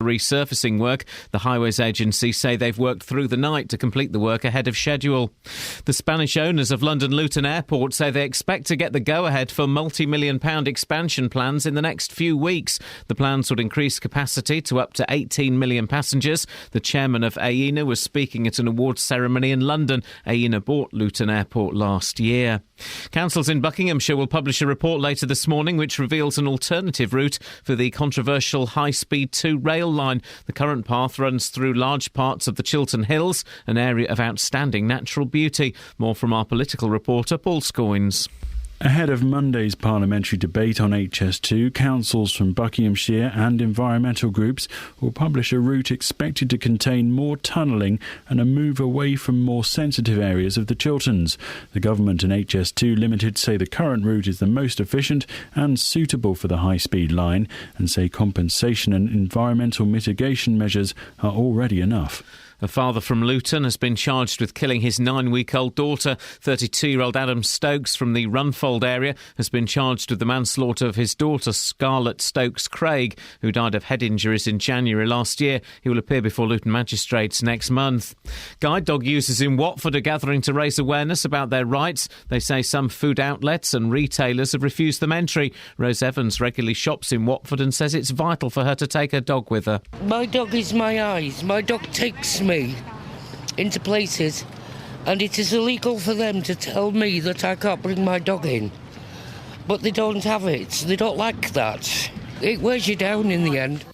resurfacing work. The Highways Agency say they've worked through the night to complete the work ahead of schedule. The Spanish owners of London Luton Airport say they expect to get the go-ahead for multi-million-pound expansion plans in the next few weeks. The plans would increase capacity to up to 18 million passengers. The chairman of Iain was speaking at an awards ceremony in London. Iain bought Luton Airport last year. Councils in Buckinghamshire will publish a report later this morning which reveals an alternative route for the controversial High-Speed 2 rail line. The current path runs through large parts of the Chiltern Hills, an area of outstanding natural beauty. More from our political reporter, Paul Scoynes. Ahead of Monday's parliamentary debate on HS2, councils from Buckinghamshire and environmental groups will publish a route expected to contain more tunnelling and a move away from more sensitive areas of the Chilterns. The government and HS2 Limited say the current route is the most efficient and suitable for the high-speed line, and say compensation and environmental mitigation measures are already enough. A father from Luton has been charged with killing his 9-week-old daughter. 32-year-old Adam Stokes from the Runfold area has been charged with the manslaughter of his daughter, Scarlett Stokes-Craig, who died of head injuries in January last year. He will appear before Luton magistrates next month. Guide dog users in Watford are gathering to raise awareness about their rights. They say some food outlets and retailers have refused them entry. Rose Evans regularly shops in Watford and says it's vital for her to take her dog with her. My dog is my eyes. My dog takes me into places, and it is illegal for them to tell me that I can't bring my dog in. But they don't have it. They don't like that. It wears you down in the end.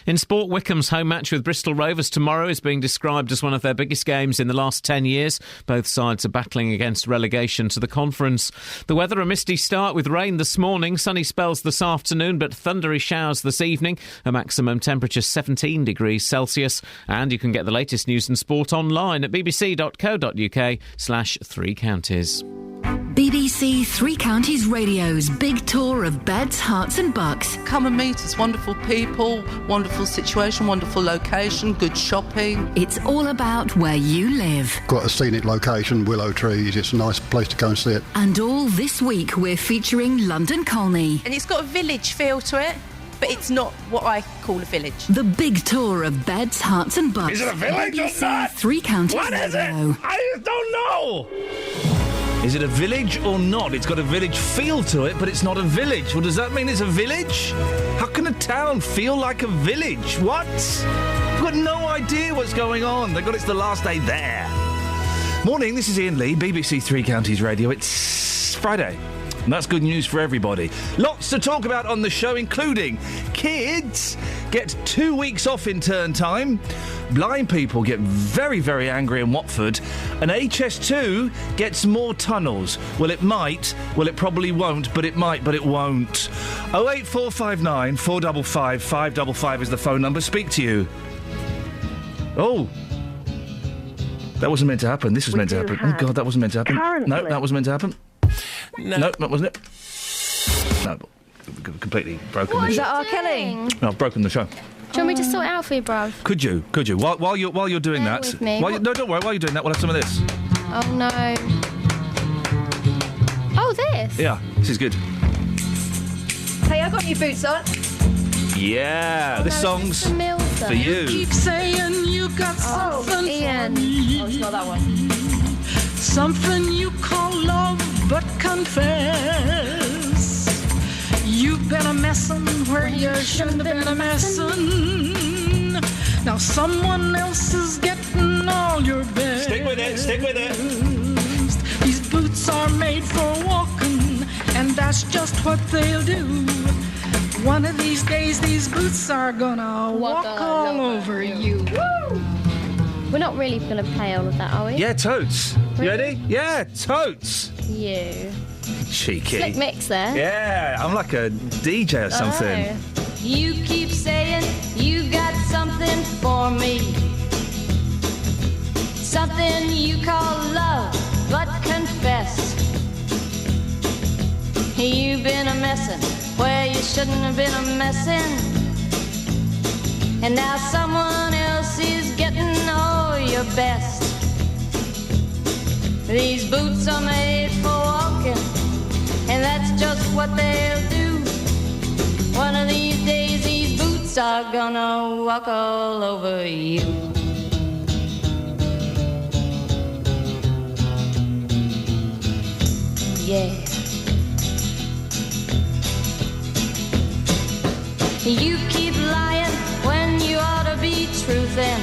In sport, Wycombe's home match with Bristol Rovers tomorrow is being described as one of their biggest games in the last 10 years. Both sides are battling against relegation to the conference. The weather, a misty start with rain this morning, sunny spells this afternoon, but thundery showers this evening. A maximum temperature 17 degrees Celsius. And you can get the latest news and sport online at bbc.co.uk/3 counties. BBC Three Counties Radio's big tour of beds, hearts and bucks. Come and meet us, wonderful people, wonderful situation, wonderful location, good shopping. It's all about where you live. Got a scenic location, willow trees, it's a nice place to go and see it. And all this week we're featuring London Colney. And it's got a village feel to it, but it's not what I call a village. The big tour of beds, hearts and bucks. Is it a village BBC or not? Three Counties What is it? Radio. I just don't know. Is it a village or not? It's got a village feel to it, but it's not a village. Well, does that mean it's a village? How can a town feel like a village? What? I've got no idea what's going on. Thank God it's the last day there. Morning, this is Iain Lee, BBC Three Counties Radio. It's Friday. And that's good news for everybody. Lots to talk about on the show, including kids get 2 weeks off in term time, blind people get very, very angry in Watford, and HS2 gets more tunnels. Well, it might. Well, it probably won't, but it might, but it won't. 08459 455 555 is the phone number. Speak to you. Oh. That wasn't meant to happen. This was meant to happen. Oh, God, that wasn't meant to happen. No, that wasn't meant to happen. No, that wasn't it. No, completely broken the show. Is that R. Kelly? No, I've broken the show. Do you want me to sort it out for you, bruv? Could you? While you're doing Bear that... with me. No, don't worry. While you're doing that, we'll have some of this. Oh, no. Oh, this? Yeah, this is good. Hey, I got new boots on. Yeah, this song's for you. Keep saying you got something Iain. for me. Oh, it's not that one. Something you call love, but confess you've been a messin' where you shouldn't have been a messin'. Now someone else is getting all your best. Stick with it. These boots are made for walking, and that's just what they'll do. One of these days, these boots are gonna walk all over you. Woo! We're not really going to play all of that, are we? Yeah, totes. Really? You ready? Yeah, totes. You. Cheeky. Slick mix there. Yeah, I'm like a DJ or something. Oh. You keep saying you got something for me. Something you call love, but confess you've been a messin' where you shouldn't have been a messin'. And now someone else is getting all your best. These boots are made for walking, and that's just what they'll do. One of these days these boots boots are gonna walk all over you. Yeah. You keep lying when you ought to be truthing.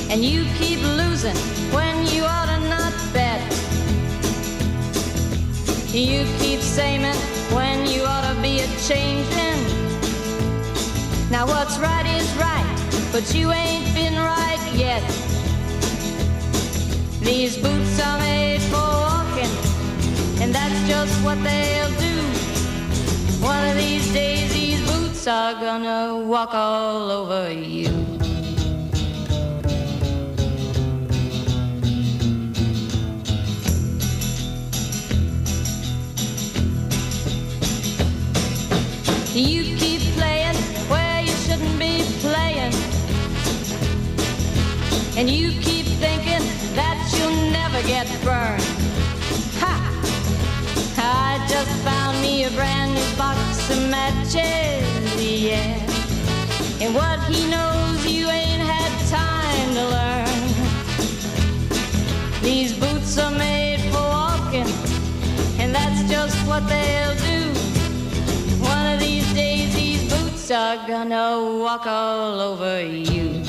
And you keep losing when you ought to not bet. You keep saying when you ought to be a-changing. Now what's right is right, but you ain't been right yet. These boots are made for walking, and that's just what they'll do. One of these days these boots are gonna walk all over you. You keep playing where you shouldn't be playing. And you keep thinking that you'll never get burned. Ha! I just found me a brand new box of matches, yeah. And what he knows you ain't had time to learn. These boots are made for walking, and that's just what they'll do. One of these days these boots are gonna walk all over you.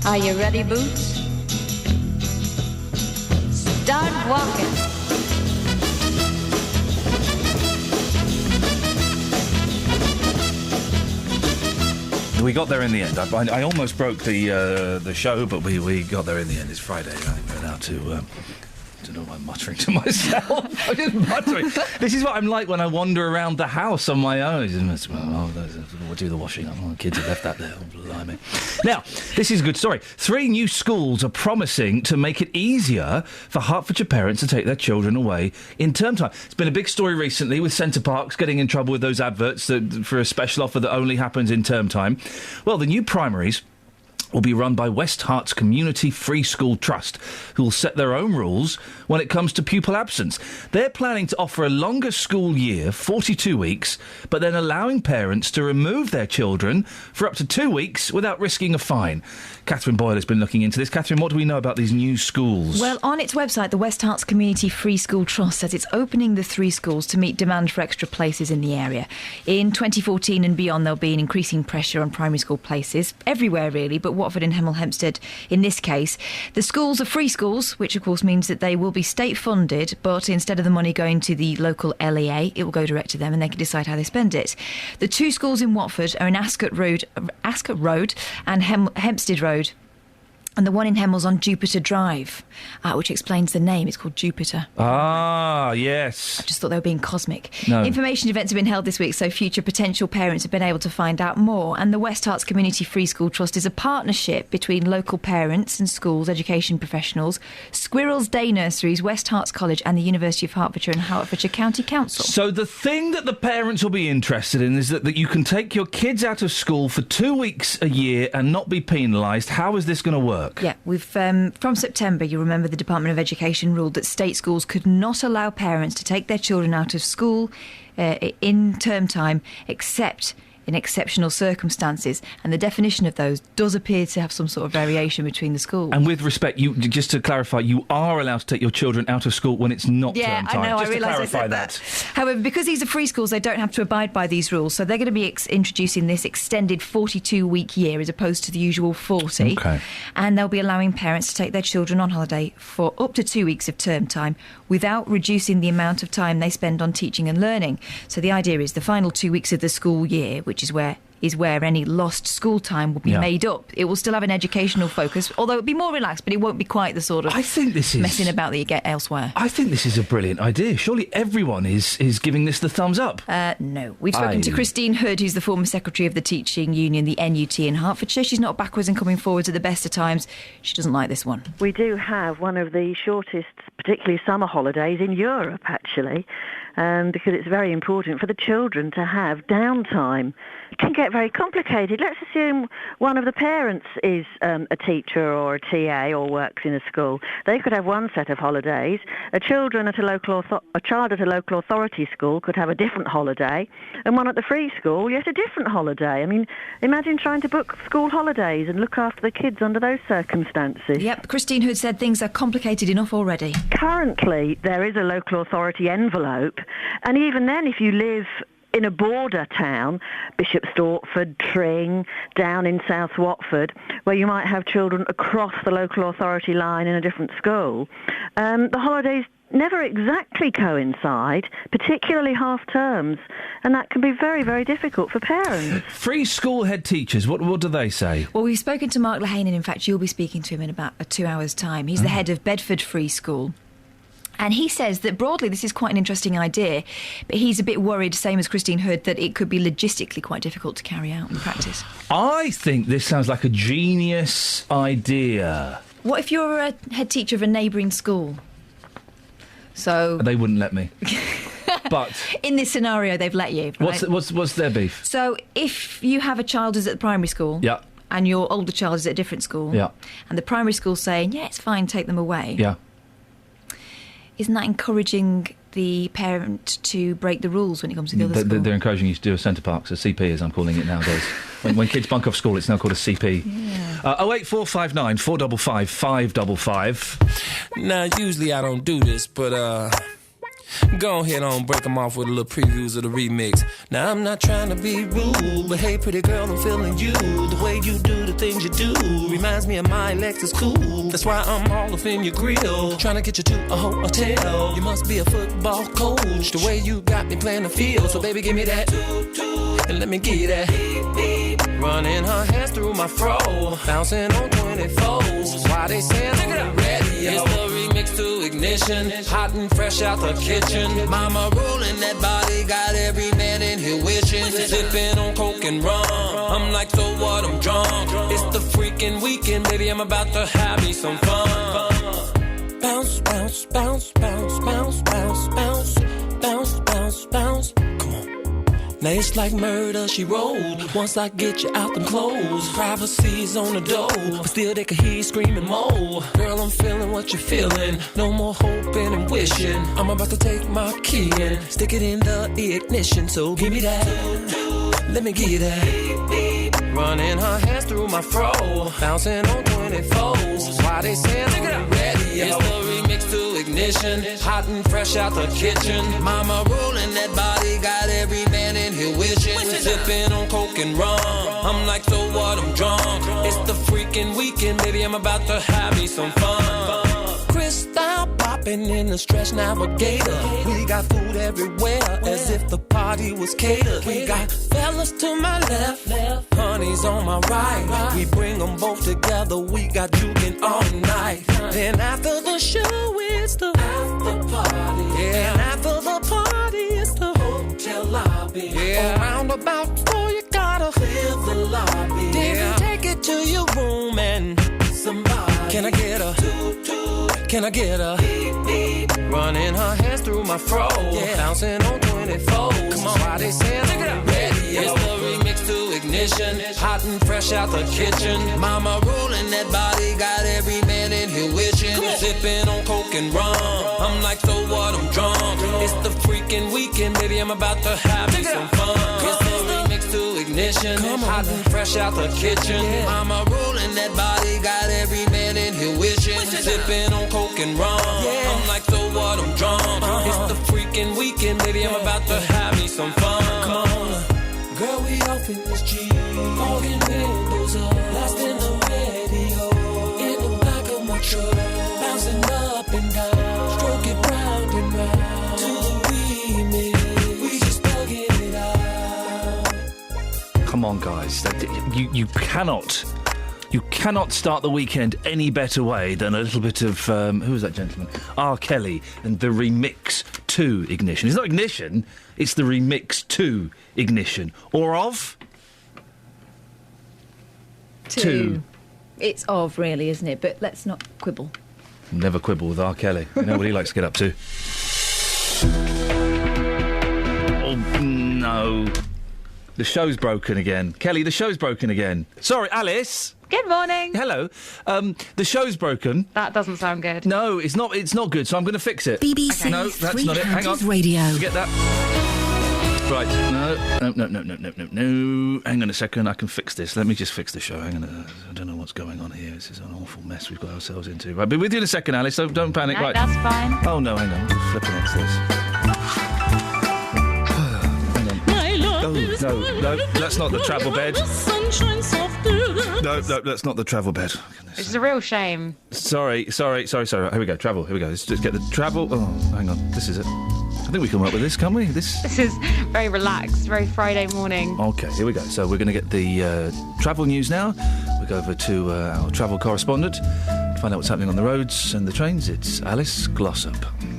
Are you ready, Boots? Start walking. We got there in the end. I almost broke the show, but we got there in the end. It's Friday. I'm allowed to... I don't know why I'm muttering to myself. I'm just muttering. This is what I'm like when I wander around the house on my own. We'll do the washing up. Oh, the kids have left that there. Oh, blimey. Now, this is a good story. 3 new schools are promising to make it easier for Hertfordshire parents to take their children away in term time. It's been a big story recently with Centre Parks getting in trouble with those adverts for a special offer that only happens in term time. Well, the new primaries will be run by West Herts Community Free School Trust, who will set their own rules when it comes to pupil absence. They're planning to offer a longer school year, 42 weeks, but then allowing parents to remove their children for up to 2 weeks without risking a fine. Catherine Boyle has been looking into this. Catherine, what do we know about these new schools? Well, on its website, the West Herts Community Free School Trust says it's opening the 3 schools to meet demand for extra places in the area. In 2014 and beyond, there'll be an increasing pressure on primary school places, everywhere really, but Watford and Hemel Hempstead in this case. The schools are free schools, which of course means that they will be state funded, but instead of the money going to the local LEA, it will go direct to them and they can decide how they spend it. The 2 schools in Watford are in Ascot Road and Hempstead Road. And the one in Hemel's on Jupiter Drive, which explains the name. It's called Jupiter. Ah, yes. I just thought they were being cosmic. No. Information events have been held this week, so future potential parents have been able to find out more. And the West Herts Community Free School Trust is a partnership between local parents and schools, education professionals, Squirrels Day Nurseries, West Herts College and the University of Hertfordshire and Hertfordshire County Council. So the thing that the parents will be interested in is that you can take your kids out of school for 2 weeks a year and not be penalised. How is this going to work? Yeah, we've from September, you remember the Department of Education ruled that state schools could not allow parents to take their children out of school in term time except in exceptional circumstances, and the definition of those does appear to have some sort of variation between the schools. And with respect, just to clarify, you are allowed to take your children out of school when it's not term time. Yeah, I know, just I realise I said that. However, because these are free schools, they don't have to abide by these rules, so they're going to be introducing this extended 42-week year as opposed to the usual 40. Okay. And they'll be allowing parents to take their children on holiday for up to 2 weeks of term time without reducing the amount of time they spend on teaching and learning. So the idea is the final 2 weeks of the school year, which is where any lost school time will be made up. It will still have an educational focus, although it'll be more relaxed, but it won't be quite the sort of messing about that you get elsewhere. I think this is a brilliant idea. Surely everyone is giving this the thumbs up. No. We've spoken to Christine Hood, who's the former secretary of the teaching union, the NUT in Hertfordshire. She's not backwards and coming forwards at the best of times. She doesn't like this one. We do have one of the shortest particularly summer holidays in Europe, actually, because it's very important for the children to have downtime. It can get very complicated. Let's assume one of the parents is a teacher or a TA or works in a school. They could have one set of holidays. A child at a local authority school could have a different holiday, and one at the free school yet a different holiday. I mean, imagine trying to book school holidays and look after the kids under those circumstances. Yep, Christine Hood said things are complicated enough already. Currently, there is a local authority envelope, and even then, if you live in a border town, Bishop Stortford, Tring, down in South Watford, where you might have children across the local authority line in a different school, the holidays never exactly coincide, particularly half terms, and that can be very, very difficult for parents. Free school head teachers, what do they say? Well, we've spoken to Mark Lehane, and in fact you'll be speaking to him in about 2 hours' time. He's the head of Bedford Free School. And he says that broadly this is quite an interesting idea, but he's a bit worried, same as Christine Hood, that it could be logistically quite difficult to carry out in practice. I think this sounds like a genius idea. What if you're a head teacher of a neighbouring school? So they wouldn't let me. But in this scenario, they've let you. Right? What's their beef? So if you have a child who's at the primary school, yeah, and your older child is at a different school, yeah, and the primary school's saying, yeah, it's fine, take them away, yeah, isn't that encouraging the parent to break the rules when it comes to the other school? They're encouraging you to do a centre parks, a CP as I'm calling it nowadays. when kids bunk off school, it's now called a CP. Yeah. 08459 455 555. Now, usually I don't do this, but go ahead on, break them off with a little previews of the remix. Now, I'm not trying to be rude, but hey, pretty girl, I'm feeling you. The way you do the things you do reminds me of my Lexus cool. That's why I'm all up in your grill, trying to get you to a hotel. You must be a football coach, the way you got me playing the field. So baby, give me that, and let me give you that. Running her hands through my fro, bouncing on 24s. Why they saying I'm ready? It's the remix to Ignition, hot and fresh out the kitchen. Mama rolling that body, got every man in here wishing. Sipping on coke and rum, I'm like, so what, I'm drunk. It's the freaking weekend, baby, I'm about to have me some fun. Bounce, bounce, bounce, bounce, bounce, bounce, bounce, bounce, bounce, bounce. Come on. Now it's like murder, she rolled. Once I get you out them clothes, privacy's on the door, but still they can hear you screaming more. Girl, I'm feeling what you're feeling. No more hoping and wishing. I'm about to take my key and stick it in the ignition. So give me that, let me give you that. Running her hands through my fro, bouncing on 24s. Why they saying I'm ready? It's the remix to Ignition, hot and fresh out the kitchen. Mama rolling that body, got every man in here wishing. Sipping on coke and rum, I'm like, so what, I'm drunk. It's the freaking weekend, baby, I'm about to have me some fun. Crystal popping in the Stretch Navigator. We got food everywhere, as if the party was catered. We got fellas to my left, honey's on my right. We bring them both together, we got juking all night. Then after the show, it's the after party. Yeah, and after the party, it's the hotel lobby. Yeah, around about 4, you gotta clear the lobby. Then take it to your room and somebody. Can I get a can I get a running her hands through my fro, bouncing on 24. Come on, why they saying I'm ready? It's the remix to Ignition, hot and fresh out the kitchen. Mama rolling that body, got every man in here wishing. Sipping on coke and rum, I'm like, so what, I'm drunk. It's the freaking weekend, baby, I'm about to have me some fun. It's the remix to Ignition, hot and fresh out the kitchen. Mama rolling that body, got every man in here wishing. Sipping on coke and rum, I'm like, so what, I'm drunk. It's the freaking weekend, baby, I'm about to have me some fun. Come on, girl, we off in this Jeep, fogging windows up, blasting the radio in the back of my truck, bouncing up and down, stroke it round and round to the remix. We just thugging it out. Come on, guys, you cannot start the weekend any better way than a little bit of who was that gentleman? R. Kelly and the remix to Ignition. It's not Ignition, it's the remix to Ignition. Or of? To. It's of, really, isn't it? But let's not quibble. Never quibble with R. Kelly. You know what he likes to get up to. Oh, no. The show's broken again. Kelly, the show's broken again. Sorry, Alice. Good morning. Hello. The show's broken. That doesn't sound good. No, it's not. It's not good. So I'm going to fix it. BBC No, that's Three not it. Hang on. Counties Radio. Forget that. Right. No. Hang on a second. I can fix this. Let me just fix the show. Hang on. I don't know what's going on here. This is an awful mess we've got ourselves into. Right, be with you in a second, Alice. So don't panic. No, right. that's fine. Oh no, hang on. I'm flipping next to this. No, that's not the travel bed. No, that's not the travel bed. Which is a real shame. Sorry. Here we go, travel. Here we go. Let's just get the travel. Oh, hang on. This is it. I think we can work with this, can't we? This is very relaxed, very Friday morning. OK, here we go. So we're going to get the travel news now. We go over to our travel correspondent to find out what's happening on the roads and the trains. It's Alice Glossop.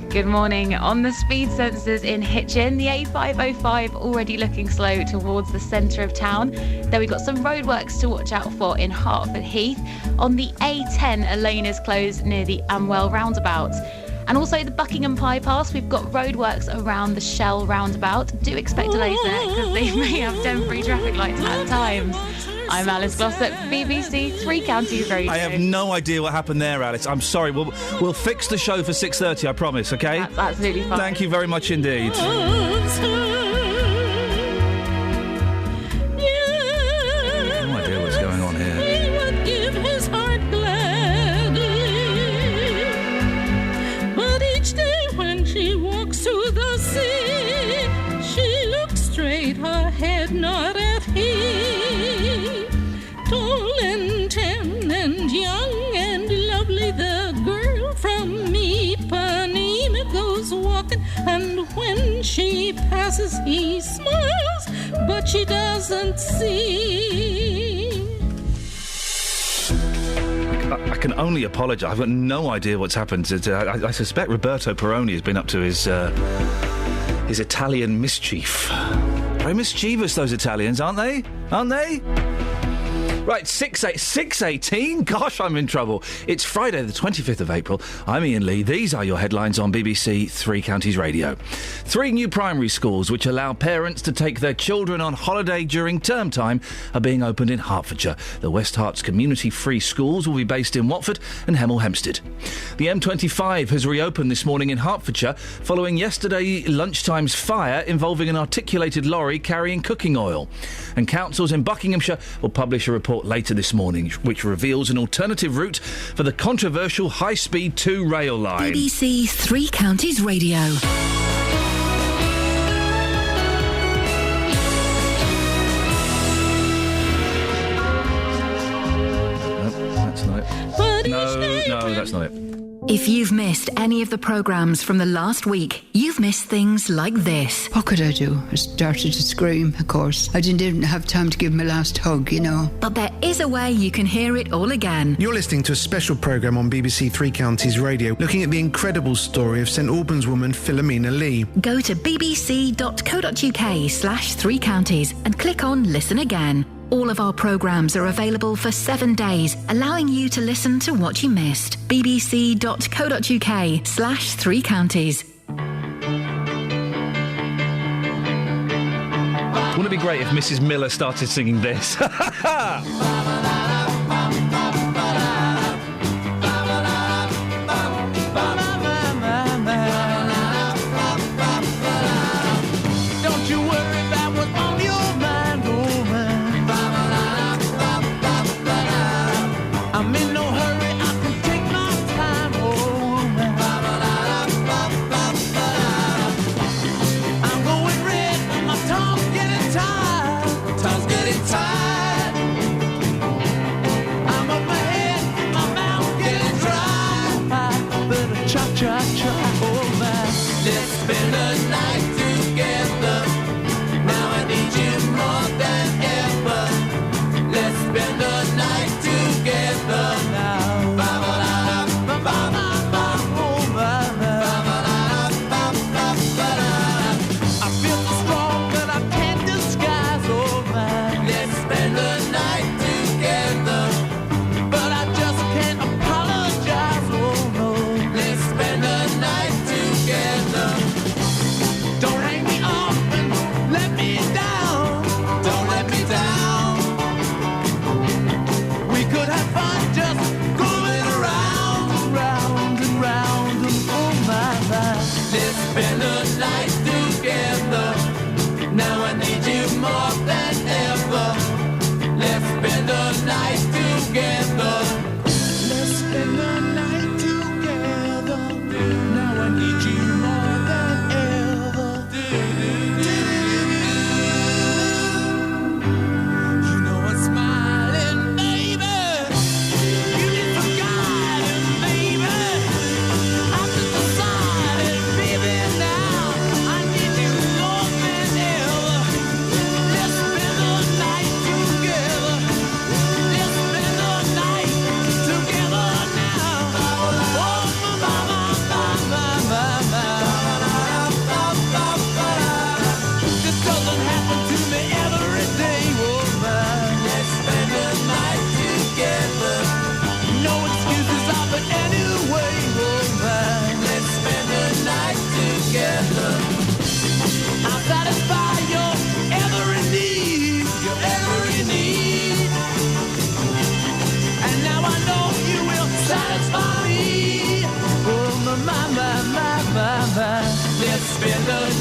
Good morning. On the speed sensors in Hitchin, the A505 already looking slow towards the centre of town. Then we've got some roadworks to watch out for in Hertford Heath. On the A10, a lane is closed near the Amwell roundabout. And also the Buckingham Pie Pass, we've got roadworks around the Shell roundabout. Do expect delays there because they may have temporary traffic lights at times. I'm Alice Glossop, BBC Three Counties Radio. I have no idea what happened there, Alice. I'm sorry. We'll fix the show for 6:30, I promise, OK? That's absolutely fine. Thank you very much indeed. No idea what's going on here. He would give his heart gladly. But each day when she walks to the sea, she looks straight, her head not at him. Tall and tan and young and lovely, the girl from Ipanema goes walking, and when she passes he smiles, but she doesn't see. I can only apologise. I've got no idea what's happened. I suspect Roberto Peroni has been up to his Italian mischief. Very mischievous, those Italians, aren't they? Aren't they? Right, 6:18? Gosh, I'm in trouble. It's Friday the 25th of April. I'm Iain Lee. These are your headlines on BBC Three Counties Radio. 3 new primary schools which allow parents to take their children on holiday during term time are being opened in Hertfordshire. The West Herts Community Free Schools will be based in Watford and Hemel Hempstead. The M25 has reopened this morning in Hertfordshire following yesterday lunchtime's fire involving an articulated lorry carrying cooking oil. And councils in Buckinghamshire will publish a report later this morning which reveals an alternative route for the controversial High-Speed 2 rail line. BBC Three Counties Radio. That's not it. No, that's not it. If you've missed any of the programmes from the last week, you've missed things like this. What could I do? I started to scream, of course. I didn't even have time to give my last hug, you know. But there is a way you can hear it all again. You're listening to a special programme on BBC Three Counties Radio looking at the incredible story of St Albans woman Philomena Lee. Go to bbc.co.uk/3 counties and click on Listen Again. All of our programmes are available for 7 days, allowing you to listen to what you missed. bbc.co.uk/3 counties. Wouldn't it be great if Mrs. Miller started singing this?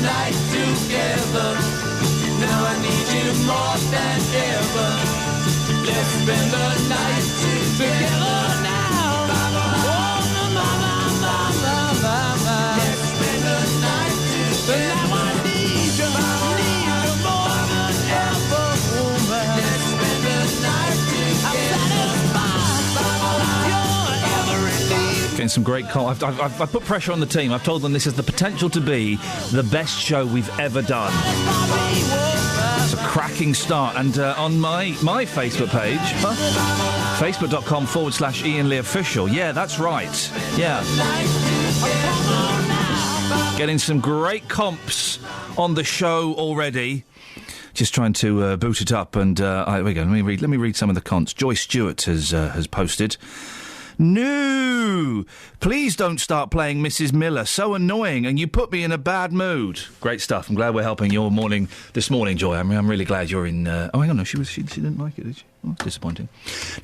night together. Now I need you more than ever. Let's spend the night together now. Oh, mama. Let's spend the night together. Now I need you more than ever, woman. Let's spend the night together. Getting some great call. I've put pressure on the team. I've told them this has the potential to be the best show we've ever done. It's a cracking start. And on my Facebook page, facebook.com/Iain Lee Official. Yeah, that's right. Yeah. Getting some great comps on the show already. Just trying to boot it up. And here we go. Let me read some of the cons. Joyce Stewart has posted. No! Please don't start playing Mrs. Miller. So annoying, and you put me in a bad mood. Great stuff. I'm glad we're helping your morning this morning, Joy. I'm really glad you're in... Oh, hang on, no, she didn't like it, did she? Oh, disappointing.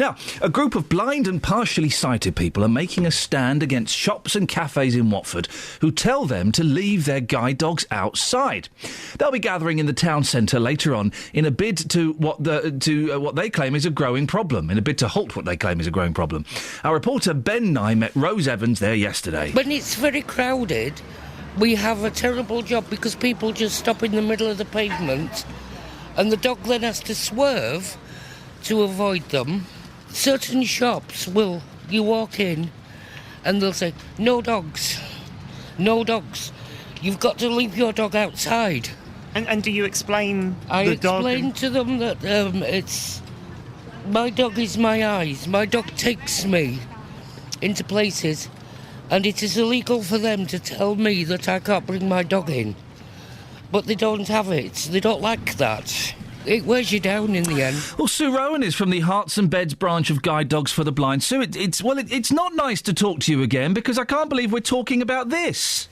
Now, a group of blind and partially sighted people are making a stand against shops and cafes in Watford who tell them to leave their guide dogs outside. They'll be gathering in the town centre later on in a bid to what they claim is a growing problem, in a bid to halt what they claim is a growing problem. Our reporter Ben Nye met Rose Evans there yesterday. When it's very crowded, we have a terrible job because people just stop in the middle of the pavement and the dog then has to swerve to avoid them. Certain shops you walk in and they'll say, no dogs, you've got to leave your dog outside. And do you explain I the dog? explain to them that it's... My dog is my eyes. My dog takes me into places and it is illegal for them to tell me that I can't bring my dog in. But they don't have it. They don't like that. It wears you down in the end. Well, Sue Rowan is from the Hearts and Beds branch of Guide Dogs for the Blind. Sue, it's not nice to talk to you again because I can't believe we're talking about this.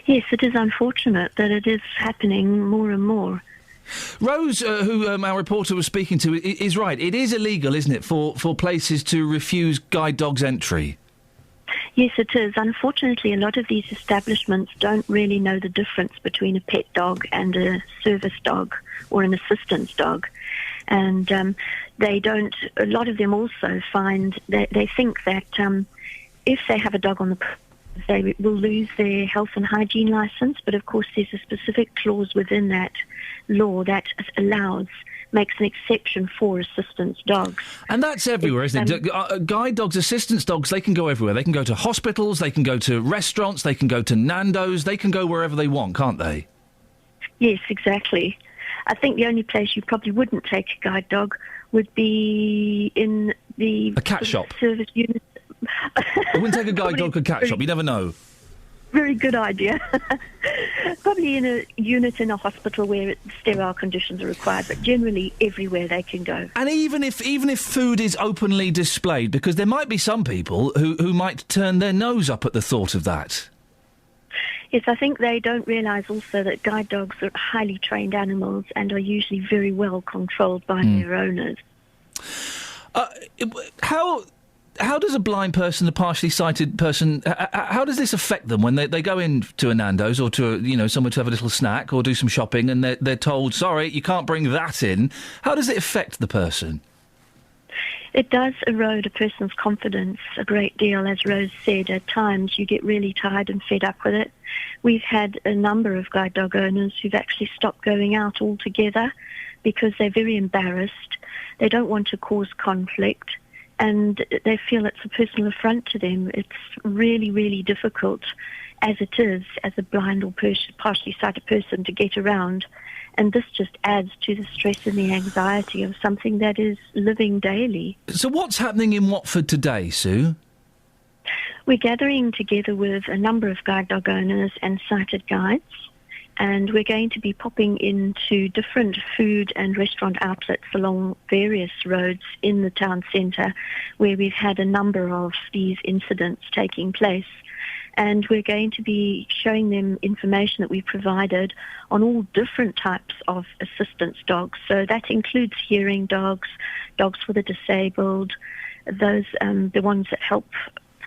Yes, it is unfortunate that it is happening more and more. Rose, who our reporter was speaking to, is right. It is illegal, isn't it, for places to refuse guide dogs entry? Yes, it is. Unfortunately, a lot of these establishments don't really know the difference between a pet dog and a service dog or an assistance dog. And they don't... A lot of them also find... They think that if they have a dog on the... they will lose their health and hygiene licence, but of course there's a specific clause within that law that makes an exception for assistance dogs. And that's everywhere, isn't it? Guide dogs, assistance dogs, they can go everywhere. They can go to hospitals, they can go to restaurants, they can go to Nando's, they can go wherever they want, can't they? Yes, exactly. I think the only place you probably wouldn't take a guide dog would be in the... A cat shop. Service unit. I wouldn't take a guide dog to a cat shop, you never know. Very good idea. Probably in a unit in a hospital where sterile conditions are required, but generally everywhere they can go. And even if food is openly displayed, because there might be some people who might turn their nose up at the thought of that. Yes, I think they don't realise also that guide dogs are highly trained animals and are usually very well controlled by their owners. How does a blind person, a partially sighted person, how does this affect them when they go into a Nando's or to somewhere to have a little snack or do some shopping and they're told, sorry, you can't bring that in? How does it affect the person? It does erode a person's confidence a great deal, as Rose said. At times you get really tired and fed up with it. We've had a number of guide dog owners who've actually stopped going out altogether because they're very embarrassed. They don't want to cause conflict. And they feel it's a personal affront to them. It's really, really difficult, as it is, as a blind or partially sighted person, to get around. And this just adds to the stress and the anxiety of something that is living daily. So what's happening in Watford today, Sue? We're gathering together with a number of guide dog owners and sighted guides. And we're going to be popping into different food and restaurant outlets along various roads in the town centre where we've had a number of these incidents taking place. And we're going to be showing them information that we've provided on all different types of assistance dogs. So that includes hearing dogs, dogs for the disabled, those the ones that help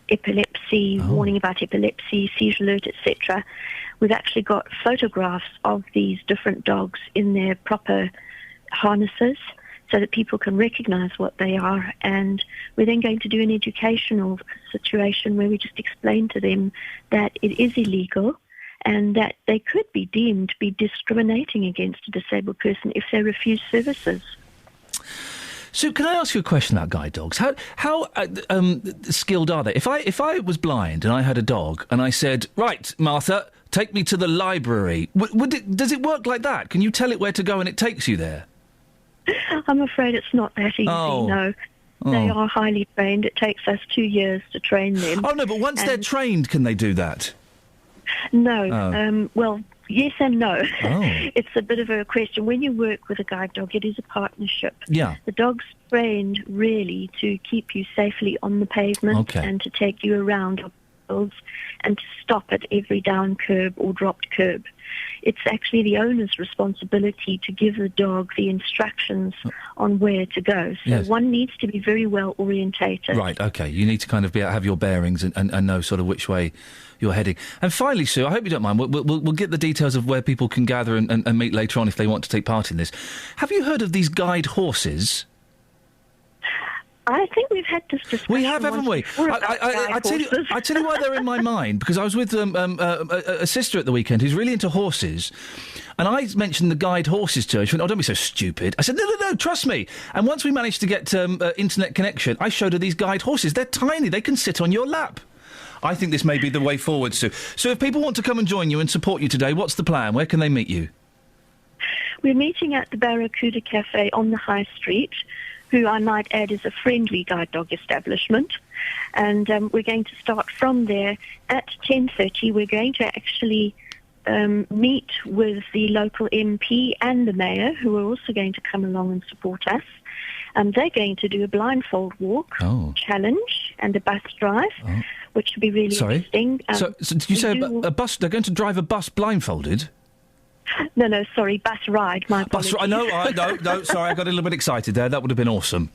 epilepsy, warning about epilepsy, seizure alert, etc. We've actually got photographs of these different dogs in their proper harnesses so that people can recognise what they are. And we're then going to do an educational situation where we just explain to them that it is illegal and that they could be deemed to be discriminating against a disabled person if they refuse services. So, can I ask you a question about guide dogs? How skilled are they? If I was blind and I had a dog and I said, "Right, Martha, take me to the library," does it work like that? Can you tell it where to go and it takes you there? I'm afraid it's not that easy, no. They are highly trained. It takes us 2 years to train them. Oh, no, but once they're trained, can they do that? No. Well, yes and no. Oh. It's a bit of a question. When you work with a guide dog, it is a partnership. Yeah. The dog's trained really to keep you safely on the pavement and to take you around and to stop at every down curb or dropped curb. It's actually the owner's responsibility to give the dog the instructions on where to go. So one needs to be very well orientated. Right, OK. You need to kind of have your bearings and know sort of which way you're heading. And finally, Sue, I hope you don't mind, we'll get the details of where people can gather and meet later on if they want to take part in this. Have you heard of these guide horses? I think we've had this discussion. We have, haven't we? I tell you why they're in my mind, because I was with a sister at the weekend who's really into horses, and I mentioned the guide horses to her. She went, "Oh, don't be so stupid." I said, No, trust me. And once we managed to get internet connection, I showed her these guide horses. They're tiny. They can sit on your lap. I think this may be the way forward, Sue. So if people want to come and join you and support you today, what's the plan? Where can they meet you? We're meeting at the Barracuda Cafe on the High Street, who I might add is a friendly guide dog establishment. And we're going to start from there at 10:30. We're going to actually meet with the local MP and the mayor, who are also going to come along and support us. They're going to do a blindfold walk challenge and a bus drive, which will be really interesting. So did you say a bus? They're going to drive a bus blindfolded? No, sorry, bus ride, my apologies. Bus ride, no, sorry, I got a little bit excited there. That would have been awesome.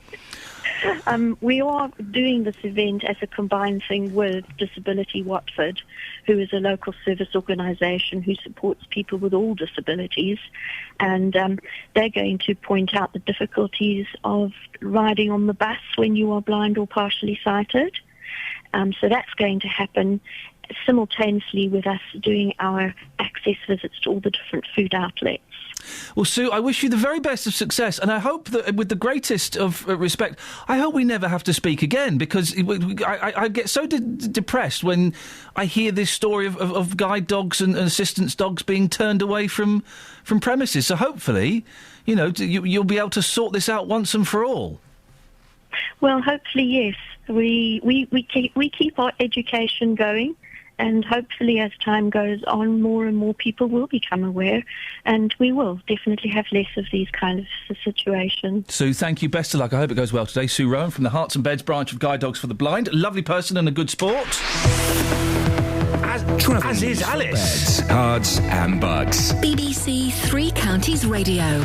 We are doing this event as a combined thing with Disability Watford, who is a local service organisation who supports people with all disabilities, and they're going to point out the difficulties of riding on the bus when you are blind or partially sighted. So that's going to happen simultaneously with us doing our access visits to all the different food outlets. Well, Sue, I wish you the very best of success, and I hope that, with the greatest of respect, I hope we never have to speak again, because I get so depressed when I hear this story of guide dogs and assistance dogs being turned away from premises. So hopefully, you'll be able to sort this out once and for all. Well, hopefully, yes. We keep our education going. And hopefully, as time goes on, more and more people will become aware, and we will definitely have less of these kind of situations. Sue, thank you. Best of luck. I hope it goes well today. Sue Rowan from the Hearts and Beds branch of Guide Dogs for the Blind. A lovely person and a good sport. As is Alice. Beds, cards and bugs. BBC Three Counties Radio.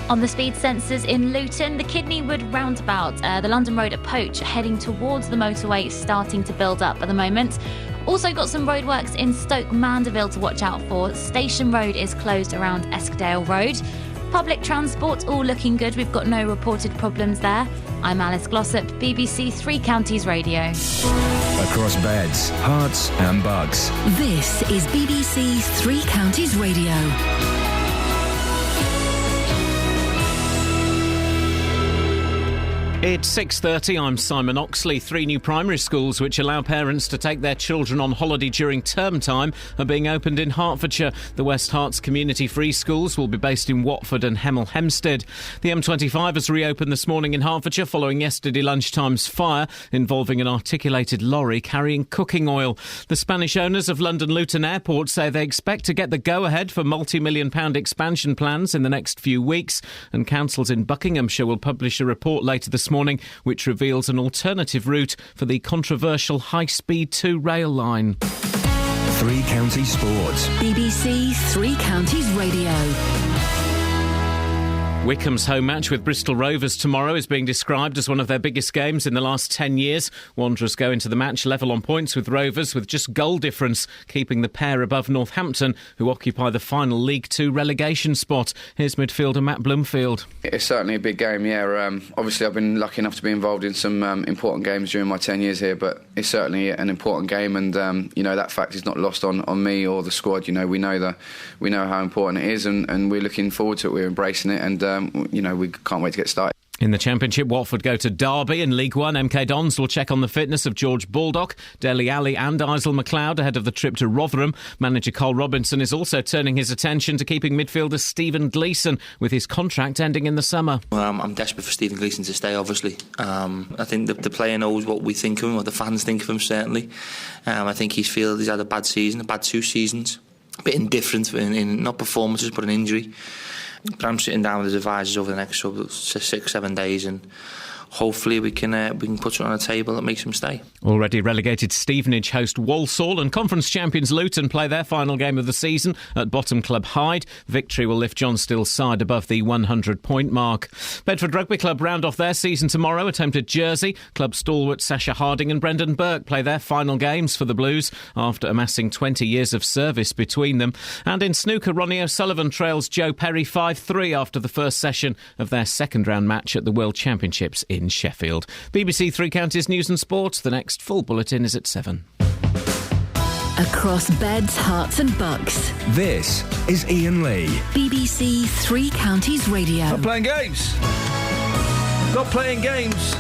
On the speed sensors in Luton, the Kidneywood roundabout, the London Road at Poach, heading towards the motorway, starting to build up at the moment. Also got some roadworks in Stoke Mandeville to watch out for. Station Road is closed around Eskdale Road. Public transport all looking good. We've got no reported problems there. I'm Alice Glossop, BBC Three Counties Radio. Across beds, hearts and bugs. This is BBC Three Counties Radio. It's 6:30, I'm Simon Oxley. 3 new primary schools which allow parents to take their children on holiday during term time are being opened in Hertfordshire. The West Herts Community Free Schools will be based in Watford and Hemel Hempstead. The M25 has reopened this morning in Hertfordshire following yesterday lunchtime's fire involving an articulated lorry carrying cooking oil. The Spanish owners of London Luton Airport say they expect to get the go-ahead for multi-million-pound expansion plans in the next few weeks, and councils in Buckinghamshire will publish a report later this morning which reveals an alternative route for the controversial high-speed 2 rail line. Three Counties Sports. BBC Three Counties Radio. Wycombe's home match with Bristol Rovers tomorrow is being described as one of their biggest games in the last 10 years. Wanderers go into the match level on points with Rovers, with just goal difference keeping the pair above Northampton, who occupy the final League Two relegation spot. Here's midfielder Matt Bloomfield. It's certainly a big game, yeah. Obviously, I've been lucky enough to be involved in some important games during my 10 years here, but it's certainly an important game, and that fact is not lost on me or the squad. We know how important it is, and we're looking forward to it. We're embracing it, and we can't wait to get started. In the Championship, Watford go to Derby. In League One, MK Dons will check on the fitness of George Baldock, Dele Alli and Isel McLeod ahead of the trip to Rotherham. Manager Cole Robinson is also turning his attention to keeping midfielder Stephen Gleeson, with his contract ending in the summer. I'm desperate for Stephen Gleeson to stay, obviously. I think the player knows what we think of him, what the fans think of him, certainly. I think he's had a bad season, a bad 2 seasons. A bit indifferent in not performances, but an injury. But I'm sitting down with his advisors over the next 6-7 days, and hopefully we can put something on the table that makes him stay. Already relegated Stevenage host Walsall, and Conference champions Luton play their final game of the season at bottom club Hyde. Victory will lift John Still's side above the 100-point mark. Bedford Rugby Club round off their season tomorrow at home to Jersey. Club stalwart Sasha Harding and Brendan Burke play their final games for the Blues after amassing 20 years of service between them. And in snooker, Ronnie O'Sullivan trails Joe Perry 5-3 after the first session of their second round match at the World Championships in Sheffield. BBC Three Counties News and Sports. The next full bulletin is at 7. Across beds, hearts and bucks. This is Iain Lee. BBC Three Counties Radio. Not playing games. Not playing games.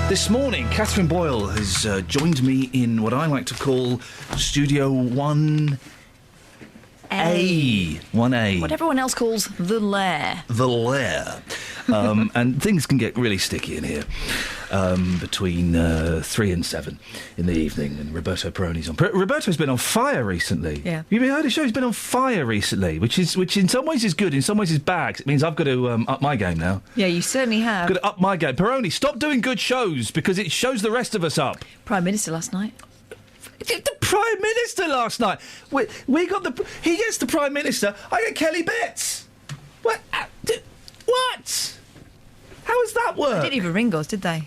This morning, Catherine Boyle has joined me in what I like to call Studio 1A. 1A. What everyone else calls the lair. The lair. And things can get really sticky in here between 3 and 7 in the evening, and Roberto Peroni's on. Roberto's been on fire recently. Yeah. You've heard his show? He's been on fire recently, which in some ways is good, in some ways is bad. 'Cause it means I've got to up my game now. Yeah, you certainly have. Got to up my game. Peroni, stop doing good shows, because it shows the rest of us up. Prime Minister last night. The Prime Minister last night. We got he gets the Prime Minister. I get Kelly Betts. What? What? How does that work? They didn't even ring us, did they?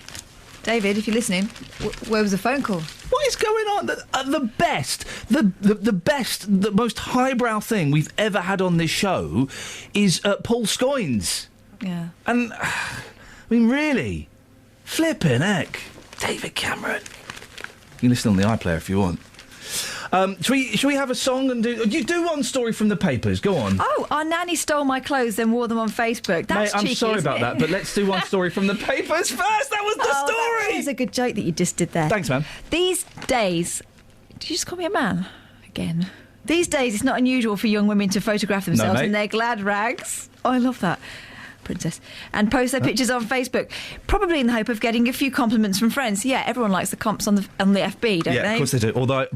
David, if you're listening, where was the phone call? What is going on? The best, the most highbrow thing we've ever had on this show is Paul Scoins. Yeah. And, I mean, really? Flippin' heck. David Cameron. You can listen on the iPlayer if you want. Should we have a song and do one story from the papers? Go on. Oh, our nanny stole my clothes and wore them on Facebook. That's Mate, I'm cheeky, sorry isn't about it? that, but let's do one story from the papers first. That was the story. That was a good joke that you just did there. Thanks, man. These days, did you just call me a man again? These days, it's not unusual for young women to photograph themselves in their glad rags. Oh, I love that. Princess, and post their pictures on Facebook, probably in the hope of getting a few compliments from friends. Yeah, everyone likes the comps on the FB, don't they? Yeah, of course they do. Although,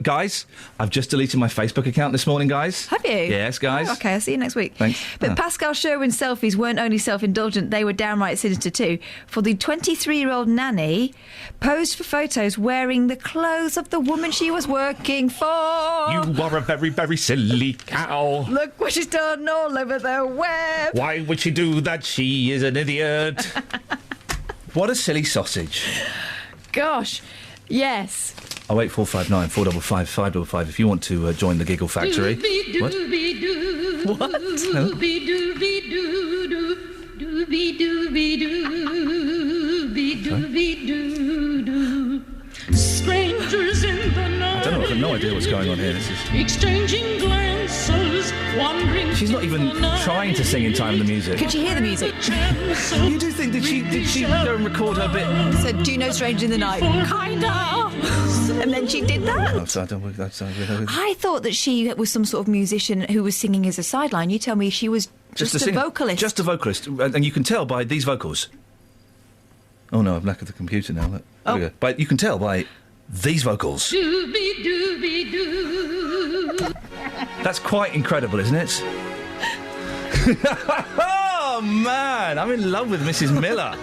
guys, I've just deleted my Facebook account this morning, guys. Have you? Yes, guys. Oh, okay, I'll see you next week. Thanks. But Pascal Sherwin's selfies weren't only self-indulgent, they were downright sinister too. For the 23-year-old nanny posed for photos wearing the clothes of the woman she was working for. You are a very, very silly cow. Look what she's done all over the web. Why would she do that? She is an idiot. What a silly sausage. Gosh, yes. 08459 455 555 if you want to join the Giggle Factory. What? What? Strangers in the night. I don't know. I've no idea what's going on here. This is exchanging glances, wandering. She's not even trying to sing in time with the music. Could you hear the music? You do think did she go and record her bit? Said, "Do you know Stranger in the Night?" Kinda. And then she did that. I thought that she was some sort of musician who was singing as a sideline. You tell me she was just a vocalist. Just a vocalist, and you can tell by these vocals. Oh no, I've lack of the computer now. Look. There we go. But you can tell by these vocals. That's quite incredible, isn't it? Oh man, I'm in love with Mrs. Miller.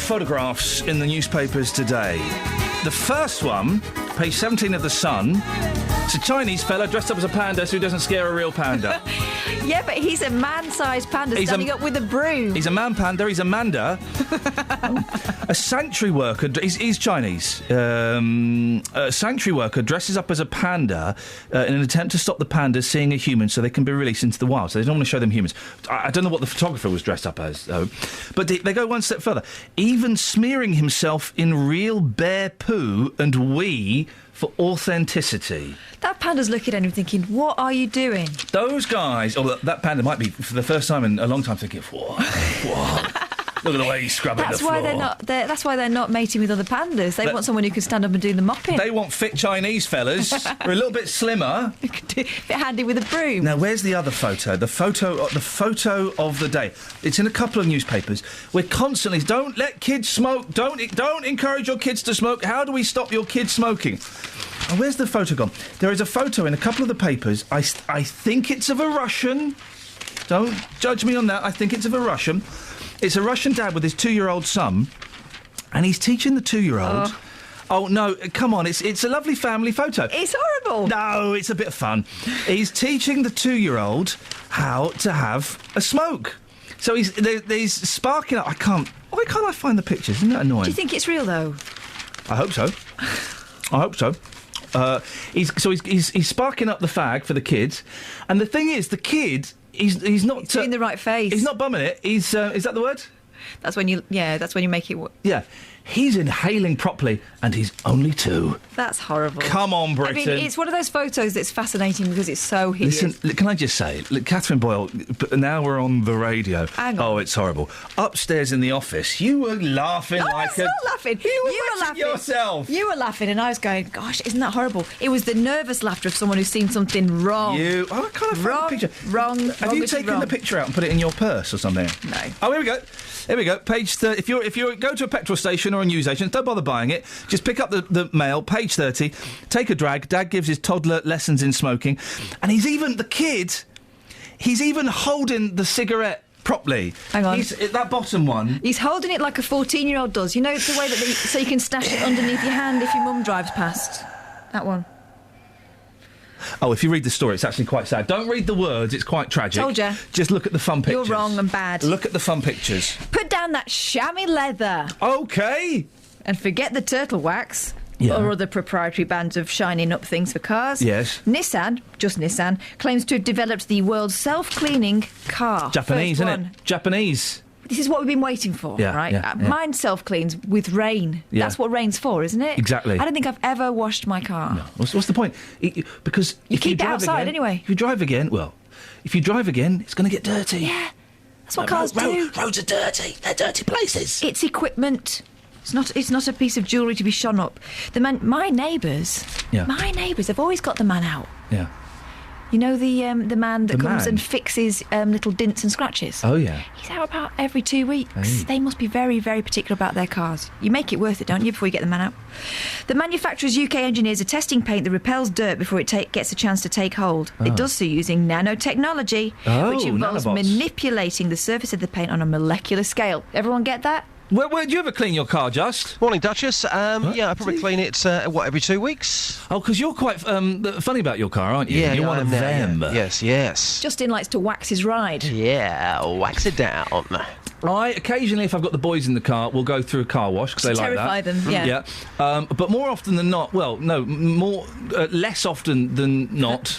photographs in the newspapers today. The first one, page 17 of The Sun, it's a Chinese fella dressed up as a panda so he doesn't scare a real panda. Yeah, but he's a man-sized panda standing up with a broom. He's a man panda, he's a manda. A sanctuary worker, he's Chinese. A sanctuary worker dresses up as a panda in an attempt to stop the pandas seeing a human so they can be released into the wild. So they don't want to show them humans. I don't know what the photographer was dressed up as, though. But they go one step further. Even smearing himself in real bear poo and wee for authenticity. That panda's looking at him thinking, what are you doing? Those guys, that panda might be, for the first time in a long time, thinking, what? Look at the way he's scrubbing the floor. That's why they're not mating with other pandas. They want someone who can stand up and do the mopping. They want fit Chinese fellas who are a little bit slimmer. A bit handy with a broom. Now, where's the other photo? The photo of the day. It's in a couple of newspapers. We're constantly, don't let kids smoke. Don't encourage your kids to smoke. How do we stop your kids smoking? And where's the photo gone? There is a photo in a couple of the papers. I think it's of a Russian. Don't judge me on that. I think it's of a Russian. It's a Russian dad with his 2-year-old son, and he's teaching the 2-year-old... Oh, no, come on, it's a lovely family photo. It's horrible. No, it's a bit of fun. He's teaching the 2-year-old how to have a smoke. So he's sparking up... Why can't I find the pictures? Isn't that annoying? Do you think it's real, though? I hope so. He's sparking up the fag for the kids, and the thing is, the kid... He's not... He's doing the right face. He's not bumming it. Is that the word? That's when you make it... Yeah. He's inhaling properly, and he's only 2. That's horrible. Come on, Britain. I mean, it's one of those photos that's fascinating because it's so hideous. Listen, can I just say, look, Catherine Boyle, now we're on the radio. Hang on. Oh, it's horrible. Upstairs in the office, you were laughing I like was not laughing. You were laughing yourself. You were laughing, and I was going, gosh, isn't that horrible? It was the nervous laughter of someone who's seen something wrong. I can't find the picture. Wrong. Have you taken the picture out and put it in your purse or something? No. Oh, here we go. Here we go. Page 30. If you go to a petrol station or a news agent, don't bother buying it. Just pick up the mail. Page 30. Take a drag. Dad gives his toddler lessons in smoking, and he's even holding the cigarette properly. Hang on. That bottom one. He's holding it like a 14-year-old does. You know the way that so you can stash it underneath your hand if your mum drives past. That one. Oh, if you read the story, it's actually quite sad. Don't read the words, it's quite tragic. Told ya. Just look at the fun pictures. You're wrong and bad. Look at the fun pictures. Put down that chamois leather. OK. And forget the turtle wax. Yeah. Or other proprietary bands of shining up things for cars. Yes. Nissan, just Nissan, claims to have developed the world's self-cleaning car. Japanese, isn't it? Japanese. This is what we've been waiting for, right? Yeah. Mine self-cleans with rain. Yeah. That's what rain's for, isn't it? Exactly. I don't think I've ever washed my car. No. What's the point? Because you keep it outside anyway. If you drive again, it's going to get dirty. Yeah. That's what cars do. Roads are dirty. They're dirty places. It's equipment. It's not a piece of jewellery to be shone up. My neighbours have always got the man out. Yeah. You know the man that comes and fixes little dints and scratches? Oh, yeah. He's out about every 2 weeks. Hey. They must be very, very particular about their cars. You make it worth it, don't you, before you get the man out? The manufacturer's UK engineers are testing paint that repels dirt before it gets a chance to take hold. Oh. It does so using nanotechnology, which involves manipulating the surface of the paint on a molecular scale. Everyone get that? Where do you ever clean your car, Just? Morning, Duchess. Yeah, I probably clean it, every 2 weeks? Oh, because you're quite funny about your car, aren't you? Yeah, you're one of them. Yeah. Yes. Justin likes to wax his ride. Yeah, wax it down. Occasionally, if I've got the boys in the car, we'll go through a car wash because they like that. Terrify them, yeah. But more often than not, less often than not.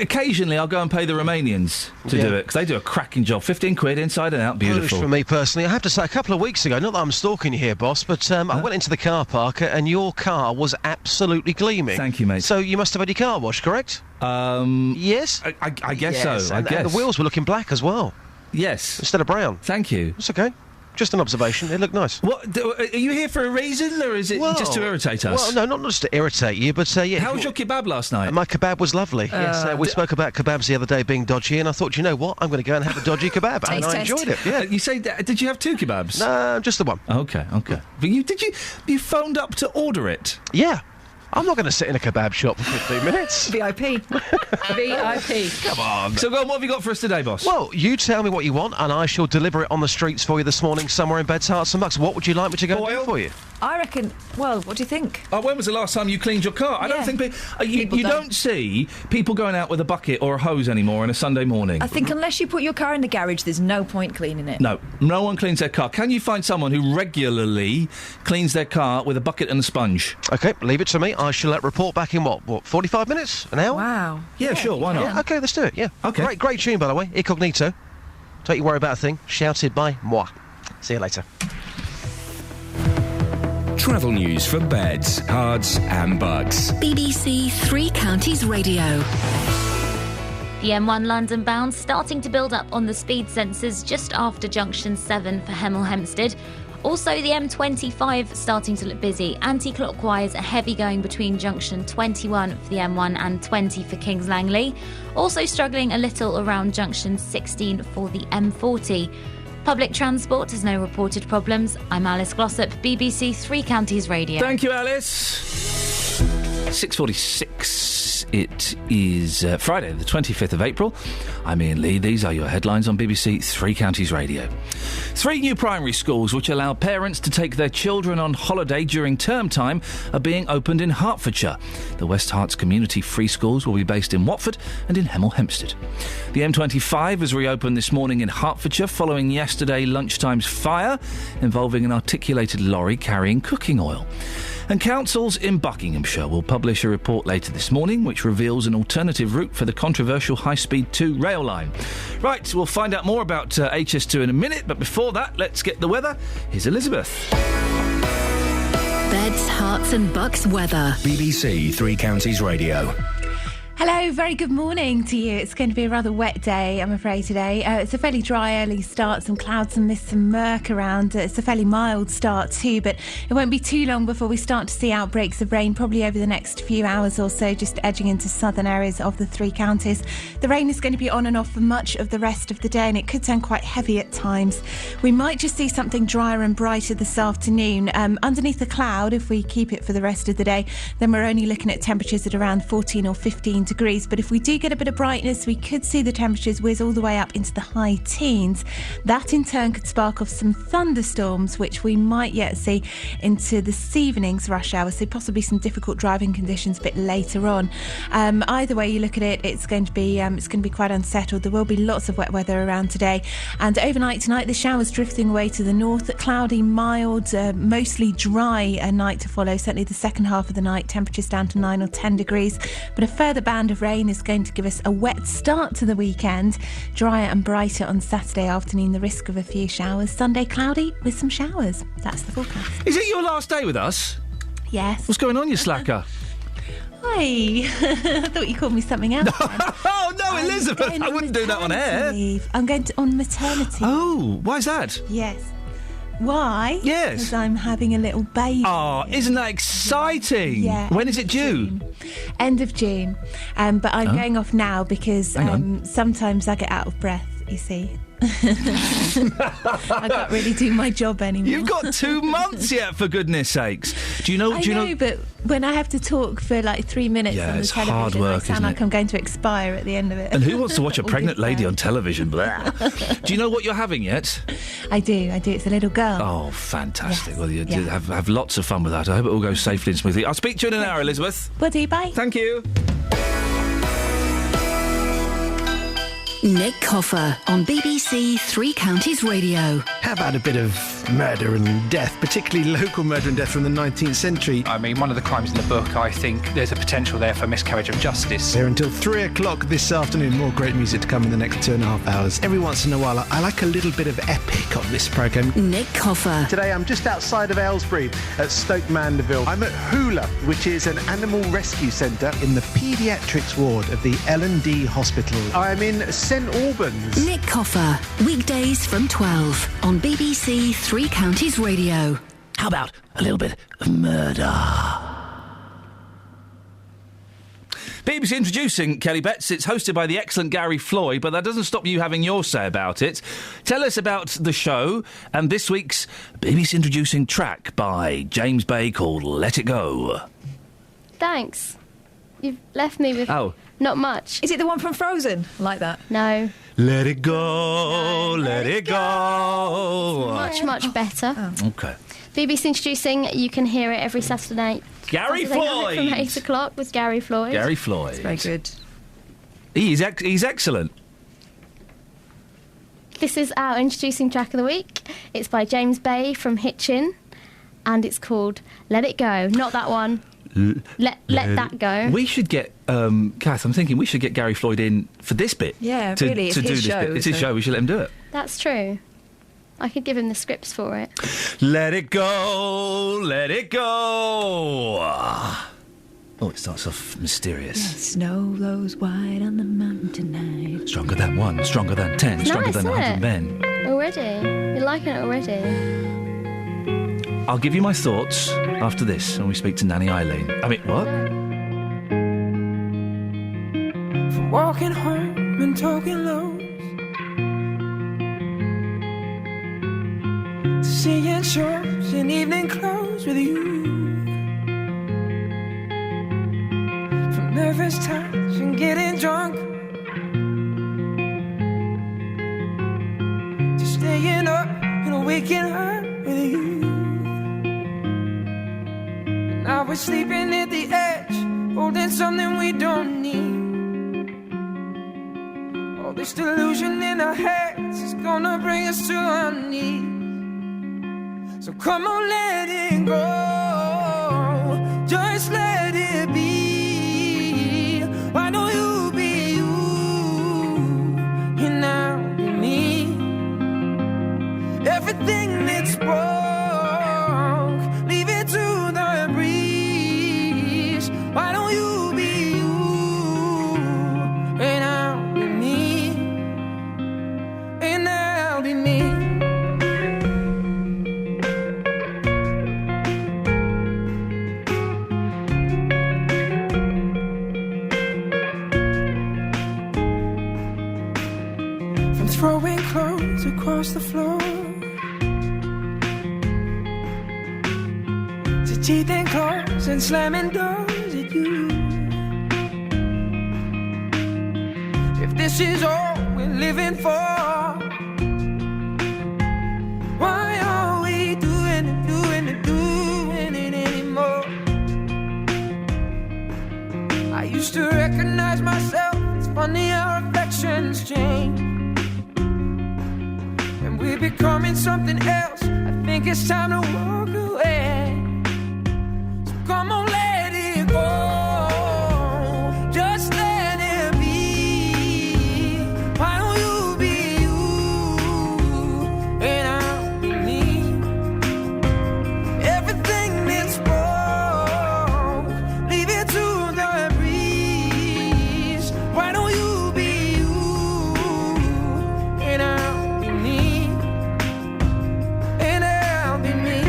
Occasionally, I'll go and pay the Romanians to do it, because they do a cracking job. 15 quid, inside and out, beautiful. For me personally, I have to say, a couple of weeks ago, not that I'm stalking you here, boss, but I went into the car park and your car was absolutely gleaming. Thank you, mate. So you must have had your car washed, correct? Yes. I guess so, I guess. And the wheels were looking black as well. Yes. Instead of brown. Thank you. It's okay. Just an observation. It looked nice. What? Are you here for a reason, or is it just to irritate us? Well, no, not just to irritate you, but yeah. How was your kebab last night? My kebab was lovely. Yes, we spoke about kebabs the other day being dodgy, and I thought, you know what, I'm going to go and have a dodgy kebab, and I enjoyed it. Yeah. You say, did you have 2 kebabs? No, just the one. Okay. But you phoned up to order it? Yeah. I'm not going to sit in a kebab shop for 15 minutes. VIP. VIP. Come on. So, go on, what have you got for us today, boss? Well, you tell me what you want, and I shall deliver it on the streets for you this morning somewhere in Beds, Hearts and Bucks. What would you like me to go and do for you? I reckon... Well, what do you think? When was the last time you cleaned your car? I don't think... you don't see people going out with a bucket or a hose anymore on a Sunday morning. I think unless you put your car in the garage, there's no point cleaning it. No one cleans their car. Can you find someone who regularly cleans their car with a bucket and a sponge? OK, leave it to me. I shall report back in, what, 45 minutes? An hour? Wow. Yeah, sure, why not? Yeah, OK, let's do it, yeah. OK. Great tune, by the way. Incognito. Don't you worry about a thing. Shouted by moi. See you later. Travel news for beds, cards and bugs. BBC Three Counties Radio. The M1 London bound starting to build up on the speed sensors just after junction 7 for Hemel Hempstead. Also, the M25 starting to look busy. Anti-clockwise, a heavy going between junction 21 for the M1 and 20 for Kings Langley. Also struggling a little around junction 16 for the M40. Public transport has no reported problems. I'm Alice Glossop, BBC Three Counties Radio. Thank you, Alice. 6:46. It is Friday, the 25th of April. I'm Iain Lee. These are your headlines on BBC Three Counties Radio. 3 new primary schools which allow parents to take their children on holiday during term time are being opened in Hertfordshire. The West Herts Community Free Schools will be based in Watford and in Hemel Hempstead. The M25 was reopened this morning in Hertfordshire following yesterday lunchtime's fire involving an articulated lorry carrying cooking oil. And councils in Buckinghamshire will publish a report later this morning which reveals an alternative route for the controversial High Speed 2 rail line. Right, we'll find out more about HS2 in a minute, but before that, let's get the weather. Here's Elizabeth. Beds, Hearts and Bucks weather. BBC Three Counties Radio. Hello, very good morning to you. It's going to be a rather wet day, I'm afraid, today. It's a fairly dry early start, some clouds, some mist, some murk around. It's a fairly mild start too, but it won't be too long before we start to see outbreaks of rain, probably over the next few hours or so, just edging into southern areas of the three counties. The rain is going to be on and off for much of the rest of the day, and it could turn quite heavy at times. We might just see something drier and brighter this afternoon. Underneath the cloud, if we keep it for the rest of the day, then we're only looking at temperatures at around 14 or 15 degrees, but if we do get a bit of brightness, we could see the temperatures whiz all the way up into the high teens. That in turn could spark off some thunderstorms, which we might yet see into this evening's rush hour, so possibly some difficult driving conditions a bit later on. Either way you look at it, it's going to be quite unsettled. There will be lots of wet weather around today, and overnight tonight the showers drifting away to the north. Cloudy, mild, mostly dry night to follow. Certainly the second half of the night, temperatures down to 9 or 10 degrees, but a further band of rain is going to give us a wet start to the weekend. Drier and brighter on Saturday afternoon, the risk of a few showers. Sunday cloudy with some showers. That's the forecast. Is it your last day with us? Yes. What's going on, you slacker? Hi. I thought you called me something else. Oh, no, Elizabeth, I wouldn't do that on air. Leave. I'm going on maternity. Oh, why is that? Yes. Why? Yes. Because I'm having a little baby. Oh, isn't that exciting? Yeah. When is it due? End of June. But I'm going off now because sometimes I get out of breath, you see. I can't really do my job anymore. You've got 2 months yet, for goodness sakes. I know, but when I have to talk for like 3 minutes on the it's television, hard work, I sound like I'm going to expire at the end of it. And who wants to watch a pregnant lady on television? Blah. Do you know what you're having yet? I do. It's a little girl. Oh, fantastic. Yes. Well, you have lots of fun with that. I hope it all goes safely and smoothly. I'll speak to you in an hour, Elizabeth. Will do, bye. Thank you. Nick Coffer on BBC Three Counties Radio. How about a bit of murder and death, particularly local murder and death from the 19th century? I mean, one of the crimes in the book, I think there's a potential there for miscarriage of justice. There until 3 o'clock this afternoon. More great music to come in the next 2.5 hours. Every once in a while, I like a little bit of epic on this programme. Nick Coffer. Today, I'm just outside of Aylesbury at Stoke Mandeville. I'm at Hoola, which is an animal rescue centre in the paediatrics ward of the L&D Hospital. I'm in St Albans. Nick Coffer, weekdays from 12 on BBC Three Counties Radio. How about a little bit of murder? BBC introducing Kelly Betts. It's hosted by the excellent Gary Floyd, but that doesn't stop you having your say about it. Tell us about the show and this week's BBC introducing track by James Bay called Let It Go. Thanks. You've left me with not much. Is it the one from Frozen? I like that. No. Let it go, let it go. Much, much better. Okay. BBC Introducing, you can hear it every Saturday night. Gary Saturday night Floyd! From 8 o'clock with Gary Floyd. Gary Floyd. It's very good. He's excellent. This is our Introducing track of the week. It's by James Bay from Hitchin, and it's called Let It Go. Not that one. Let that go. We should get, Kath, I'm thinking we should get Gary Floyd in for this bit. Yeah, to, really, it's to do his this show, bit. It's his so- show, we should let him do it. That's true. I could give him the scripts for it. Let it go, let it go. Oh, it starts off mysterious. Snow blows white on the mountain tonight. Stronger than 1, stronger than 10, It's stronger nice, than isn't 100 it? men. Already. You're liking it already. I'll give you my thoughts after this when we speak to Nanny Eileen. I mean, what? From walking home and talking lows, to seeing shows in evening clothes with you, from nervous touch and getting drunk, to staying up and waking up with you. And now we're sleeping at the edge, holding something we don't need. All this delusion in our heads is gonna bring us to our knees. So come on, let it go. Just let it be. Why don't you be you? And I'll be me. Everything that's broke, leave it to the breeze. Why don't you be you? And I'll be me. And I'll be me. From throwing clothes across the floor, to teeth and claws and slamming doors at you. If this is all we're living for, why are we doing it anymore? I used to recognize myself. It's funny how reflections change. And we're becoming something else. I think it's time to walk away. So come on, let it go. Just let it be. Why don't you be you? And I'll be me. Everything that's broke, leave it to the breeze. Why don't you be you? And I'll be me. And I'll be me.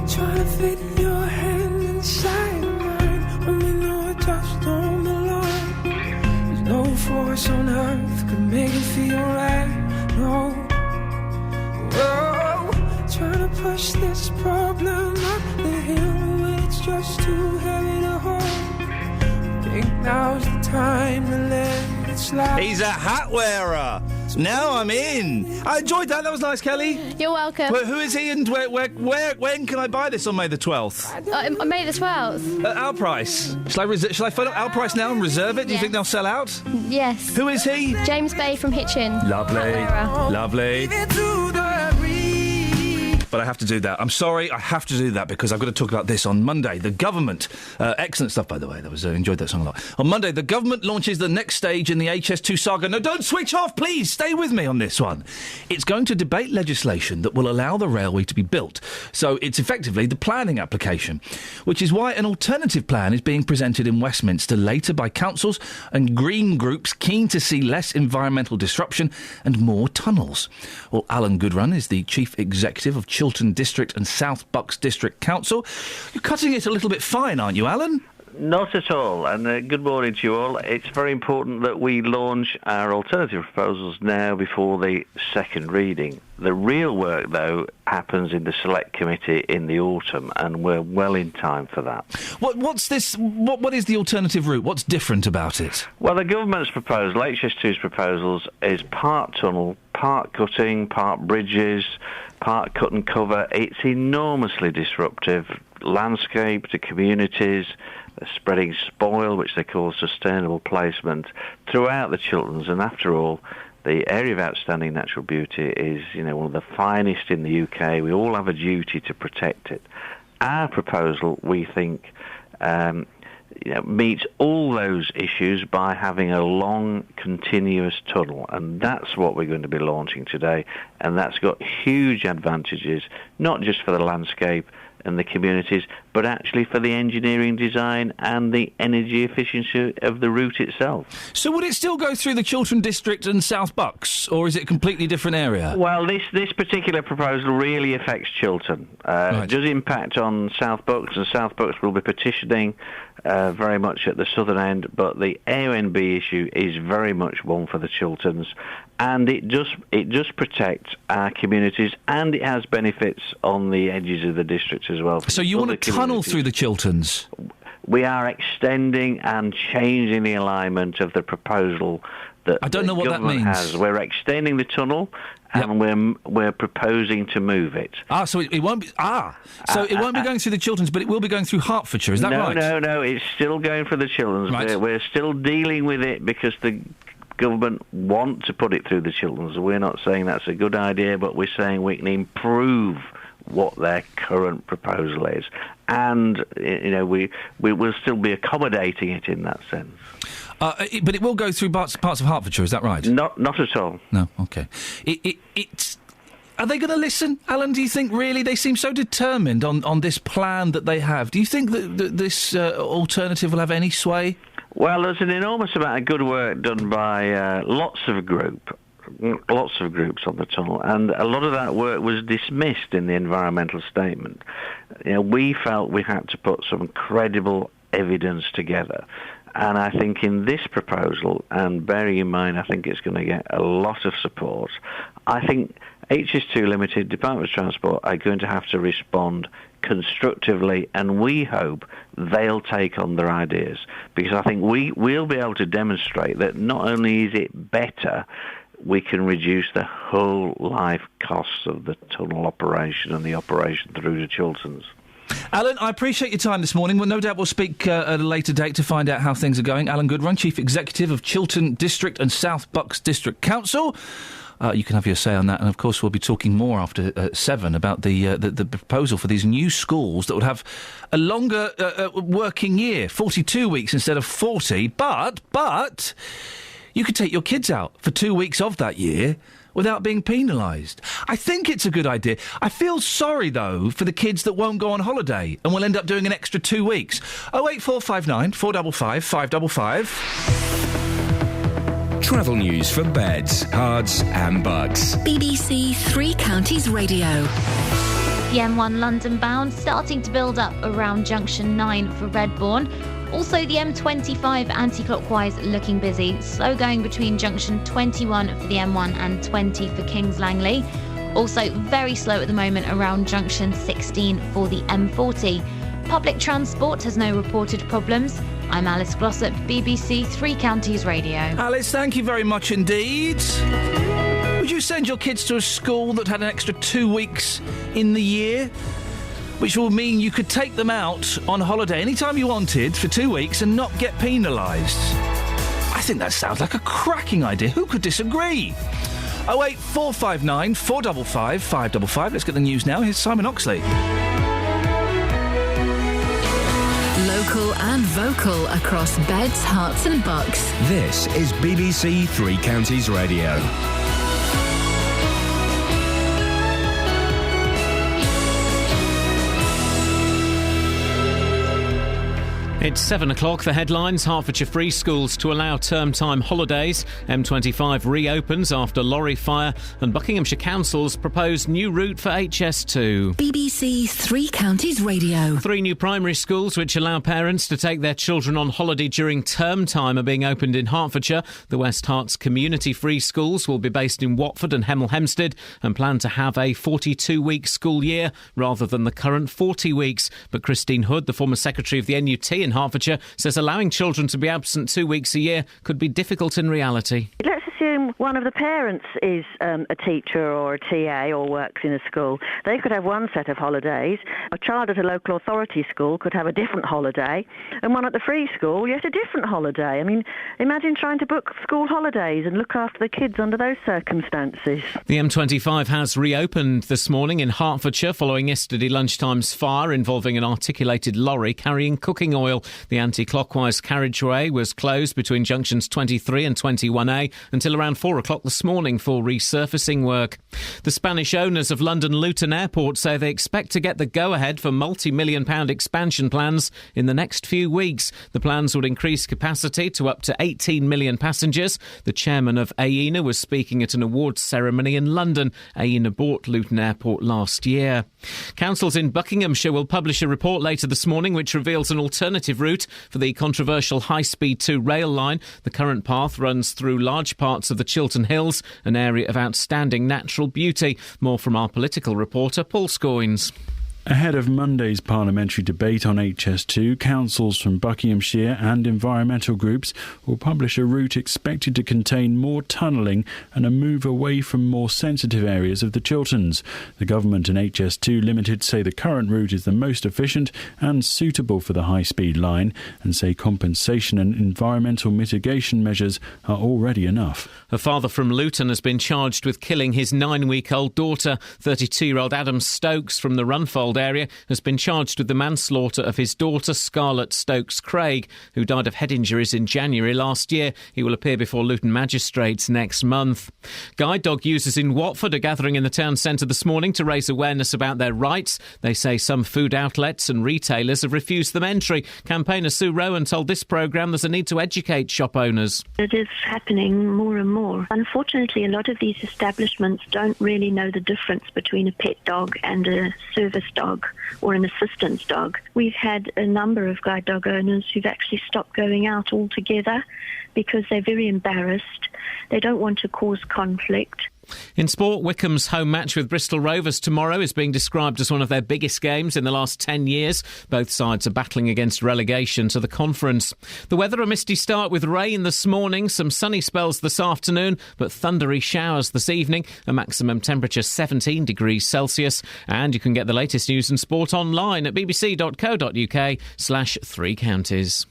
Trying to fit your hand inside mine when we know it just don't belong. There's no force on earth could make it feel right. No. Whoa. Trying to push this problem up the hill when it's just too heavy to hold. Think now's the time to let it slide. He's a hat wearer. Now I'm in. I enjoyed that. That was nice, Kelly. You're welcome. Well, who is he and when can I buy this on May the 12th? May the 12th. At our price. Shall I phone up our price now and reserve it? Do you think they'll sell out? Yes. Who is he? James Bay from Hitchin. Lovely. Lovely. But I have to do that. I'm sorry, I have to do that because I've got to talk about this on Monday. The government, excellent stuff, by the way. That was enjoyed that song a lot. On Monday, the government launches the next stage in the HS2 saga. No, don't switch off, please. Stay with me on this one. It's going to debate legislation that will allow the railway to be built. So it's effectively the planning application, which is why an alternative plan is being presented in Westminster later by councils and green groups keen to see less environmental disruption and more tunnels. Well, Alan Goodrun is the chief executive of Chiltern District and South Bucks District Council. You're cutting it a little bit fine, aren't you, Alan? Not at all, and good morning to you all. It's very important that we launch our alternative proposals now before the second reading. The real work, though, happens in the Select Committee in the autumn, and we're well in time for that. What's this? What is the alternative route? What's different about it? Well, the government's proposal, HS2's proposals, is part tunnel, part cutting, part bridges, part cut and cover. It's enormously disruptive. Landscape to communities, spreading spoil, which they call sustainable placement, throughout the Chilterns. And after all, the area of outstanding natural beauty is, one of the finest in the UK. We all have a duty to protect it. Our proposal, we think, meets all those issues by having a long, continuous tunnel, and that's what we're going to be launching today. And that's got huge advantages, not just for the landscape and the communities, but actually for the engineering design and the energy efficiency of the route itself. So would it still go through the Chiltern District and South Bucks, or is it a completely different area? Well, this particular proposal really affects Chiltern. It does impact on South Bucks, and South Bucks will be petitioning very much at the southern end, but the AONB issue is very much one for the Chilterns, and it just protects our communities, and it has benefits on the edges of the district as well. So you want a tunnel through the Chilterns? We are extending and changing the alignment of the proposal that I don't know what that means. Has. We're extending the tunnel, and we're proposing to move it. So it won't be. So it won't be going through the Chilterns, but it will be going through Hertfordshire. Is that right? No. It's still going for the Chilterns. Right. We're still dealing with it because the government want to put it through the Chilterns. We're not saying that's a good idea, but we're saying we can improve what their current proposal is, and we will still be accommodating it in that sense. But it will go through parts of Hertfordshire. Is that right? Not at all. No. Okay. It's. Are they going to listen, Alan? Do you think really they seem so determined on this plan that they have? Do you think that this alternative will have any sway? Well, there's an enormous amount of good work done by lots of groups on the tunnel, and a lot of that work was dismissed in the environmental statement. We felt we had to put some credible evidence together, and I think in this proposal, and bearing in mind I think it's going to get a lot of support, I think HS2 Limited, Department of Transport, are going to have to respond constructively, and we hope they'll take on their ideas, because I think we'll be able to demonstrate that not only is it better, we can reduce the whole life costs of the tunnel operation and the operation through the Chilterns. Alan, I appreciate your time this morning. Well, no doubt we'll speak at a later date to find out how things are going. Alan Goodrun, Chief Executive of Chiltern District and South Bucks District Council. You can have your say on that, and of course we'll be talking more after 7 about the proposal for these new schools that would have a longer working year, 42 weeks instead of 40, but you could take your kids out for 2 weeks of that year without being penalised. I think it's a good idea. I feel sorry, though, for the kids that won't go on holiday and will end up doing an extra 2 weeks. 08459 455 555. Travel news for beds, cards and bugs. BBC Three Counties Radio. The M1 London bound starting to build up around junction 9 for Redbourne. Also the M25 anti-clockwise looking busy, slow going between junction 21 for the M1 and 20 for Kings Langley. Also very slow at the moment around junction 16 for the M40. Public transport has no reported problems. I'm Alice Glossop, BBC Three Counties Radio. Alice, thank you very much indeed. Would you send your kids to a school that had an extra 2 weeks in the year? Which will mean you could take them out on holiday anytime you wanted for 2 weeks and not get penalised. I think that sounds like a cracking idea. Who could disagree? 08459 455 555. Let's get the news now. Here's Simon Oxley. Local and vocal across beds, hearts and bucks. This is BBC Three Counties Radio. It's 7 o'clock. The headlines: Hertfordshire free schools to allow term time holidays. M25 reopens after lorry fire. And Buckinghamshire Council's proposed new route for HS2. BBC Three Counties Radio. 3 new primary schools which allow parents to take their children on holiday during term time are being opened in Hertfordshire. The West Herts community free schools will be based in Watford and Hemel Hempstead and plan to have a 42-week school year rather than the current 40 weeks. But Christine Hood, the former secretary of the NUT in Hertfordshire, says allowing children to be absent 2 weeks a year could be difficult in reality. Let's assume one of the parents is a teacher or a TA or works in a school. They could have one set of holidays. A child at a local authority school could have a different holiday, and one at the free school yet a different holiday. I mean, imagine trying to book school holidays and look after the kids under those circumstances. The M25 has reopened this morning in Hertfordshire following yesterday lunchtime's fire involving an articulated lorry carrying cooking oil. The anti-clockwise carriageway was closed between junctions 23 and 21A until around 4 o'clock this morning for resurfacing work. The Spanish owners of London Luton Airport say they expect to get the go-ahead for multi-million-pound expansion plans in the next few weeks. The plans would increase capacity to up to 18 million passengers. The chairman of Iain was speaking at an awards ceremony in London. Iain bought Luton Airport last year. Councils in Buckinghamshire will publish a report later this morning which reveals an alternative route for the controversial High Speed 2 rail line. The current path runs through large parts of the Chiltern Hills, an area of outstanding natural beauty. More from our political reporter, Paul Scoynes. Ahead of Monday's parliamentary debate on HS2, councils from Buckinghamshire and environmental groups will publish a route expected to contain more tunnelling and a move away from more sensitive areas of the Chilterns. The government and HS2 Limited say the current route is the most efficient and suitable for the high-speed line, and say compensation and environmental mitigation measures are already enough. A father from Luton has been charged with killing his 9-week-old daughter. 32-year-old Adam Stokes from the Runfold area has been charged with the manslaughter of his daughter Scarlett Stokes-Craig, who died of head injuries in January last year. He will appear before Luton magistrates next month. Guide dog users in Watford are gathering in the town centre this morning to raise awareness about their rights. They say some food outlets and retailers have refused them entry. Campaigner Sue Rowan told this programme there's a need to educate shop owners. It is happening more and more. Unfortunately, a lot of these establishments don't really know the difference between a pet dog and a service dog or an assistance dog. We've had a number of guide dog owners who've actually stopped going out altogether because they're very embarrassed. They don't want to cause conflict. In sport, Wycombe's home match with Bristol Rovers tomorrow is being described as one of their biggest games in the last 10 years. Both sides are battling against relegation to the conference. The weather, a misty start with rain this morning, some sunny spells this afternoon, but thundery showers this evening. A maximum temperature 17 degrees Celsius. And you can get the latest news and sport online at bbc.co.uk/3 counties.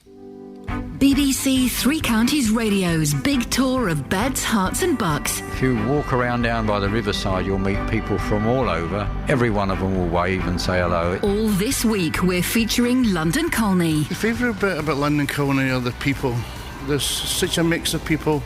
BBC Three Counties Radio's big tour of beds, hearts and bucks. If you walk around down by the riverside, you'll meet people from all over. Every one of them will wave and say hello. All this week, we're featuring London Colney. My favourite bit about London Colney are the people. There's such a mix of people.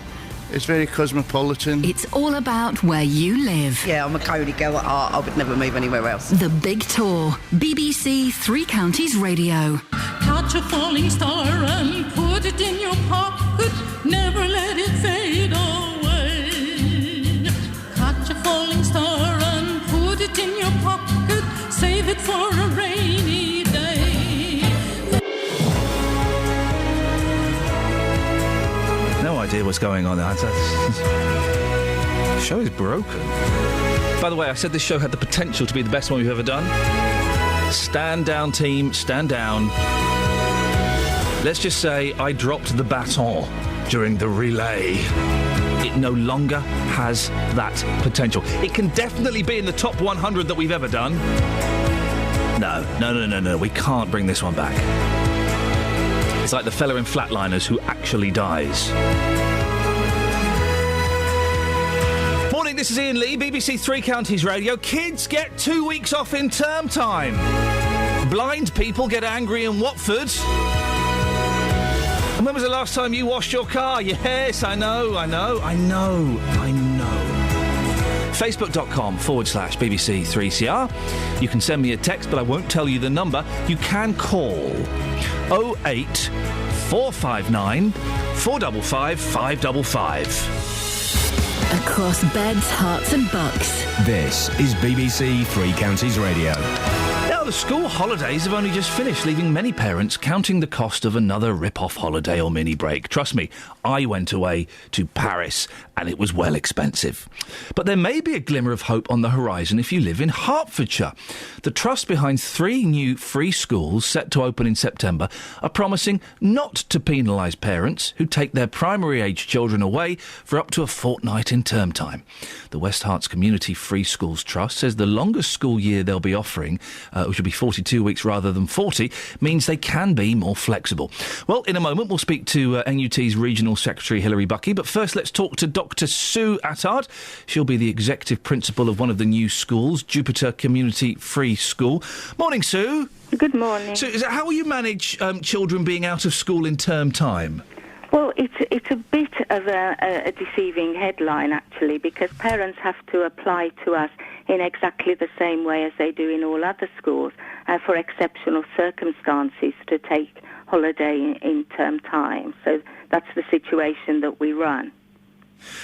It's very cosmopolitan. It's all about where you live. Yeah, I'm a Colney girl at heart. I would never move anywhere else. The Big Tour. BBC Three Counties Radio. Catch a falling star and put it in your pocket. Never let it fade away. Catch a falling star and put it in your pocket. Save it for a rainy day. No idea what's going on. The show is broken. By the way, I said this show had the potential to be the best one we've ever done. Stand down, team. Stand down. Let's just say I dropped the baton during the relay. It no longer has that potential. It can definitely be in the top 100 that we've ever done. No. We can't bring this one back. It's like the fella in Flatliners who actually dies. Morning, this is Iain Lee, BBC Three Counties Radio. Kids get 2 weeks off in term time. Blind people get angry in Watford. And when was the last time you washed your car? Yes, I know. Facebook.com/BBC3CR. You can send me a text, but I won't tell you the number. You can call 08 459 455 555. Across beds, hearts and bucks. This is BBC Three Counties Radio. Now, the school holidays have only just finished, leaving many parents counting the cost of another rip-off holiday or mini-break. Trust me, I went away to Paris and it was well expensive. But there may be a glimmer of hope on the horizon if you live in Hertfordshire. The trust behind 3 new free schools set to open in September are promising not to penalise parents who take their primary-age children away for up to a fortnight in term time. The West Herts Community Free Schools Trust says the longest school year they'll be offering, which will be 42 weeks rather than 40, means they can be more flexible. Well, in a moment we'll speak to NUT's Regional Secretary Hilary Buckey, but first let's talk to Dr Sue Attard. She'll be the Executive Principal of one of the new schools, Jupiter Community Free School. Morning, Sue. Good morning. So, how will you manage children being out of school in term time? Well, it's a bit of a deceiving headline, actually, because parents have to apply to us in exactly the same way as they do in all other schools for exceptional circumstances to take holiday in term time. So that's the situation that we run.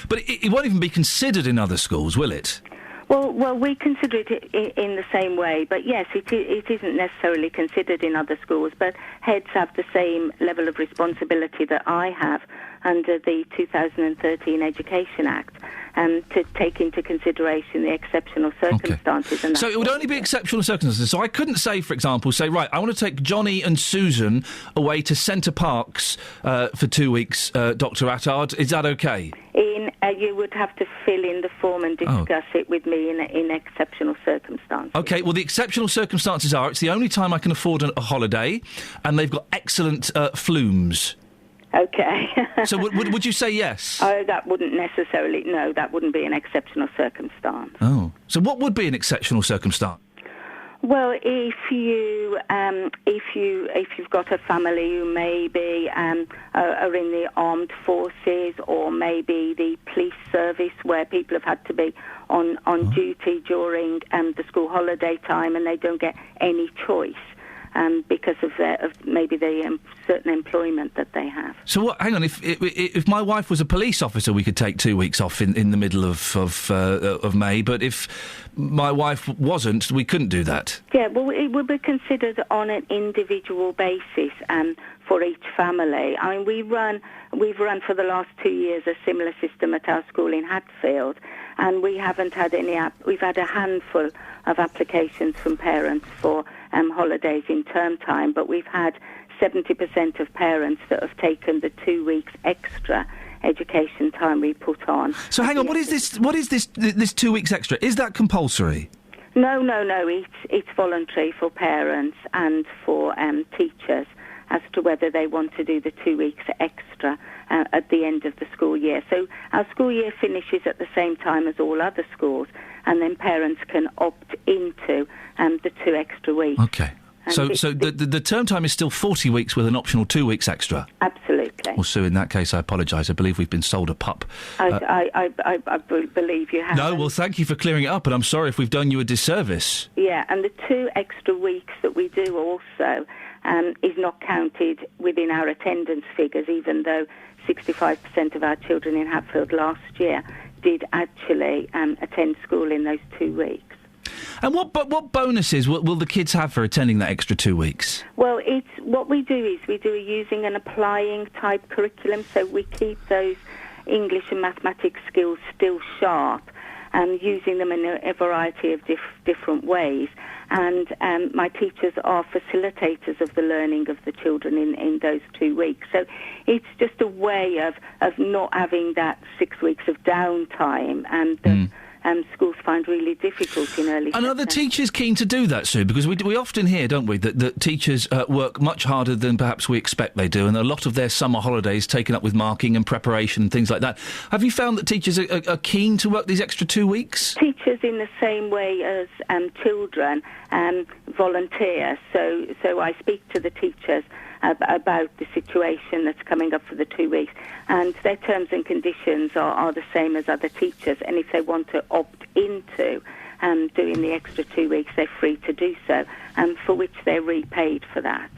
But it won't even be considered in other schools, will it? Well, we consider it in the same way, but yes, it isn't necessarily considered in other schools, but heads have the same level of responsibility that I have under the 2013 Education Act to take into consideration the exceptional circumstances. Okay. And so it would only be exceptional circumstances. So I couldn't say, for example, right, I want to take Johnny and Susan away to Centre Parks for 2 weeks, Dr Attard. Is that okay? You would have to fill in the form and discuss it with me in exceptional circumstances. OK, well, the exceptional circumstances are it's the only time I can afford a holiday, and they've got excellent flumes. OK. So would you say yes? Oh, that wouldn't necessarily... No, that wouldn't be an exceptional circumstance. Oh. So what would be an exceptional circumstance? Well, if you've got a family who maybe are in the armed forces or maybe the police service where people have had to be on duty during the school holiday time and they don't get any choice because of maybe the certain employment that they have. So what? Hang on. If my wife was a police officer, we could take 2 weeks off in the middle of May. But if my wife wasn't, we couldn't do that. Yeah. Well, it would be considered on an individual basis for each family. I mean, we've run for the last 2 years a similar system at our school in Hatfield, and we haven't had any. We've had a handful of applications from parents for holidays in term time, but we've had 70% of parents that have taken the 2 weeks extra education time we put on. So hang on, what is this 2 weeks extra? Is that compulsory? No. It's voluntary for parents and for teachers as to whether they want to do the 2 weeks extra at the end of the school year. So our school year finishes at the same time as all other schools, and then parents can opt into the 2 extra weeks. Okay. So the term time is still 40 weeks with an optional 2 weeks extra? Absolutely. Well, Sue, in that case, I apologise. I believe we've been sold a pup. I believe you have. No, well, thank you for clearing it up, but I'm sorry if we've done you a disservice. Yeah, and the 2 extra weeks that we do also is not counted within our attendance figures, even though 65% of our children in Hatfield last year did actually attend school in those 2 weeks. And what bonuses will the kids have for attending that extra 2 weeks? Well, what we do is we do using an applying type curriculum, so we keep those English and mathematics skills still sharp, using them in a variety of different ways. And my teachers are facilitators of the learning of the children in those 2 weeks. So it's just a way of not having that 6 weeks of downtime and schools find really difficult in early And are the teachers keen to do that, Sue? Because we often hear, don't we, that teachers work much harder than perhaps we expect they do, and a lot of their summer holidays taken up with marking and preparation and things like that. Have you found that teachers are keen to work these extra 2 weeks? Teachers, in the same way as children, volunteer. So I speak to the teachers about the situation that's coming up for the 2 weeks, and their terms and conditions are the same as other teachers, and if they want to opt into doing the extra 2 weeks, they're free to do so, for which they're repaid for that.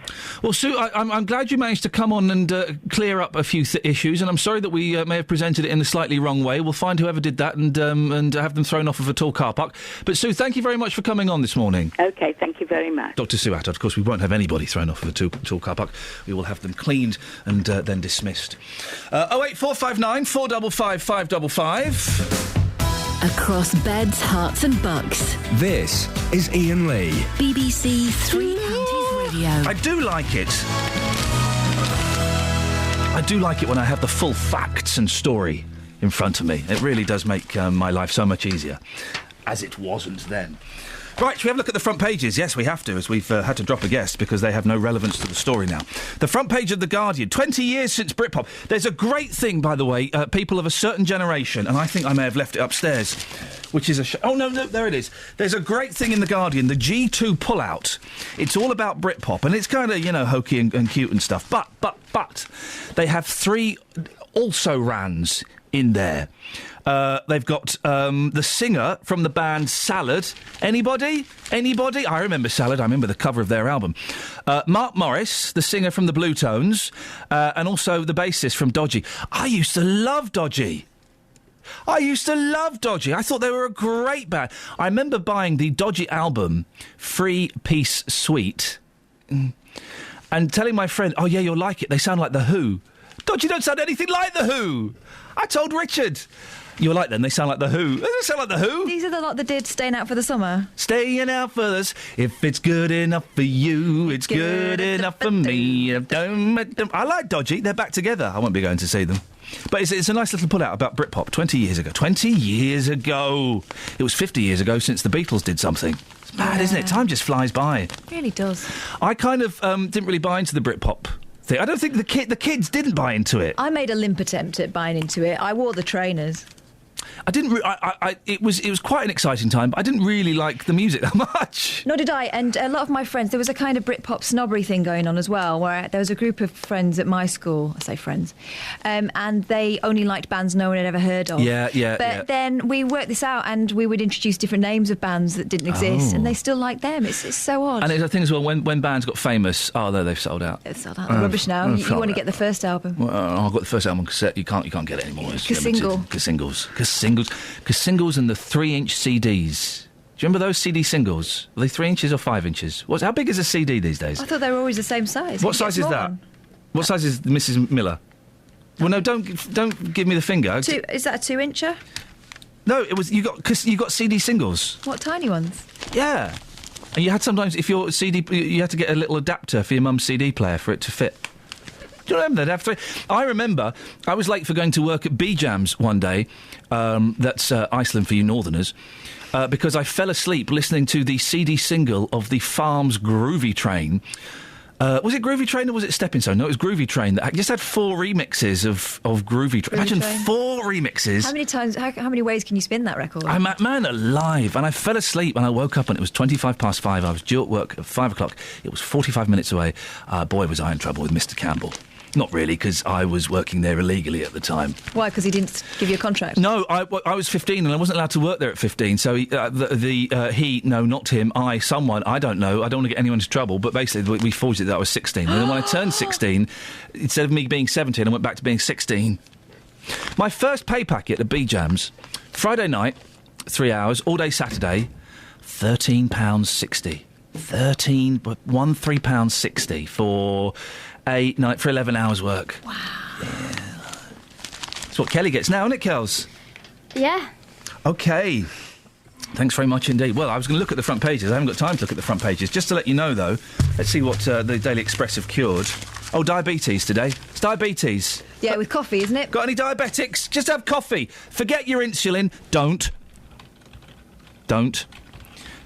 Well, Sue, I'm glad you managed to come on and clear up a few issues, and I'm sorry that we may have presented it in a slightly wrong way. We'll find whoever did that and have them thrown off of a tall car park. But, Sue, thank you very much for coming on this morning. OK, thank you very much. Dr Sue Attard. Of course, we won't have anybody thrown off of a tall car park. We will have them cleaned and then dismissed. 08459 455 555. Across beds, hearts and bucks. This is Iain Lee. BBC Three Counties Radio. I do like it. I do like it when I have the full facts and story in front of me. It really does make my life so much easier, as it wasn't then. Right, should we have a look at the front pages? Yes, we have to, as we've had to drop a guest because they have no relevance to the story now. The front page of The Guardian, 20 years since Britpop. There's a great thing, by the way, people of a certain generation, and I think I may have left it upstairs, which is a... Oh, no, there it is. There's a great thing in The Guardian, the G2 pullout. It's all about Britpop, and it's kind of, hokey and cute and stuff. But they have 3 also-rans in there. They've got the singer from the band Salad. Anybody? I remember Salad. I remember the cover of their album. Mark Morris, the singer from the Blue Tones, and also the bassist from Dodgy. I used to love Dodgy. I thought they were a great band. I remember buying the Dodgy album, 3-Piece Suite, and telling my friend, oh, yeah, you'll like it. They sound like The Who. Dodgy don't sound anything like The Who. I told Richard. You're like them, they sound like The Who. They don't sound like The Who. These are the lot that did Staying Out for the Summer. Staying out for us. If it's good enough for you, it's good enough for me. I like Dodgy. They're back together. I won't be going to see them. But it's a nice little put-out about Britpop 20 years ago. 20 years ago. It was 50 years ago since the Beatles did something. It's mad, isn't it? Time just flies by. It really does. I kind of didn't really buy into the Britpop thing. I don't think the kids didn't buy into it. I made a limp attempt at buying into it. I wore the trainers. I didn't. It was quite an exciting time, but I didn't really like the music that much. Nor did I. And a lot of my friends, there was a kind of Britpop snobbery thing going on as well, where there was a group of friends at my school. I say friends, and they only liked bands no one had ever heard of. Yeah. But then we worked this out, and we would introduce different names of bands that didn't exist, and they still liked them. It's so odd. And it's a thing as well. When bands got famous, they've sold out. They've sold out. They're rubbish now. You want to get the first album. Well, I've got the first album on cassette. You can't get it anymore. It's singles and the 3-inch CDs. Do you remember those CD singles? Were they 3 inches or 5 inches? How big is a CD these days? I thought they were always the same size. What size is that? What size is Mrs. Miller? Well, no, don't give me the finger. Is that a 2-incher? No, it was you got CD singles. What, tiny ones? Yeah, and you had sometimes if your CD you had to get a little adapter for your mum's CD player for it to fit. Do you remember that? I remember I was late for going to work at B-Jams one day. That's Iceland for you Northerners. Because I fell asleep listening to the CD single of the Farms Groovy Train. Was it Groovy Train or was it Stepping Stone? No, it was Groovy Train. That just had 4 remixes of Groovy Train. Imagine 4 remixes. How many times? How many ways can you spin that record? I'm man alive, and I fell asleep and I woke up and it was 5:25. I was due at work at 5 o'clock. It was 45 minutes away. Boy, was I in trouble with Mr. Campbell. Not really, because I was working there illegally at the time. Why? Because he didn't give you a contract? No, I was 15 and I wasn't allowed to work there at 15. So not him, someone, I don't know. I don't want to get anyone into trouble, but basically we forged it that I was 16. And then when I turned 16, instead of me being 17, I went back to being 16. My first pay packet at B-Jams, Friday night, 3 hours, all day Saturday, £13.60. £13.60 for a night for 11 hours work. Wow. Yeah. That's what Kelly gets now, isn't it, Kels? Yeah. OK. Thanks very much indeed. Well, I was going to look at the front pages. I haven't got time to look at the front pages. Just to let you know, though, let's see what the Daily Express have cured. Oh, diabetes today. It's diabetes. Yeah, with coffee, isn't it? Got any diabetics? Just have coffee. Forget your insulin. Don't.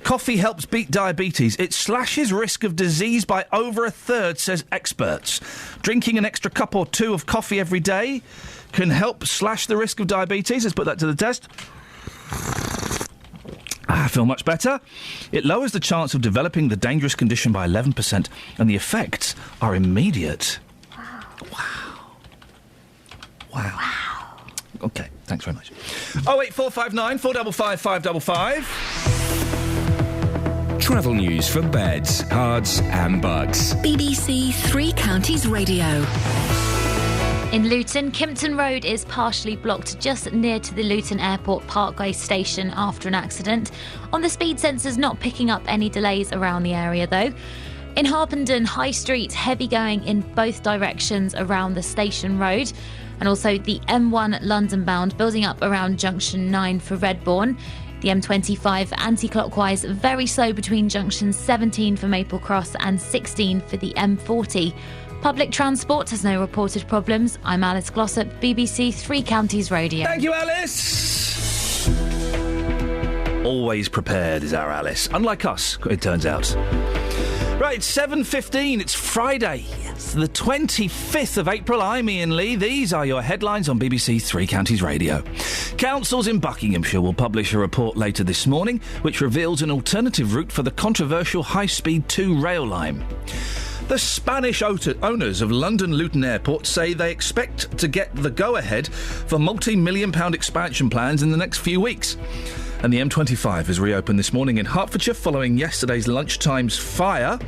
Coffee helps beat diabetes. It slashes risk of disease by over a third, says experts. Drinking an extra cup or 2 of coffee every day can help slash the risk of diabetes. Let's put that to the test. I feel much better. It lowers the chance of developing the dangerous condition by 11%, and the effects are immediate. Wow. OK, thanks very much. 08459 455 555. Travel news for beds, cards and bugs. BBC Three Counties Radio. In Luton, Kimpton Road is partially blocked just near to the Luton Airport Parkway station after an accident. On the speed sensors, not picking up any delays around the area though. In Harpenden High Street, heavy going in both directions around the Station Road. And also the M1 London bound building up around junction 9 for Redbourne. The M25 anti-clockwise very slow between junctions 17 for Maple Cross and 16 for the M40. Public transport has no reported problems. I'm Alice Glossop, BBC Three Counties Radio. Thank you, Alice. Always prepared is our Alice. Unlike us, it turns out. Right, it's 7:15. It's Friday. It's the 25th of April. I'm Iain Lee. These are your headlines on BBC Three Counties Radio. Councils in Buckinghamshire will publish a report later this morning which reveals an alternative route for the controversial High Speed 2 rail line. The Spanish owners of London Luton Airport say they expect to get the go-ahead for multi-million-pound expansion plans in the next few weeks. And the M25 has reopened this morning in Hertfordshire following yesterday's lunchtime's fire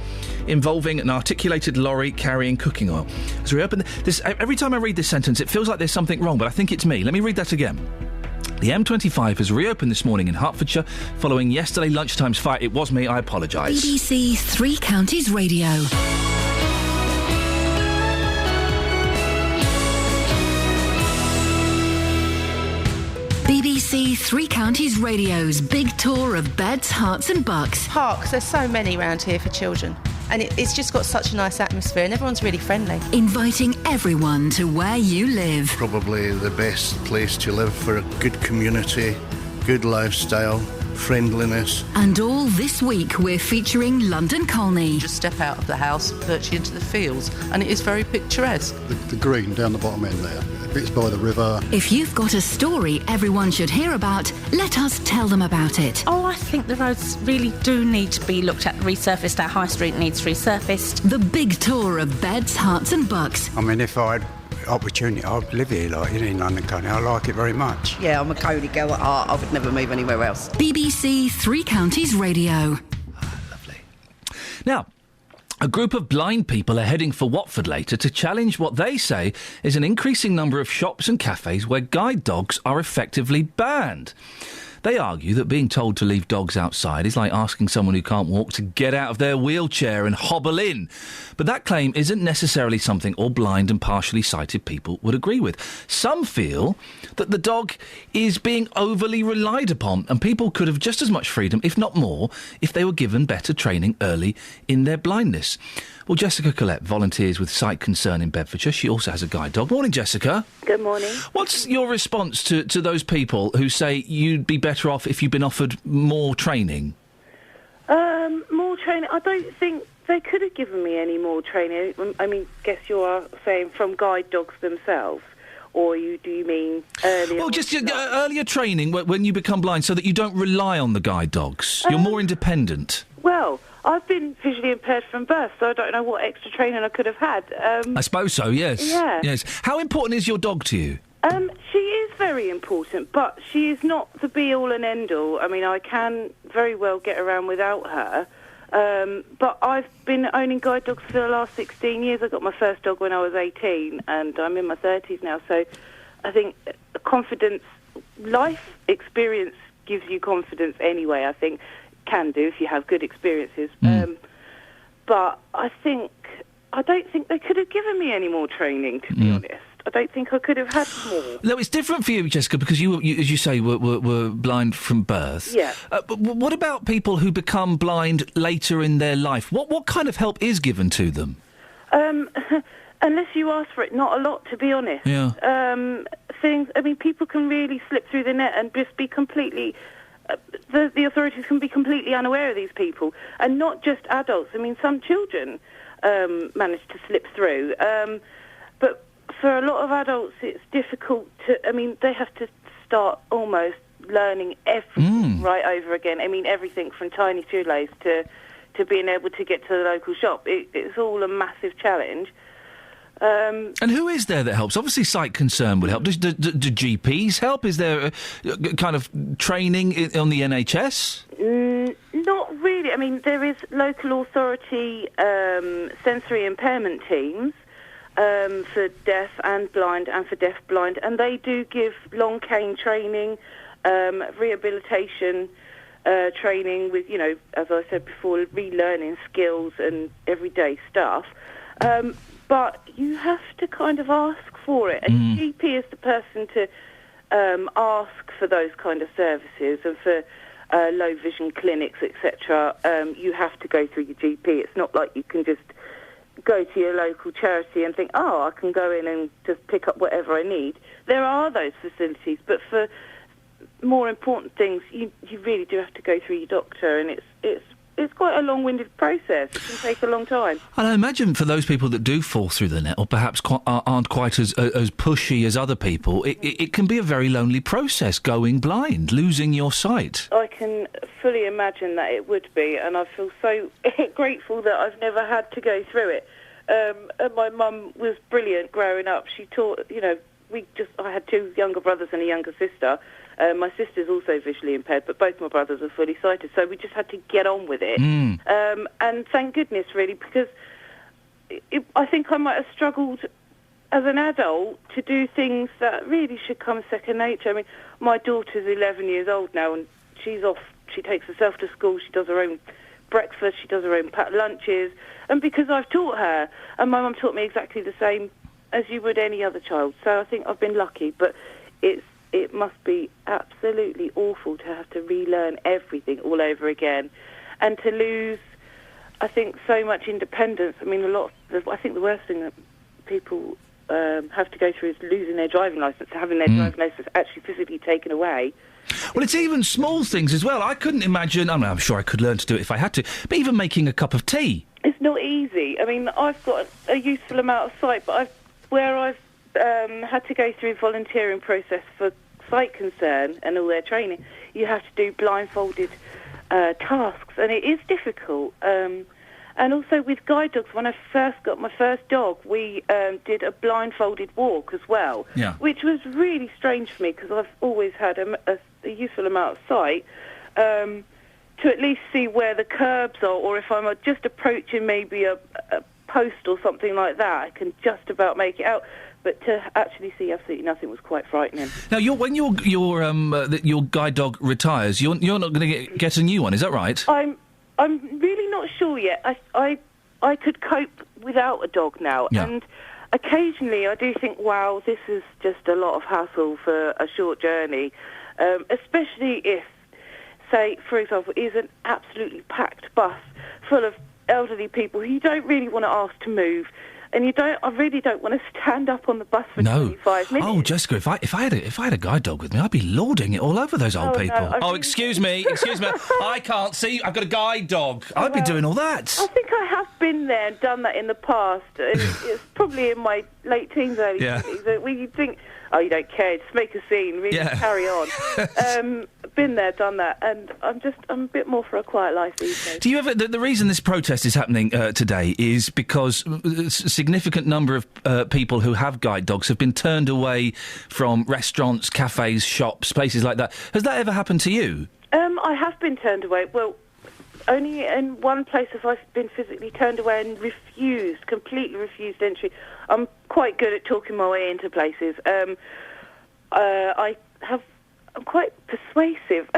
involving an articulated lorry carrying cooking oil. Has reopened. Every time I read this sentence, it feels like there's something wrong, but I think it's me. Let me read that again. The M25 has reopened this morning in Hertfordshire following yesterday lunchtime's fire. It was me, I apologise. BBC Three Counties Radio. BBC Three Counties Radio's big tour of beds, hearts and bucks. Parks, there's so many around here for children. And it's just got such a nice atmosphere and everyone's really friendly. Inviting everyone to where you live. Probably the best place to live for a good community, good lifestyle, friendliness. And all this week we're featuring London Colney. Just step out of the house, perch into the fields, and it is very picturesque. The green down the bottom end there, bits by the river. If you've got a story everyone should hear about, let us tell them about it. Oh, I think the roads really do need to be looked at, resurfaced. Our High Street needs resurfaced. The big tour of beds, hearts and bucks. I mean, if I had opportunity, I'd live here, like in London County. I like it very much. Yeah, I'm a Cody girl at heart. I would never move anywhere else. BBC Three Counties Radio. Lovely. Now, a group of blind people are heading for Watford later to challenge what they say is an increasing number of shops and cafes where guide dogs are effectively banned. They argue that being told to leave dogs outside is like asking someone who can't walk to get out of their wheelchair and hobble in. But that claim isn't necessarily something all blind and partially sighted people would agree with. Some feel that the dog is being overly relied upon and people could have just as much freedom, if not more, if they were given better training early in their blindness. Well, Jessica Collette volunteers with Sight Concern in Bedfordshire. She also has a guide dog. Morning, Jessica. Good morning. What's your response to those people who say you'd be better off if you'd been offered more training? More training? I don't think they could have given me any more training. I mean, guess you are saying from guide dogs themselves. Or do you mean earlier? Well, just earlier training when you become blind so that you don't rely on the guide dogs. You're more independent. Well, I've been visually impaired from birth, so I don't know what extra training I could have had. I suppose so, yes. Yeah. Yes. How important is your dog to you? She is very important, but she is not the be-all and end-all. I mean, I can very well get around without her. But I've been owning guide dogs for the last 16 years. I got my first dog when I was 18, and I'm in my 30s now. So I think confidence, life experience gives you confidence anyway, I think. Can do if you have good experiences. But I don't think they could have given me any more training, to be honest. I don't think I could have had more. No, it's different for you, Jessica, because you as you say, were blind from birth. Yeah. But what about people who become blind later in their life? What kind of help is given to them? Unless you ask for it, not a lot, to be honest. Yeah. People can really slip through the net and just be completely... The authorities can be completely unaware of these people, and not just adults. I mean, some children manage to slip through, but for a lot of adults, it's difficult to... I mean, they have to start almost learning everything right over again. I mean, everything from tiny shoelace to being able to get to the local shop. It's all a massive challenge. And who is there that helps? Obviously, Sight Concern would help. Do GPs help? Is there a kind of training on the NHS? Not really. I mean, there is local authority sensory impairment teams for deaf and blind and for deaf blind, and they do give long cane training, rehabilitation training with, as I said before, relearning skills and everyday stuff. But you have to kind of ask for it, and your GP is the person to ask for those kind of services, and for low vision clinics, etc. You have to go through your GP. It's not like you can just go to your local charity and think, oh, I can go in and just pick up whatever I need. There are those facilities, but for more important things, you really do have to go through your doctor, and it's quite a long-winded process. It can take a long time. And I imagine for those people that do fall through the net, or perhaps aren't quite as pushy as other people, it can be a very lonely process, going blind, losing your sight. I can fully imagine that it would be, and I feel so grateful that I've never had to go through it. And my mum was brilliant growing up. She taught, I had two younger brothers and a younger sister. My sister's also visually impaired, but both my brothers are fully sighted, so we just had to get on with it. And thank goodness, really, because I think I might have struggled as an adult to do things that really should come second nature. I mean, my daughter's 11 years old now, and she's off. She takes herself to school, she does her own breakfast, she does her own packed lunches, and because I've taught her, and my mum taught me exactly the same as you would any other child, so I think I've been lucky, but it must be absolutely awful to have to relearn everything all over again, and to lose, I think, so much independence. I mean, I think the worst thing that people have to go through is losing their driving licence, having their driving licence actually physically taken away. Well, it's even small things as well. I couldn't imagine, I'm sure I could learn to do it if I had to, but even making a cup of tea. It's not easy. I mean, I've got a useful amount of sight, but I've had to go through a volunteering process for sight concern and all their training. You have to do blindfolded tasks, and it is difficult. And also with guide dogs, when I first got my first dog, we did a blindfolded walk as well, which was really strange for me because I've always had a useful amount of sight to at least see where the curbs are, or if I'm just approaching maybe a post or something like that, I can just about make it out. But to actually see absolutely nothing was quite frightening. Now, when your guide dog retires, you're not going to get a new one, is that right? I'm really not sure yet. I could cope without a dog now, and occasionally I do think, wow, this is just a lot of hassle for a short journey, especially if, say, for example, is an absolutely packed bus full of elderly people who you don't really want to ask to move. And I really don't want to stand up on the bus for 25 minutes. Oh, Jessica, if I had a guide dog with me, I'd be lording it all over those old people. No, excuse me, I can't see. I've got a guide dog. I'd be doing all that. I think I have been there and done that in the past. And it's probably in my late teens, early 20s, where you think, oh, you don't care, just make a scene, really carry on. Been there, done that, and I'm a bit more for a quiet life these days. Do you ever? The reason this protest is happening today is because a significant number of people who have guide dogs have been turned away from restaurants, cafes, shops, places like that. Has that ever happened to you? I have been turned away. Well, only in one place have I been physically turned away and completely refused entry. I'm quite good at talking my way into places. I'm quite persuasive.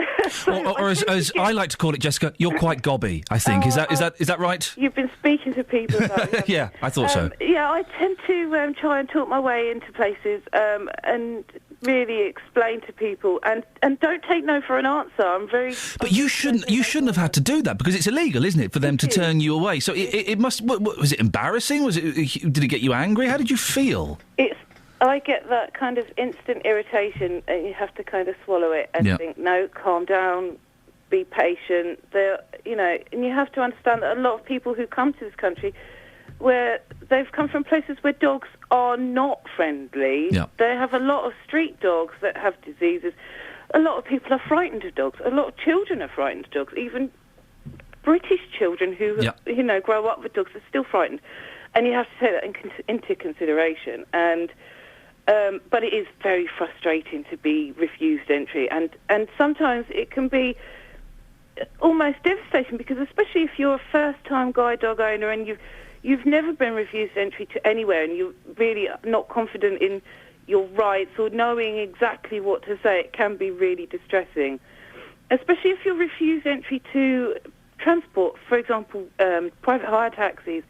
or as I like to call it, Jessica, you're quite gobby, I think. Is that right? You've been speaking to people about it. Yeah, I thought so. Yeah, I tend to try and talk my way into places and really explain to people and don't take no for an answer. But you shouldn't have had to do that because it's illegal, isn't it, for them to turn you away? So it must. Was it embarrassing? Did it get you angry? How did you feel? I get that kind of instant irritation, and you have to kind of swallow it and think, no, calm down, be patient. And you have to understand that a lot of people who come to this country, where they've come from places where dogs are not friendly. They have a lot of street dogs that have diseases. A lot of people are frightened of dogs. A lot of children are frightened of dogs. Even British children who grow up with dogs are still frightened. And you have to take that into consideration. And but it is very frustrating to be refused entry, and sometimes it can be almost devastating, because especially if you're a first-time guide dog owner and you've never been refused entry to anywhere, and you're really not confident in your rights or knowing exactly what to say, it can be really distressing. Especially if you're refused entry to transport, for example, private hire taxis.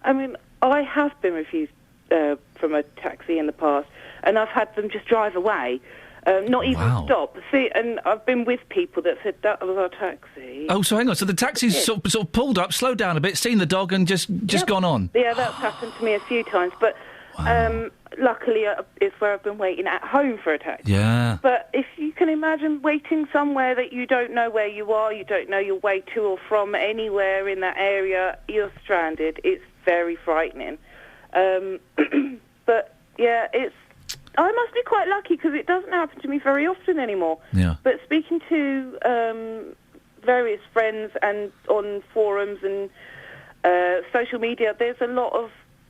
I mean, I have been refused from a taxi in the past, and I've had them just drive away, not even stop. See, and I've been with people that said that was our taxi. Oh, so hang on. So the taxi's sort of pulled up, slowed down a bit, seen the dog, and just gone on. Yeah, that's happened to me a few times, but luckily it's where I've been waiting at home for a taxi. Yeah. But if you can imagine waiting somewhere that you don't know where you are, you don't know your way to or from anywhere in that area, you're stranded. It's very frightening. But yeah, I must be quite lucky because it doesn't happen to me very often anymore. Yeah. But speaking to various friends and on forums and social media, there's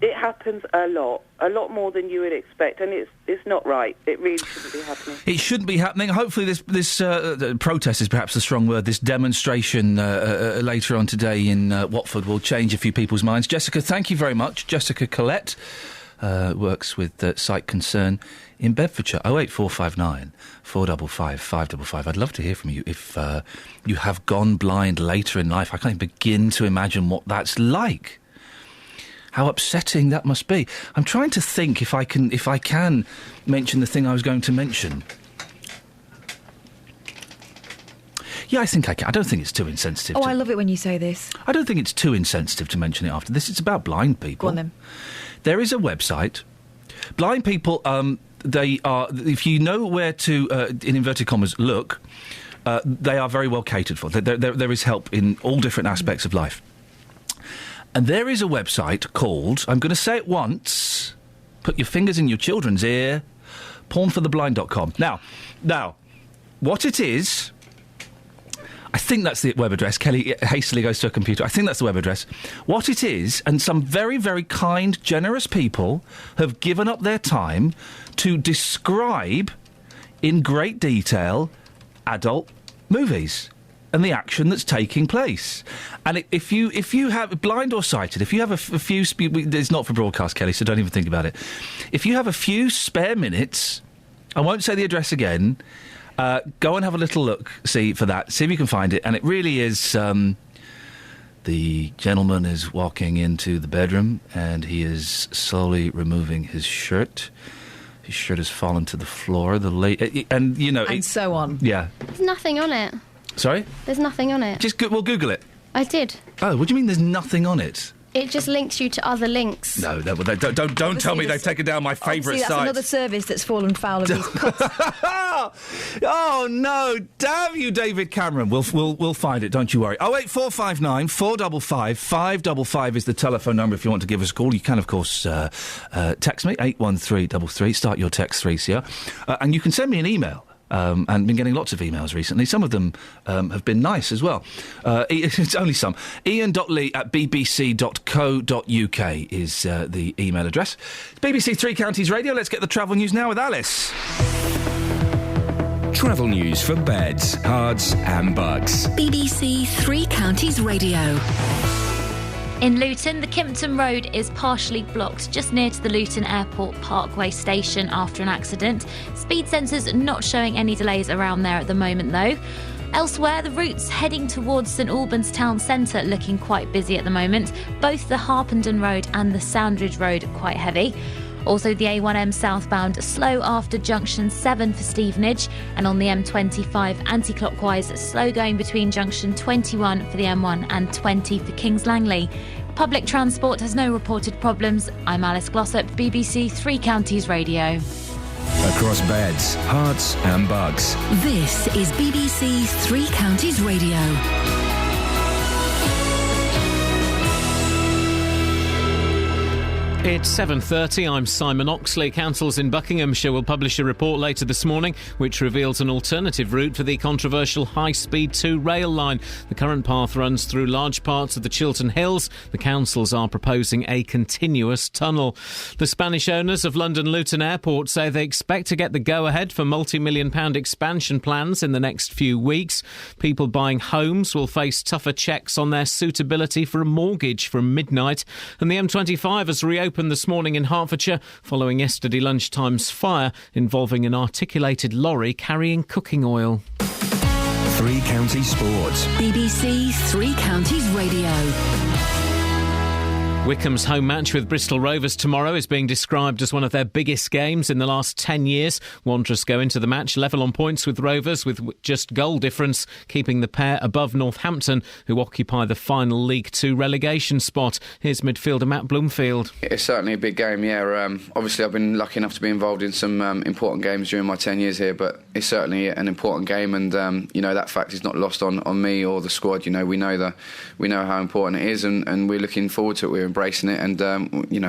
it happens a lot more than you would expect, and it's not right. It really shouldn't be happening. It shouldn't be happening. Hopefully this protest is perhaps the strong word, this demonstration later on today in Watford will change a few people's minds. Jessica, thank you very much. Jessica Collette works with Sight Concern in Bedfordshire. 08459 455 555. I'd love to hear from you if you have gone blind later in life. I can't even begin to imagine what that's like. How upsetting that must be. I'm trying to think if I can mention the thing I was going to mention. Yeah, I think I can. I don't think it's too insensitive. Oh, I love it when you say this. I don't think it's too insensitive to mention it after this. It's about blind people. Go on then. There is a website. Blind people, they are, if you know where to, in inverted commas, look, they are very well catered for. There is help in all different aspects of life. And there is a website called, I'm going to say it once, put your fingers in your children's ear, pornfortheblind.com. Now, what it is, I think that's the web address. Kelly hastily goes to a computer. I think that's the web address. What it is, and some very, very kind, generous people have given up their time to describe in great detail adult movies and the action that's taking place. And if you have, blind or sighted, if you have a few... It's not for broadcast, Kelly, so don't even think about it. If you have a few spare minutes, I won't say the address again, go and have a little look, see for that, see if you can find it. And it really is... the gentleman is walking into the bedroom and he is slowly removing his shirt. His shirt has fallen to the floor. And, you know... And so on. Yeah. There's nothing on it. Sorry? There's nothing on it. We'll Google it. I did. Oh, what do you mean there's nothing on it? It just links you to other links. No, don't tell me they've taken down my favourite site. That's another service that's fallen foul of these cuts. Oh no! Damn you, David Cameron. We'll find it. Don't you worry. 08459 455 555 is the telephone number if you want to give us a call. You can, of course, text me 81333. Start your text 3CR, and you can send me an email. And been getting lots of emails recently. Some of them have been nice as well. It's only some. Iain.lee@bbc.co.uk is the email address. It's BBC Three Counties Radio. Let's get the travel news now with Alice. Travel news for beds, cards and bugs. BBC Three Counties Radio. In Luton, the Kimpton Road is partially blocked just near to the Luton Airport Parkway station after an accident. Speed sensors not showing any delays around there at the moment though. Elsewhere, the routes heading towards St Albans Town Centre looking quite busy at the moment. Both the Harpenden Road and the Soundridge Road quite heavy. Also, the A1M southbound slow after junction 7 for Stevenage, and on the M25 anti-clockwise slow going between junction 21 for the M1 and 20 for Kings Langley. Public transport has no reported problems. I'm Alice Glossop, BBC Three Counties Radio. Across beds, hearts and bugs. This is BBC Three Counties Radio. It's 7:30. I'm Simon Oxley. Councils in Buckinghamshire will publish a report later this morning which reveals an alternative route for the controversial High Speed 2 rail line. The current path runs through large parts of the Chiltern Hills. The councils are proposing a continuous tunnel. The Spanish owners of London Luton Airport say they expect to get the go-ahead for multi-million-pound expansion plans in the next few weeks. People buying homes will face tougher checks on their suitability for a mortgage from midnight. And the M25 has reopened this morning in Hertfordshire following yesterday lunchtime's fire involving an articulated lorry carrying cooking oil. Three Counties Sports. BBC Three Counties Radio. Wycombe's home match with Bristol Rovers tomorrow is being described as one of their biggest games in the last 10 years. Wanderers go into the match level on points with Rovers with just goal difference, keeping the pair above Northampton, who occupy the final League 2 relegation spot. Here's midfielder Matt Bloomfield. It's certainly a big game, yeah. Obviously, I've been lucky enough to be involved in some important games during my 10 years here, but it's certainly an important game, and that fact is not lost on me or the squad. We know how important it is, and we're looking forward to it. We're embracing it, and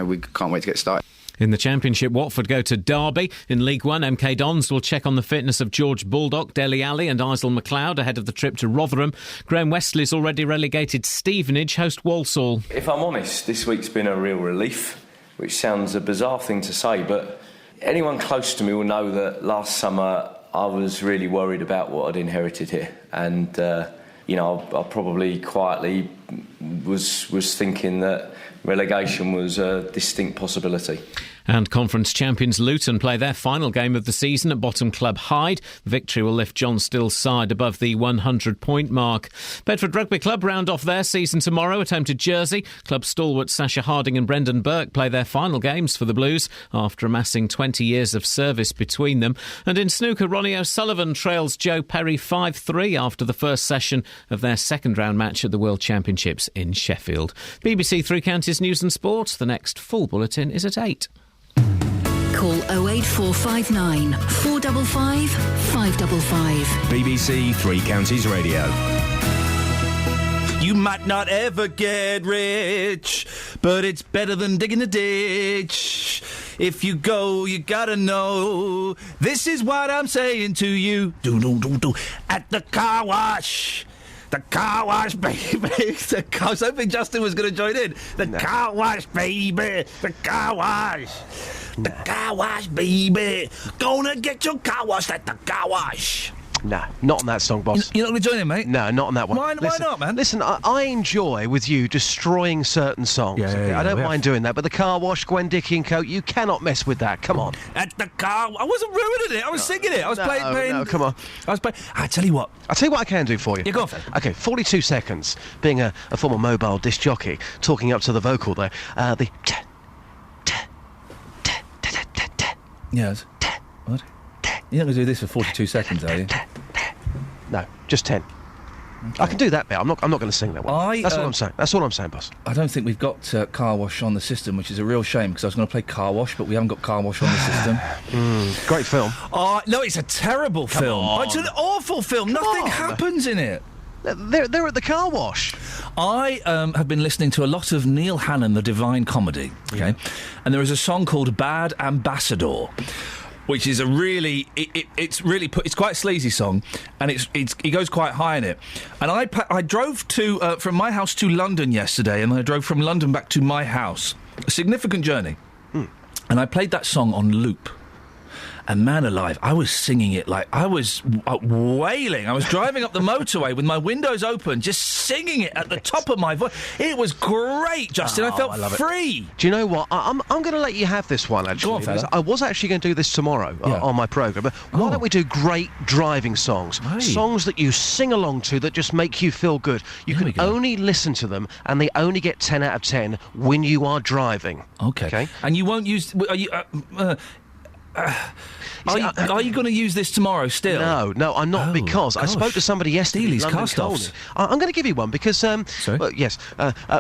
we can't wait to get started. In the Championship, Watford go to Derby. In League One, MK Dons will check on the fitness of George Baldock, Dele Alli and Isle McLeod ahead of the trip to Rotherham. Graham Westley's already relegated Stevenage host Walsall. If I'm honest, this week's been a real relief, which sounds a bizarre thing to say, but anyone close to me will know that last summer I was really worried about what I'd inherited here, and I probably quietly was thinking that relegation was a distinct possibility. And conference champions Luton play their final game of the season at bottom club Hyde. The victory will lift John Still's side above the 100-point mark. Bedford Rugby Club round off their season tomorrow at home to Jersey. Club stalwarts Sasha Harding and Brendan Burke play their final games for the Blues after amassing 20 years of service between them. And in snooker, Ronnie O'Sullivan trails Joe Perry 5-3 after the first session of their second-round match at the World Championships in Sheffield. BBC Three Counties News and Sport. The next full bulletin is at 8. Call 08459 455 555. BBC Three Counties Radio. You might not ever get rich, but it's better than digging a ditch. If you go, you gotta know. This is what I'm saying to you. Do at the car wash. The car wash, baby. I was hoping Justin was going to join in. The car wash, baby. The car wash. The car wash, baby. Gonna get your car washed at the car wash. No, not on that song, boss. You're not going to join in, mate? No, not on that one. Why not, man? Listen, I enjoy with you destroying certain songs. Yeah, I don't mind doing that, but the car wash, Gwen Dickie and Co., you cannot mess with that. Come on. At the car... I wasn't ruining it. I was singing it. I was playing... No, come on. I was playing... I tell you what I can do for you. Yeah, go on, Fred. OK, 42 seconds. Being a former mobile disc jockey, talking up to the vocal there. The... Yes. What? You're not going to do this for 42 seconds, are you? No, just 10. Okay. I can do that bit. I'm not going to sing that one. That's what I'm saying. That's all I'm saying, boss. I don't think we've got car wash on the system, which is a real shame because I was going to play car wash, but we haven't got car wash on the system. Great film. No, it's a terrible film. Oh, it's an awful film. Nothing happens in it. They're at the car wash. I have been listening to a lot of Neil Hannon, The Divine Comedy. Okay, and there is a song called "Bad Ambassador," which is a really, it's quite a sleazy song, and he goes quite high in it. And I drove to from my house to London yesterday, and I drove from London back to my house, a significant journey, and I played that song on loop. And man alive, I was singing it like I was wailing. I was driving up the motorway with my windows open, just singing it at the top of my voice. It was great, Justin. I felt free. Do you know what? I'm going to let you have this one, actually. Go on, fella. I was actually going to do this tomorrow on my programme, but why don't we do great driving songs? Hey. Songs that you sing along to that just make you feel good. You can only listen to them, and they only get 10 out of 10 when you are driving. Okay. And you won't use... Are you going to use this tomorrow still? No, I'm not, because I spoke to somebody yesterday in London Colney. I'm going to give you one because,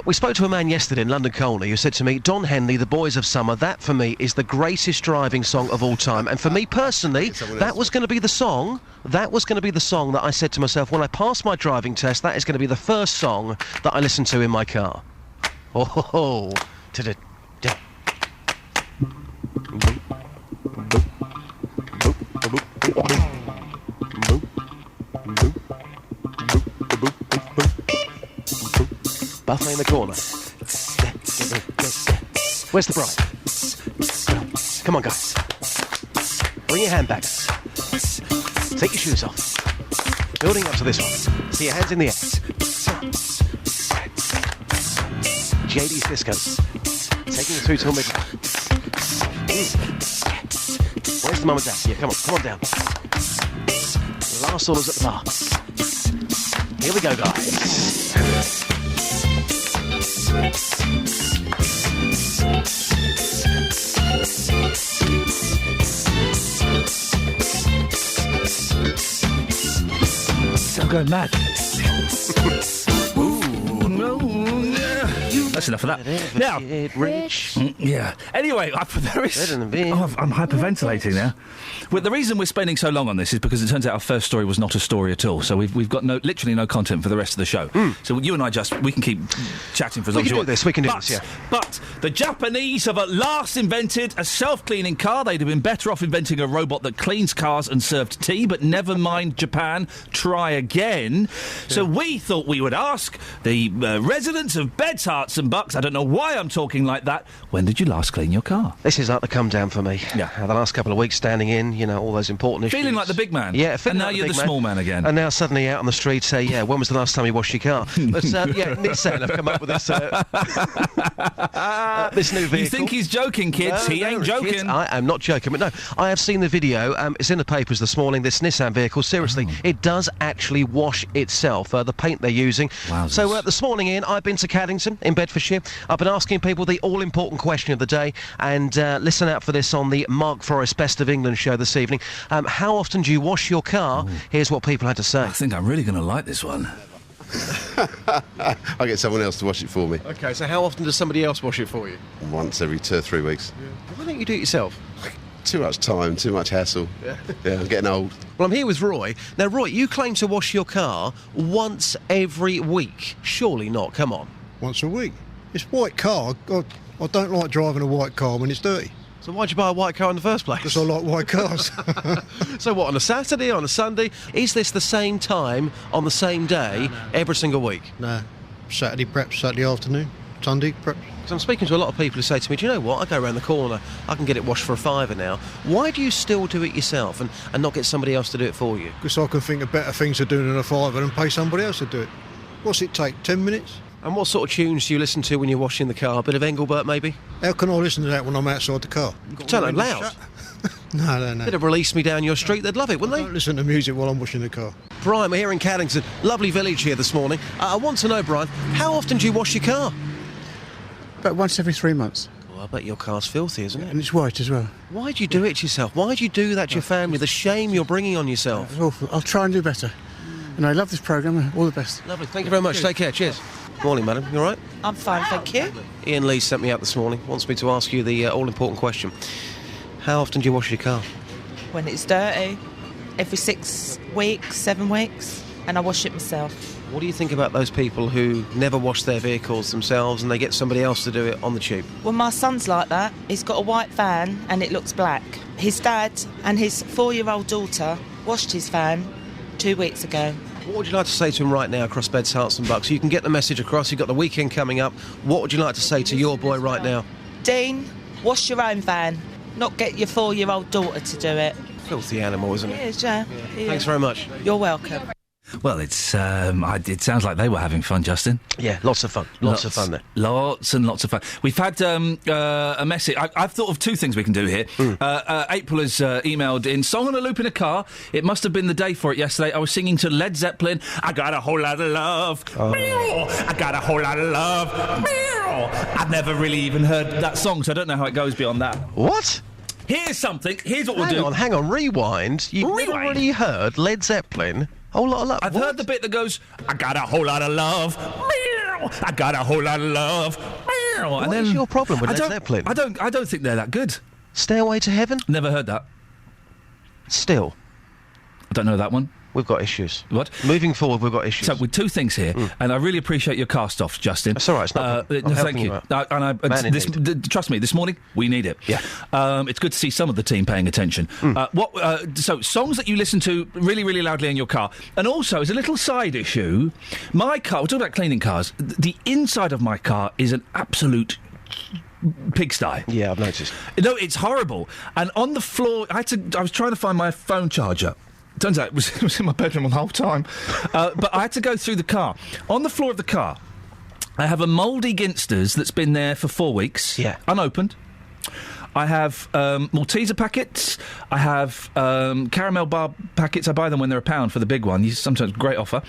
we spoke to a man yesterday in London Colney who said to me, Don Henley, The Boys of Summer, that for me is the greatest driving song of all time. And for me personally, that was going to be the song that I said to myself, when I pass my driving test, that is going to be the first song that I listen to in my car. Buffet in the corner. Where's the bride? Come on, guys. Bring your handbags. Take your shoes off. Building up to this one. See your hands in the air. JD's Discos. Taking it through till midnight. Where's the mum and dad? Yeah, come on down. Last orders at the bar. Here we go, guys. I'm going mad. That's enough of that. Now, Rich. Yeah. Anyway, there is. I'm hyperventilating now. Well, the reason we're spending so long on this is because it turns out our first story was not a story at all. So we've got literally no content for the rest of the show. So you and I we can keep chatting for as long as you want. We can do this. Yeah. But the Japanese have at last invented a self-cleaning car. They'd have been better off inventing a robot that cleans cars and served tea. But never mind, Japan. Try again. Yeah. So we thought we would ask the residents of Beds, Hearts and Bucks. I don't know why I'm talking like that. When did you last clean your car? This is like the come down for me. Yeah. The last couple of weeks standing in, all those important issues. Feeling like the big man. Yeah. And now you're the small man again. And now suddenly out on the street say, when was the last time you washed your car? But Nissan have come up with this this new vehicle. You think he's joking, kids? He ain't joking. Kids, I am not joking. But no, I have seen the video. It's in the papers this morning. This Nissan vehicle, seriously, it does actually wash itself. The paint they're using. Wowzers. So this morning, Ian, I've been to Caddington in Bedfordshire. I've been asking people the all-important question of the day, and listen out for this on the Mark Forrest Best of England show this evening. How often do you wash your car? Here's what people had to say. I think I'm really going to like this one. I get someone else to wash it for me. OK, so how often does somebody else wash it for you? Once every 2 or 3 weeks. Yeah. Why don't you do it yourself? Too much time, too much hassle. Yeah, I'm getting old. Well, I'm here with Roy. Now, Roy, you claim to wash your car once every week. Surely not, come on. Once a week? It's a white car. I don't like driving a white car when it's dirty. So why'd you buy a white car in the first place? Because I like white cars. So what, on a Saturday, on a Sunday? Is this the same time on the same day every single week? No. Saturday, perhaps Saturday afternoon. Sunday, perhaps. Because I'm speaking to a lot of people who say to me, do you know what, I go around the corner, I can get it washed for £5 now. Why do you still do it yourself and not get somebody else to do it for you? Because I can think of better things to do than a £5 and pay somebody else to do it. What's it take, 10 minutes? And what sort of tunes do you listen to when you're washing the car? A bit of Engelbert, maybe? How can I listen to that when I'm outside the car? Turn it loud. No. Bit of Release Me Down Your Street, they'd love it, wouldn't they? I don't listen to music while I'm washing the car. Brian, we're here in Caddington. Lovely village here this morning. I want to know, Brian, how often do you wash your car? About once every 3 months. Well, I bet your car's filthy, isn't it? And it's white as well. Why do you do it to yourself? Why do you do that to your family? The shame you're bringing on yourself. I'll try and do better. And I love this programme. All the best. Lovely. Thank you very much. Take care. Cheers. Morning, madam. You all right? I'm fine, thank you. Ian Lee sent me out this morning. Wants me to ask you the all-important question. How often do you wash your car? When it's dirty. Every 6 weeks, 7 weeks. And I wash it myself. What do you think about those people who never wash their vehicles themselves and they get somebody else to do it on the tube? Well, my son's like that. He's got a white van and it looks black. His dad and his 4-year-old daughter washed his van 2 weeks ago. What would you like to say to him right now across Beds, Hearts and Bucks? You can get the message across. You've got the weekend coming up. What would you like to say to your boy right now? Dean, wash your own van, not get your 4-year-old daughter to do it. Filthy animal, isn't it? It is, yeah. Thanks very much. You're welcome. Well, it sounds like they were having fun, Justin. Yeah, lots of fun. Lots of fun there. Lots and lots of fun. We've had a message. I've thought of 2 things we can do here. April has emailed in, song on a loop in a car. It must have been the day for it yesterday. I was singing to Led Zeppelin. I got a whole lot of love. I got a whole lot of love. I've never really even heard that song, so I don't know how it goes beyond that. What? Here's something. Here's what we'll do. Hang on, rewind. You've never really heard Led Zeppelin? Whole lot of love. I've heard the bit that goes, I got a whole lot of love. I got a whole lot of love. What is your problem with Led Zeppelin? I don't think they're that good. Stairway to Heaven? Never heard that. Still. I don't know that one. We've got issues. What? Moving forward, we've got issues. So, with two things here, and I really appreciate your cast-off, Justin. That's all right. It's not. Thank you. Trust me, this morning, we need it. Yeah. It's good to see some of the team paying attention. So, songs that you listen to really, really loudly in your car. And also, as a little side issue, my car, we're talking about cleaning cars, the inside of my car is an absolute pigsty. Yeah, I've noticed. No, it's horrible. And on the floor, I was trying to find my phone charger. Turns out it was in my bedroom the whole time. But I had to go through the car. On the floor of the car, I have a mouldy Ginsters that's been there for 4 weeks. Yeah. Unopened. I have Malteser packets. I have caramel bar packets. I buy them when they're £1 for the big one. Sometimes great offer.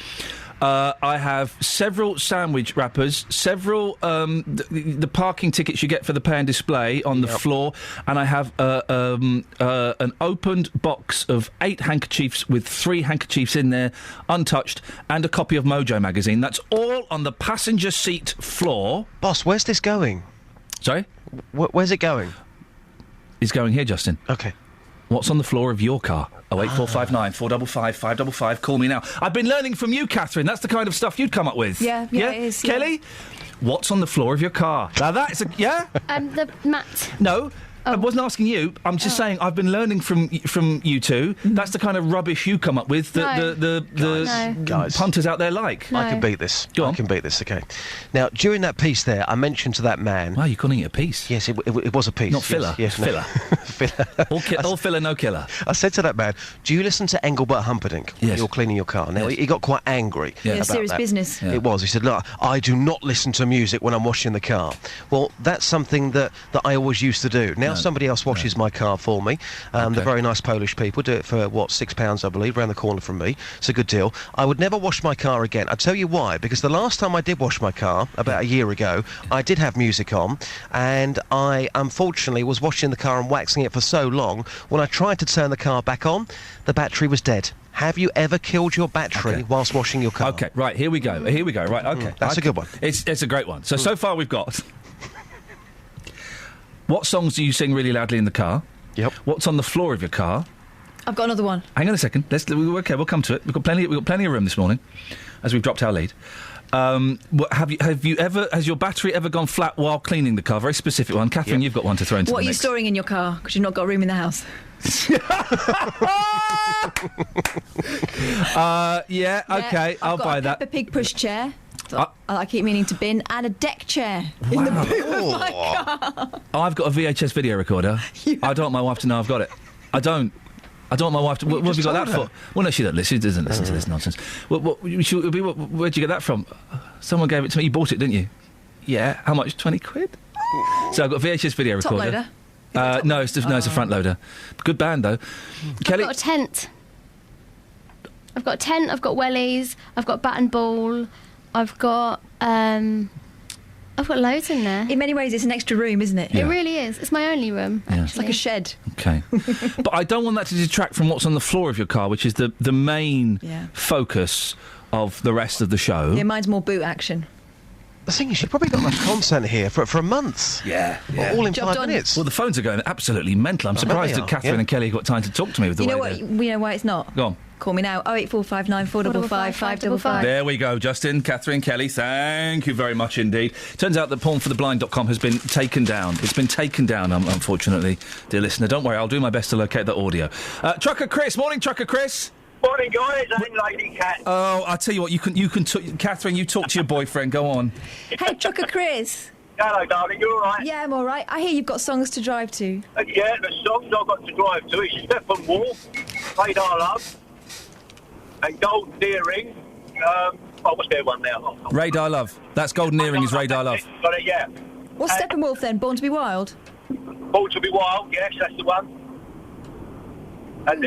I have several sandwich wrappers, several the parking tickets you get for the pay and display on the floor, and I have an opened box of 8 handkerchiefs with 3 handkerchiefs in there, untouched, and a copy of Mojo magazine. That's all on the passenger seat floor. Boss, where's this going? Sorry? Where's it going? It's going here, Justin. Okay. What's on the floor of your car? 08459 455 555. Call me now. I've been learning from you, Catherine. That's the kind of stuff you'd come up with. Yeah, it is. Kelly? What's on the floor of your car? Now that's a... Yeah? The mat. No. I wasn't asking you. I'm just saying I've been learning from you two. That's the kind of rubbish you come up with that the punters out there like. I can beat this. Go on. I can beat this, OK. Now, during that piece there, I mentioned to that man... Wow, you're calling it a piece? Yes, it was a piece. Not filler? Yes, filler. Filler. All filler, no killer. I said to that man, do you listen to Engelbert Humperdinck when you're cleaning your car? Now, he got quite angry about serious that. business. Yeah. It was. He said, look, I do not listen to music when I'm washing the car. Well, that's something that I always used to do. Now somebody else washes my car for me. They're very nice Polish people. Do it for, £6, I believe, around the corner from me. It's a good deal. I would never wash my car again. I'll tell you why. Because the last time I did wash my car, about a year ago, I did have music on, and I, unfortunately, was washing the car and waxing it for so long, when I tried to turn the car back on, the battery was dead. Have you ever killed your battery whilst washing your car? OK, right, here we go. Right, OK. That's a good one. It's a great one. So far we've got... What songs do you sing really loudly in the car? Yep. What's on the floor of your car? I've got another one. Hang on a second. Okay, we'll come to it. We've got plenty of room this morning, as we've dropped our lead. Has your battery ever gone flat while cleaning the car? Very specific one. Catherine, you've got one to throw into the mix. What are you storing in your car? Because you've not got room in the house. Okay, I'll buy that. I've got a Peppa Pig pushchair. I keep meaning to bin, and a deck chair in the boot of my car. I've got a VHS video recorder. I don't want my wife to know I've got it. I don't want my wife to... What have you got that for? Well, no, she doesn't listen to this nonsense. Where'd you get that from? Someone gave it to me. You bought it, didn't you? Yeah. How much? 20 quid? So I've got a VHS video recorder. Top loader? No, it's a front loader. Good band, though. Kelly? I've got a tent. I've got wellies, I've got bat and ball, I've got loads in there. In many ways, it's an extra room, isn't it? It really is. It's my only room, actually. It's like a shed. OK. But I don't want that to detract from what's on the floor of your car, which is the main focus of the rest of the show. Yeah, mine's more boot action. The thing is, you've probably got enough content here for a month. Yeah. All in 5 minutes. Well, the phones are going absolutely mental. I'm surprised that Catherine and Kelly got time to talk to me with the way We know why it's not. Go on. Call me now, 08459 455 555. There we go, Justin, Catherine, Kelly, thank you very much indeed. Turns out that pornfortheblind.com has been taken down. It's been taken down, unfortunately, dear listener. Don't worry, I'll do my best to locate that audio. Trucker Chris, morning, Trucker Chris. Morning, guys, and Lady Cat. Oh, I'll tell you what, Catherine, you talk to your boyfriend, go on. Hey, Trucker Chris. Hello, darling, you all right? Yeah, I'm all right. I hear you've got songs to drive to. Yeah, the songs I've got to drive to is Steppenwolf, Radar Love, and Golden Earring. What's their one now? Radar Love. That's Golden Earring is Radar Love. Got it, yeah. What's Steppenwolf then? Born to be Wild? Born to be Wild, yes, that's the one. And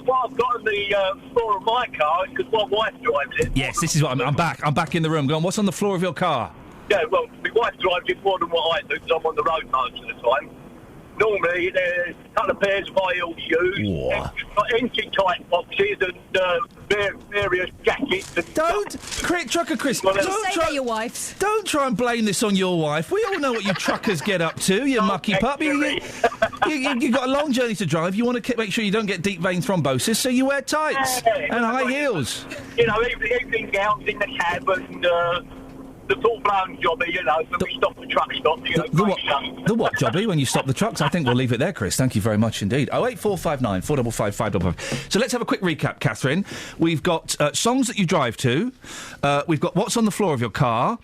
what I've got on the floor of my car is because my wife drives it. Yes, this is what I'm back. I'm back in the room. Go on, what's on the floor of your car? Yeah, well, my wife drives it more than what I do because I'm on the road most of the time. Normally, there's a couple of pairs of high-heel shoes, entry-type boxes, and various jackets. And Trucker Chris, your wife's. Don't try and blame this on your wife. We all know what you truckers get up to, you mucky pup. You've got a long journey to drive. You want to make sure you don't get deep vein thrombosis, so you wear tights and high heels. You know, evening gowns in the cab and the full-blown jobby, you know, when we stop the truck stop, you know. The what jobby when you stop the trucks? I think we'll leave it there, Chris. Thank you very much indeed. 08459 455 555. So let's have a quick recap, Catherine. We've got songs that you drive to. We've got what's on the floor of your car.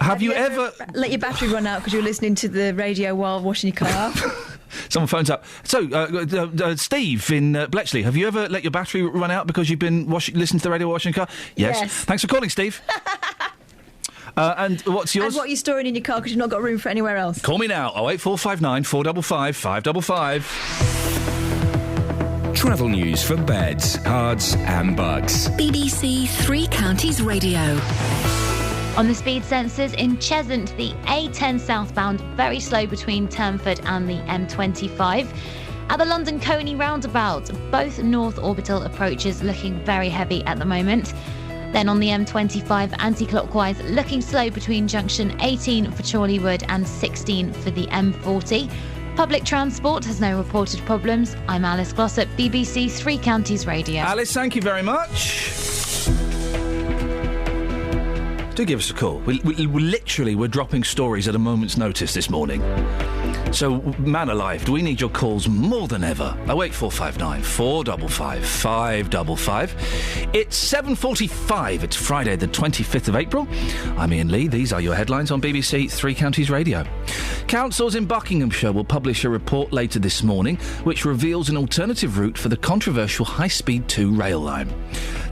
Have you ever let your battery run out because you're listening to the radio while washing your car? Someone phones up. So, Steve in Bletchley, have you ever let your battery run out because you've been listening to the radio while washing your car? Yes. Thanks for calling, Steve. And what's yours? And what are you storing in your car because you've not got room for anywhere else? Call me now, 08459 455 555. Travel news for beds, cards and bugs. BBC Three Counties Radio. On the speed sensors in Cheshunt, the A10 southbound very slow between Turnford and the M25. At the London Coney roundabout, both north orbital approaches looking very heavy at the moment. Then on the M25 anti-clockwise, looking slow between junction 18 for Chorleywood and 16 for the M40. Public transport has no reported problems. I'm Alice Glossop, BBC Three Counties Radio. Alice, thank you very much. Do give us a call. We we're dropping stories at a moment's notice this morning. So, man alive, do we need your calls more than ever? 08459 455 555. It's 7:45. It's Friday, the 25th of April. I'm Iain Lee. These are your headlines on BBC Three Counties Radio. Councils in Buckinghamshire will publish a report later this morning which reveals an alternative route for the controversial High Speed 2 rail line.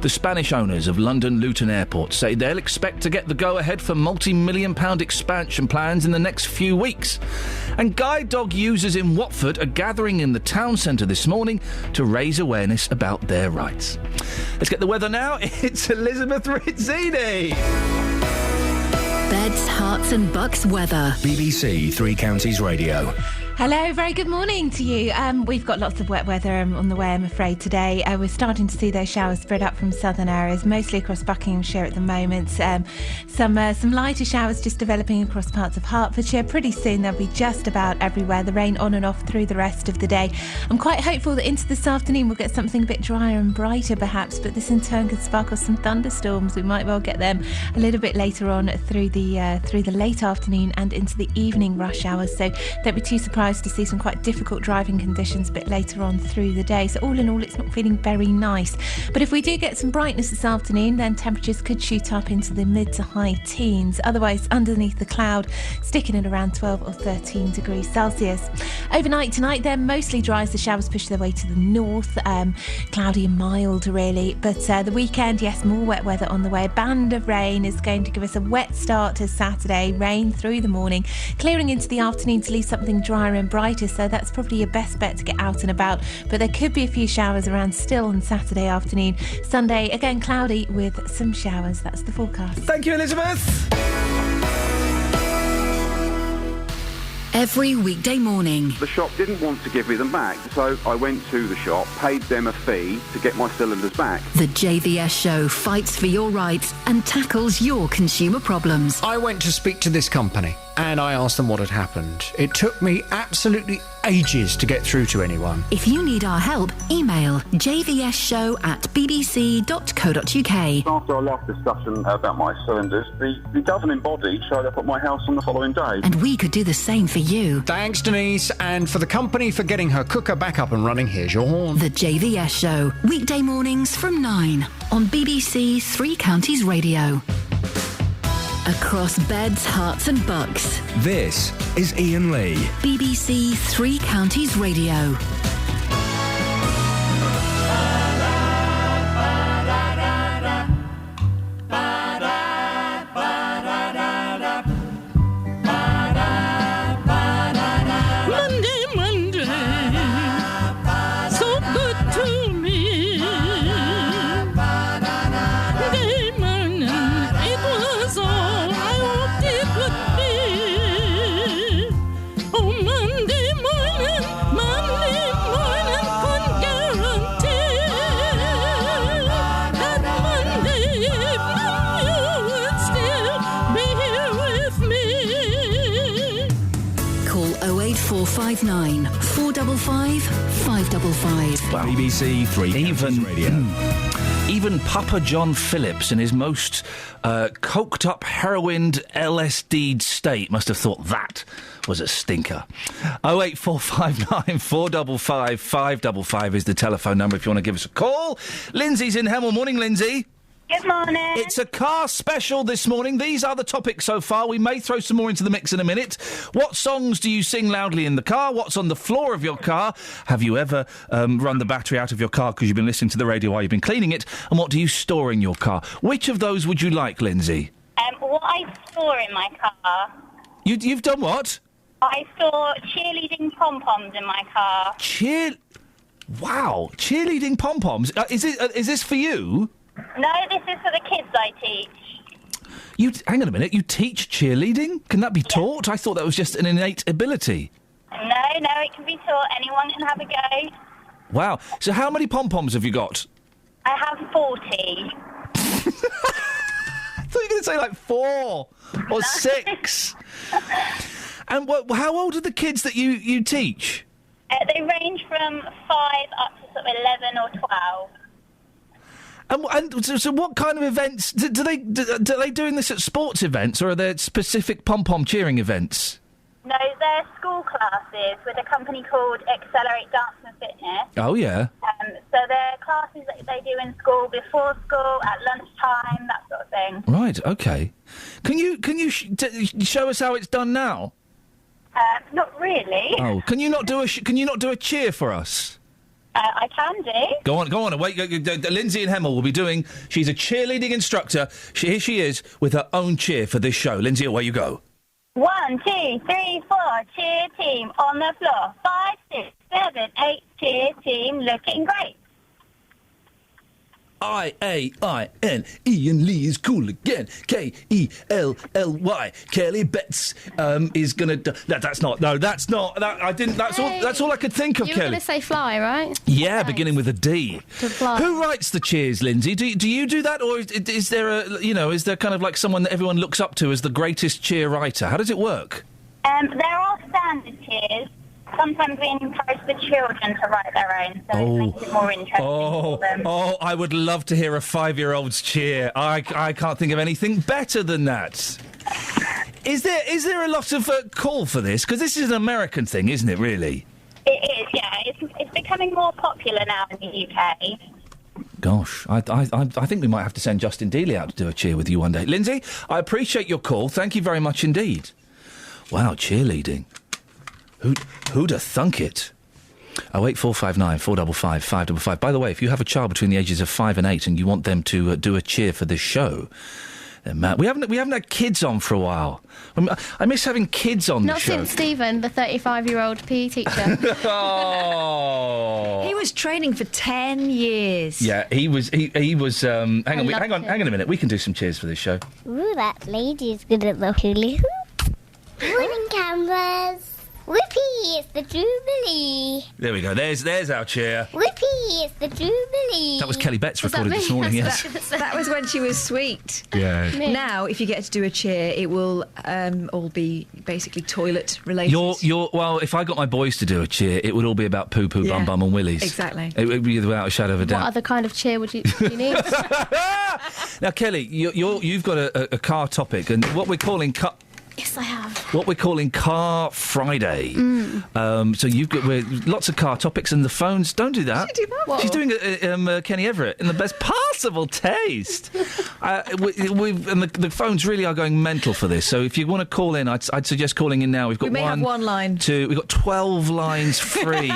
The Spanish owners of London Luton Airport say they'll expect to get the go-ahead for multi-million-pound expansion plans in the next few weeks. And guide dog users in Watford are gathering in the town centre this morning to raise awareness about their rights. Let's get the weather now. It's Elizabeth Rizzini. Beds, Hearts and Bucks weather. BBC Three Counties Radio. Hello, very good morning to you. We've got lots of wet weather on the way, I'm afraid, today. We're starting to see those showers spread up from southern areas, mostly across Buckinghamshire at the moment. Some lighter showers just developing across parts of Hertfordshire. Pretty soon they'll be just about everywhere. The rain on and off through the rest of the day. I'm quite hopeful that into this afternoon we'll get something a bit drier and brighter perhaps, but this in turn could sparkle some thunderstorms. We might well get them a little bit later on through the late afternoon and into the evening rush hours. So don't be too surprised to see some quite difficult driving conditions a bit later on through the day. So all in all, it's not feeling very nice. But if we do get some brightness this afternoon, then temperatures could shoot up into the mid to high teens. Otherwise, underneath the cloud, sticking at around 12 or 13 degrees Celsius. Overnight tonight, they're mostly dry as the showers push their way to the north. Cloudy and mild, really. But the weekend, yes, more wet weather on the way. A band of rain is going to give us a wet start to Saturday. Rain through the morning, clearing into the afternoon to leave something drier and brighter, so that's probably your best bet to get out and about. But there could be a few showers around still on Saturday afternoon. Sunday, again cloudy with some showers. That's the forecast. Thank you, Elizabeth. Every weekday morning. The shop didn't want to give me them back, so I went to the shop, paid them a fee to get my cylinders back. The JVS show fights for your rights and tackles your consumer problems. I went to speak to this company and I asked them what had happened. It took me absolutely ages to get through to anyone. If you need our help, email jvsshow@bbc.co.uk. After our last discussion about my cylinders, the governing body showed up at my house on the following day. And we could do the same for you. Thanks, Denise, and for the company for getting her cooker back up and running. Here's your horn. The JVS show, weekday mornings from 9 on BBC Three Counties Radio. Across beds, hearts and bucks. This is Iain Lee. BBC Three Counties Radio. 08459 455 555. Wow. BBC Three Counties Radio. Even Papa John Phillips, in his most coked-up, heroined, LSD'd state, must have thought that was a stinker. 08459 455 555 is the telephone number if you want to give us a call. Lindsay's in Hemel. Morning, Lindsay. Good morning. It's a car special this morning. These are the topics so far. We may throw some more into the mix in a minute. What songs do you sing loudly in the car? What's on the floor of your car? Have you ever run the battery out of your car because you've been listening to the radio while you've been cleaning it? And what do you store in your car? Which of those would you like, Lindsay? What I store in my car. You've done what? I store cheerleading pom-poms in my car. Wow, cheerleading pom-poms. Is this for you? No, this is for the kids I teach. Hang on a minute, you teach cheerleading? Can that be taught? I thought that was just an innate ability. No, it can be taught. Anyone can have a go. Wow. So how many pom-poms have you got? I have 40. I thought you were going to say like 4 or 6. And how old are the kids that you teach? They range from 5 up to sort of 11 or 12. And so what kind of events do they doing this at sports events, or are there specific pom-pom cheering events? No, they're school classes with a company called Accelerate Dance and Fitness. Oh yeah. So they're classes that they do in school, before school, at lunchtime, that sort of thing. Right. Okay. Can you show us how it's done now? Not really. Oh, can you not do a cheer for us? I can do. Go on. Wait, Lindsay in Hemel will be doing... She's a cheerleading instructor. Here she is with her own cheer for this show. Lindsay, away you go. 1, 2, 3, 4, cheer team on the floor. 5, 6, 7, 8, cheer team looking great. I-A-I-N, Iain Lee is cool again. K-E-L-L-Y. Kelly Betts is gonna. That's not. I didn't. That's all I could think of. You were Kelly. going to say fly, right? Yeah, beginning with a D. To fly. Who writes the cheers, Lindsay? Do you do that, or is there is there kind of like someone that everyone looks up to as the greatest cheer writer? How does it work? There are standard cheers. Sometimes we encourage the children to write their own, so it makes it more interesting for them. Oh, I would love to hear a 5-year-old's cheer. I can't think of anything better than that. Is there a lot of call for this? Because this is an American thing, isn't it, really? It is, yeah. It's becoming more popular now in the UK. Gosh, I think we might have to send Justin Dealey out to do a cheer with you one day. Lindsay, I appreciate your call. Thank you very much indeed. Wow, cheerleading. Who'd have thunk it? 08459 455 555. By the way, if you have a child between the ages of 5 and 8 and you want them to do a cheer for this show, then we haven't had kids on for a while. I miss having kids on the show. Not since Stephen, the 35-year-old PE teacher. Oh. He was training for 10 years. Yeah, he was. Hang on a minute. We can do some cheers for this show. Ooh, that lady is good at the hula hoop. Morning, cameras. Whoopee, it's the Jubilee. There we go. There's our cheer. Whoopee, it's the Jubilee. That was Kelly Betts recorded this morning, yes. That was when she was sweet. Yeah. Now, if you get to do a cheer, it will all be basically toilet related. Well, if I got my boys to do a cheer, it would all be about poo, bum, bum and willies. Exactly. It would be without a shadow of a doubt. What other kind of cheer would you need? Now, Kelly, you've got a car topic, and what we're calling Yes, I have. What we're calling Car Friday. So you've got lots of car topics, and the phones don't do that. She do that? What? She's doing Kenny Everett in the best possible taste. And the phones really are going mental for this. So if you want to call in, I'd suggest calling in now. We may have one line. We've got 12 lines free.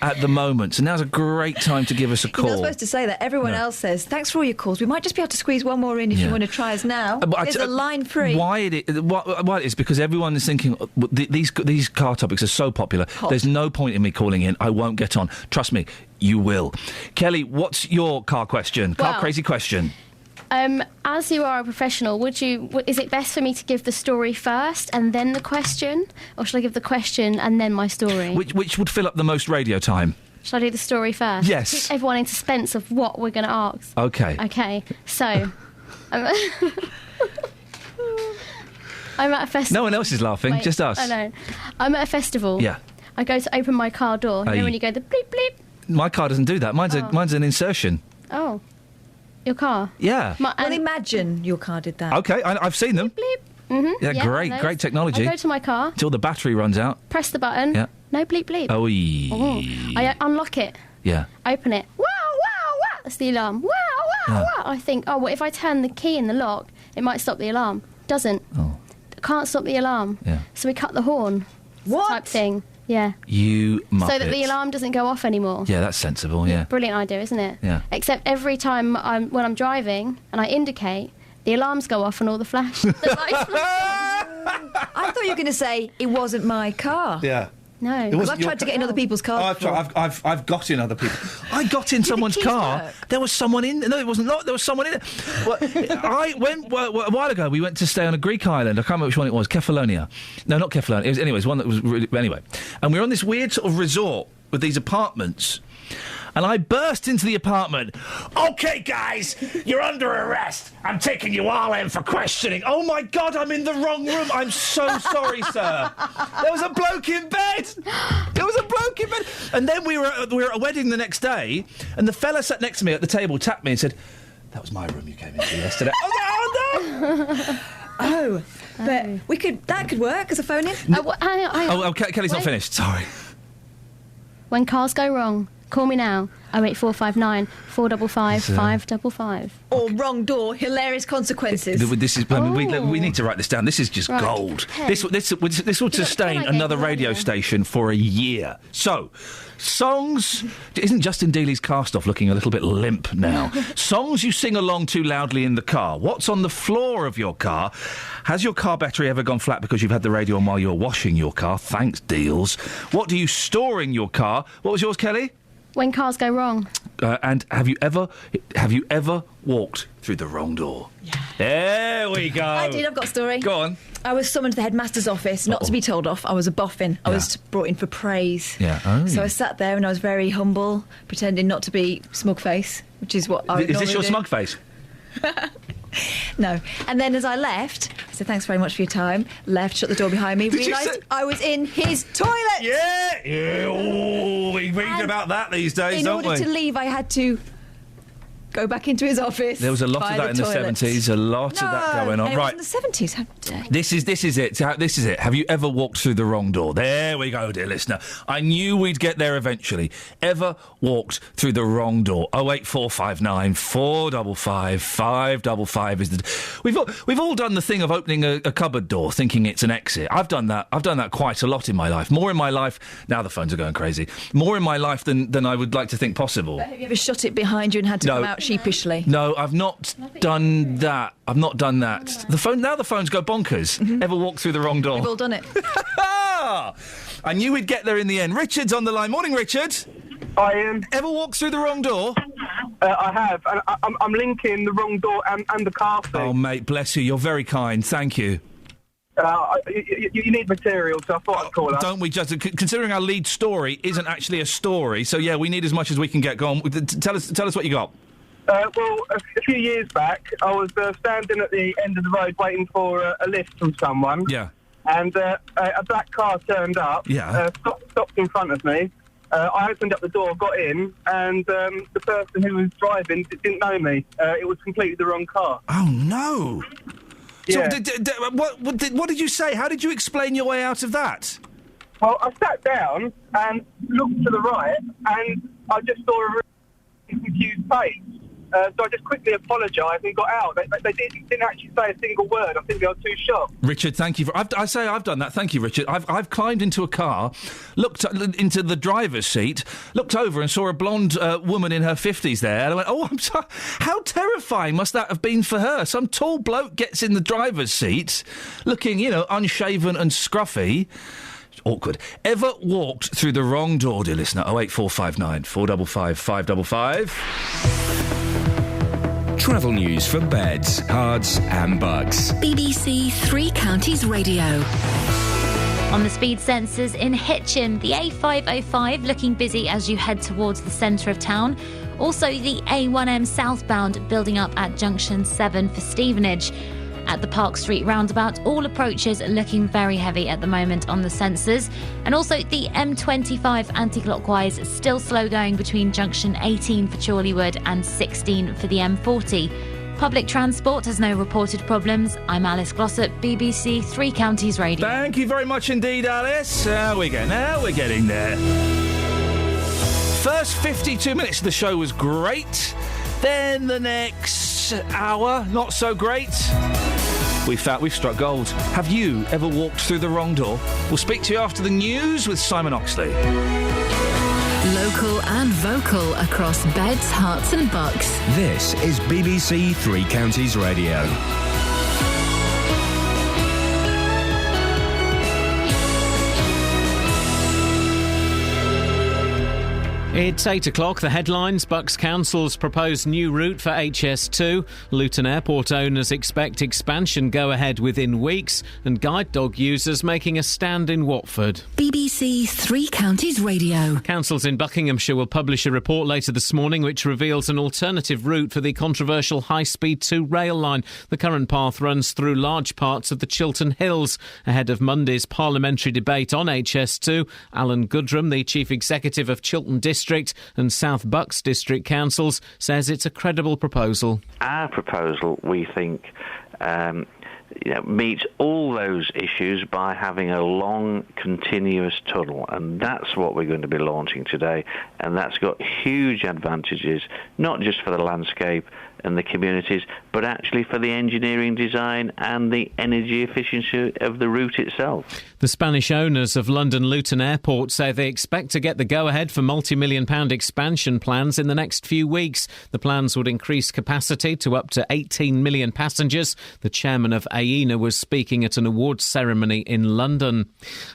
At the moment, so now's a great time to give us a call. You're not supposed to say that. Everyone else says, thanks for all your calls. We might just be able to squeeze one more in if you want to try us now. There's a line free. Why it is because everyone is thinking, these car topics are so popular, there's no point in me calling in. I won't get on. Trust me, you will. Kelly, what's your car question? Car crazy question. As you are a professional, is it best for me to give the story first and then the question? Or should I give the question and then my story? Which would fill up the most radio time? Should I do the story first? Yes. Keep everyone in suspense of what we're going to ask. Okay. So... I'm at a festival. No one else is laughing, just us. I know. I'm at a festival. Yeah. I go to open my car door. You know when you go the bleep bleep? My car doesn't do that. Mine's an insertion. Oh. Your car? Yeah. Well, imagine your car did that. Okay, I've seen them. Bleep. Mm-hmm. Yeah, great technology. I go to my car. Until the battery runs out. Press the button. Yeah. No bleep bleep. Oh. I unlock it. Yeah. Open it. Wow, wow, wow. That's the alarm. Wow, wow, wow. I think, oh, well, if I turn the key in the lock, it might stop the alarm. Doesn't. Oh. Can't stop the alarm. Yeah. So we cut the horn. What? Type thing. Yeah. You muppet. So that the alarm doesn't go off anymore. Yeah, that's sensible, yeah. Brilliant idea, isn't it? Yeah. Except every time when I'm driving and I indicate, the alarms go off and all the lights flash. I thought you were going to say it wasn't my car. Yeah. No. Because I've tried to get in other people's cars. I've got in other people. I got in someone's car. Work? There was someone in. No, it wasn't. There was someone in it. Well, a while ago. We went to stay on a Greek island. I can't remember which one it was. Kefalonia. No, not Kefalonia. It was one that was really, anyway. And we were on this weird sort of resort with these apartments. And I burst into the apartment. OK, guys, you're under arrest. I'm taking you all in for questioning. Oh, my God, I'm in the wrong room. I'm so sorry, sir. There was a bloke in bed. And then we were at a wedding the next day, and the fella sat next to me at the table, tapped me and said, that was my room you came into yesterday. Oh, but that could work as a phone-in. Kelly's not finished. Sorry. When cars go wrong, call me now. 08459 455 555. Or wrong door, hilarious consequences. This is. We need to write this down. This is just gold. Okay. This will sustain another radio station for a year. So, songs. Isn't Justin Dealey's cast off looking a little bit limp now? Songs you sing along too loudly in the car. What's on the floor of your car? Has your car battery ever gone flat because you've had the radio on while you're washing your car? Thanks, Deals. What do you store in your car? What was yours, Kelly? When cars go wrong. And have you ever walked through the wrong door? Yeah. There we go. I did. I've got a story. Go on. I was summoned to the headmaster's office, not to be told off. I was a boffin. I was brought in for praise. Yeah. Oh. So I sat there and I was very humble, pretending not to be smug face, which is what I would Is this your do. smug face? No. And then as I left, I said, thanks very much for your time. Left, shut the door behind me, realised I was in his toilet. Yeah. Oh, we read about that these days, don't we? In order to leave, I had to go back into his office. There was a lot of that in the 70s, a lot of that going on. It Right. was in the 70s. How dare you? This is it. Have you ever walked through the wrong door? There we go, dear listener. I knew we'd get there eventually. Ever walked through the wrong door? 08459 455 555 is the. We've all done the thing of opening a cupboard door thinking it's an exit. I've done that quite a lot in my life. More in my life now. The phones are going crazy. More in my life than I would like to think possible. Have you ever shut it behind you and had to come out sheepishly? No, I've not done that. The phones go bonkers. Mm-hmm. Ever walked through the wrong door? We've all done it. I knew we'd get there in the end. Richard's on the line. Morning, Richard. Hi, Ian. Ever walked through the wrong door? I have. And I'm linking the wrong door and the car thing. Oh, mate, bless you. You're very kind. Thank you. You need material, so I thought I'd call up. Don't we, just considering our lead story isn't actually a story, so yeah, we need as much as we can get. Go on. Tell us what you got. Well, a few years back, I was standing at the end of the road waiting for a lift from someone. Yeah. And a black car turned up. Yeah. Stopped in front of me. I opened up the door, got in, and the person who was driving didn't know me. It was completely the wrong car. Oh, no. Yeah. So, what did you say? How did you explain your way out of that? Well, I sat down and looked to the right, and I just saw a really confused face. So I just quickly apologised and got out. They didn't actually say a single word. I think they were too shocked. Richard, thank you. I've done that. Thank you, Richard. I've climbed into a car, looked into the driver's seat, looked over and saw a blonde woman in her 50s there, and I went, oh, I'm sorry. How terrifying must that have been for her? Some tall bloke gets in the driver's seat, looking, unshaven and scruffy. Awkward. Ever walked through the wrong door, dear listener? 08459 455 555. Travel news for beds, cards and bugs. BBC Three Counties Radio. On the speed sensors in Hitchin, the A505 looking busy as you head towards the centre of town. Also the A1M southbound building up at junction 7 for Stevenage. at the Park Street roundabout. All approaches are looking very heavy at the moment on the sensors. And also the M25 anti-clockwise still slow going between junction 18 for Chorleywood and 16 for the M40. Public transport has no reported problems. I'm Alice Glossop, BBC Three Counties Radio. Thank you very much indeed, Alice. Now we're getting there. First 52 minutes of the show was great. Then the next hour, not so great. We've struck gold. Have you ever walked through the wrong door? We'll speak to you after the news with Simon Oxley. Local and vocal across beds, hearts and bucks. This is BBC Three Counties Radio. It's 8 o'clock. The headlines. Bucks Council's proposed new route for HS2. Luton Airport owners expect expansion go ahead within weeks. And guide dog users making a stand in Watford. BBC Three Counties Radio. Councils in Buckinghamshire will publish a report later this morning which reveals an alternative route for the controversial High Speed 2 rail line. The current path runs through large parts of the Chiltern Hills. Ahead of Monday's parliamentary debate on HS2, Alan Goodrum, the Chief Executive of Chiltern District and South Bucks District Councils, says it's a credible proposal. Our proposal, we think, meets all those issues by having a long, continuous tunnel, and that's what we're going to be launching today, and that's got huge advantages, not just for the landscape and the communities, but actually for the engineering design and the energy efficiency of the route itself. The Spanish owners of London Luton Airport say they expect to get the go-ahead for multi-million-pound expansion plans in the next few weeks. The plans would increase capacity to up to 18 million passengers. The chairman of AENA was speaking at an awards ceremony in London.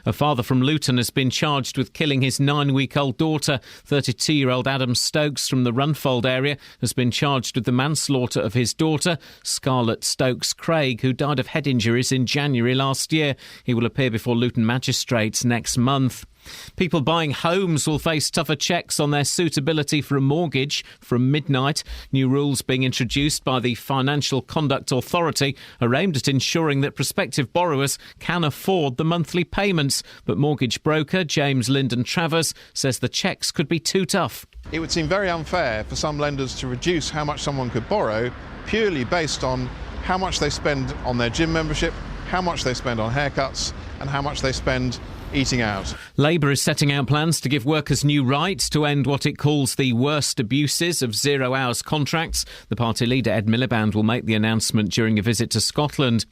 A father from Luton has been charged with killing his 9-week-old daughter. 32-year-old Adam Stokes from the Runfold area has been charged with the manslaughter of his daughter, Scarlett Stokes-Craig, who died of head injuries in January last year. He will appear before Luton magistrates next month. People buying homes will face tougher checks on their suitability for a mortgage from midnight. New rules being introduced by the Financial Conduct Authority are aimed at ensuring that prospective borrowers can afford the monthly payments. But mortgage broker James Lyndon Travers says the checks could be too tough. It would seem very unfair for some lenders to reduce how much someone could borrow purely based on how much they spend on their gym membership, how much they spend on haircuts, and how much they spend eating out. Labour is setting out plans to give workers new rights to end what it calls the worst abuses of zero-hours contracts. The party leader Ed Miliband will make the announcement during a visit to Scotland.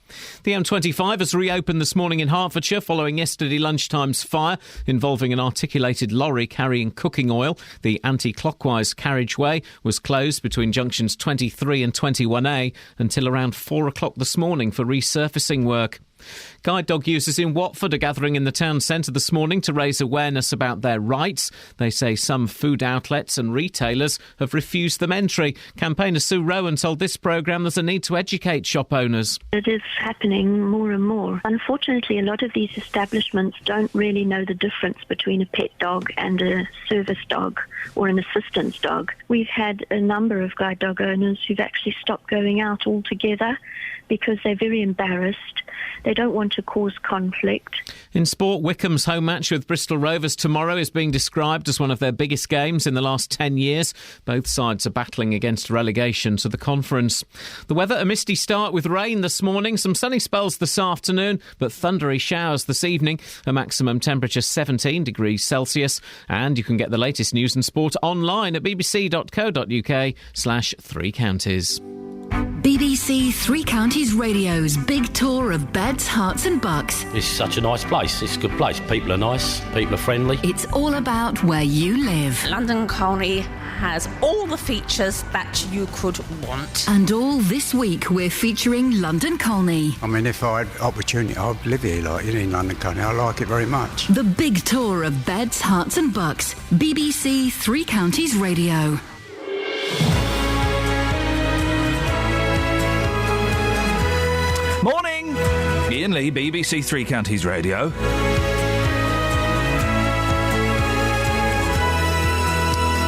The M25 has reopened this morning in Hertfordshire following yesterday lunchtime's fire involving an articulated lorry carrying cooking oil. The anti-clockwise carriageway was closed between junctions 23 and 21A until around 4 o'clock this morning for resurfacing work. Guide dog users in Watford are gathering in the town centre this morning to raise awareness about their rights. They say some food outlets and retailers have refused them entry. Campaigner Sue Rowan told this programme there's a need to educate shop owners. It is happening more and more. Unfortunately, a lot of these establishments don't really know the difference between a pet dog and a service dog or an assistance dog. We've had a number of guide dog owners who've actually stopped going out altogether because they're very embarrassed. They don't want to cause conflict. In sport, Wycombe's home match with Bristol Rovers tomorrow is being described as one of their biggest games in the last 10 years. Both sides are battling against relegation to the conference. The weather, a misty start with rain this morning, some sunny spells this afternoon, but thundery showers this evening. A maximum temperature 17 degrees Celsius. And you can get the latest news and sport online at bbc.co.uk/Three Counties. BBC Three Counties Radio's big tour of beds, hearts and bucks. It's such a nice place. It's a good place. People are nice. People are friendly. It's all about where you live. London Colney has all the features that you could want. And all this week we're featuring London Colney. I mean, if I had opportunity, I'd live here, in London Colney. I like it very much. The big tour of beds, hearts and bucks. BBC Three Counties Radio. Morning! Iain Lee, BBC Three Counties Radio.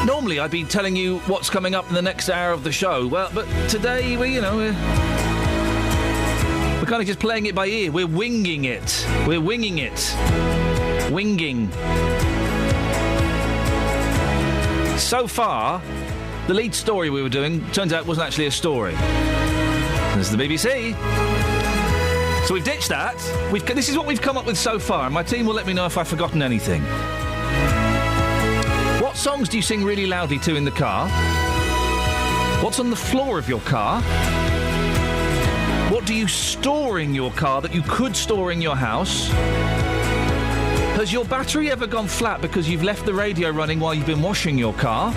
Normally I'd be telling you what's coming up in the next hour of the show, well, but today, We're kind of just playing it by ear. We're winging it. We're winging it. Winging. So far, the lead story we were doing turns out wasn't actually a story. This is the BBC. So we've ditched that. This is what we've come up with so far, and my team will let me know if I've forgotten anything. What songs do you sing really loudly to in the car? What's on the floor of your car? What do you store in your car that you could store in your house? Has your battery ever gone flat because you've left the radio running while you've been washing your car?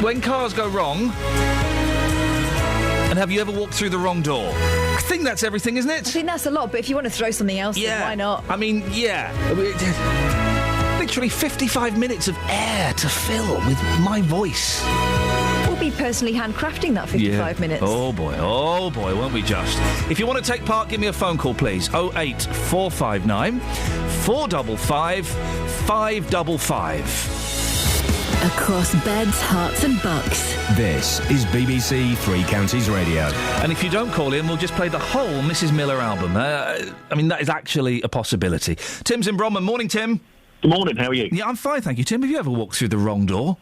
When cars go wrong, and have you ever walked through the wrong door? I think that's everything, isn't it? I think that's a lot, but if you want to throw something else in, why not? I mean, yeah. Literally 55 minutes of air to fill with my voice. We'll be personally handcrafting that 55 minutes. Oh boy, won't we just? If you want to take part, give me a phone call, please. 08459 455 555. Across beds, hearts and bucks. This is BBC Three Counties Radio. And if you don't call in, we'll just play the whole Mrs. Miller album. I mean, that is actually a possibility. Tim's in Bromham. Morning, Tim. Good morning, how are you? Yeah, I'm fine, thank you. Tim, have you ever walked through the wrong door?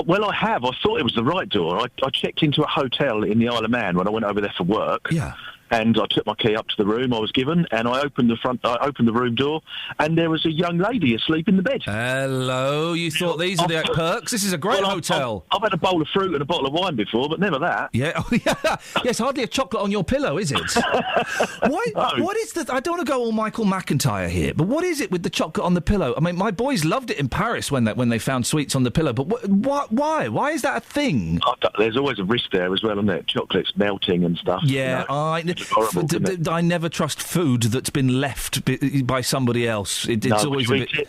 Well, I have. I thought it was the right door. I checked into a hotel in the Isle of Man when I went over there for work. Yeah. And I took my key up to the room I was given, and I opened the room door, and there was a young lady asleep in the bed. Hello, you thought these are the perks? This is a great hotel. I've had a bowl of fruit and a bottle of wine before, but never that. Yeah, yes, hardly a chocolate on your pillow, is it? What is the... I don't want to go all Michael McIntyre here, but what is it with the chocolate on the pillow? I mean, my boys loved it in Paris when they found sweets on the pillow, but why? Why is that a thing? There's always a risk there as well, isn't there? Chocolate's melting and stuff. Yeah, horrible, I never trust food that's been left by somebody else. It's always a bit...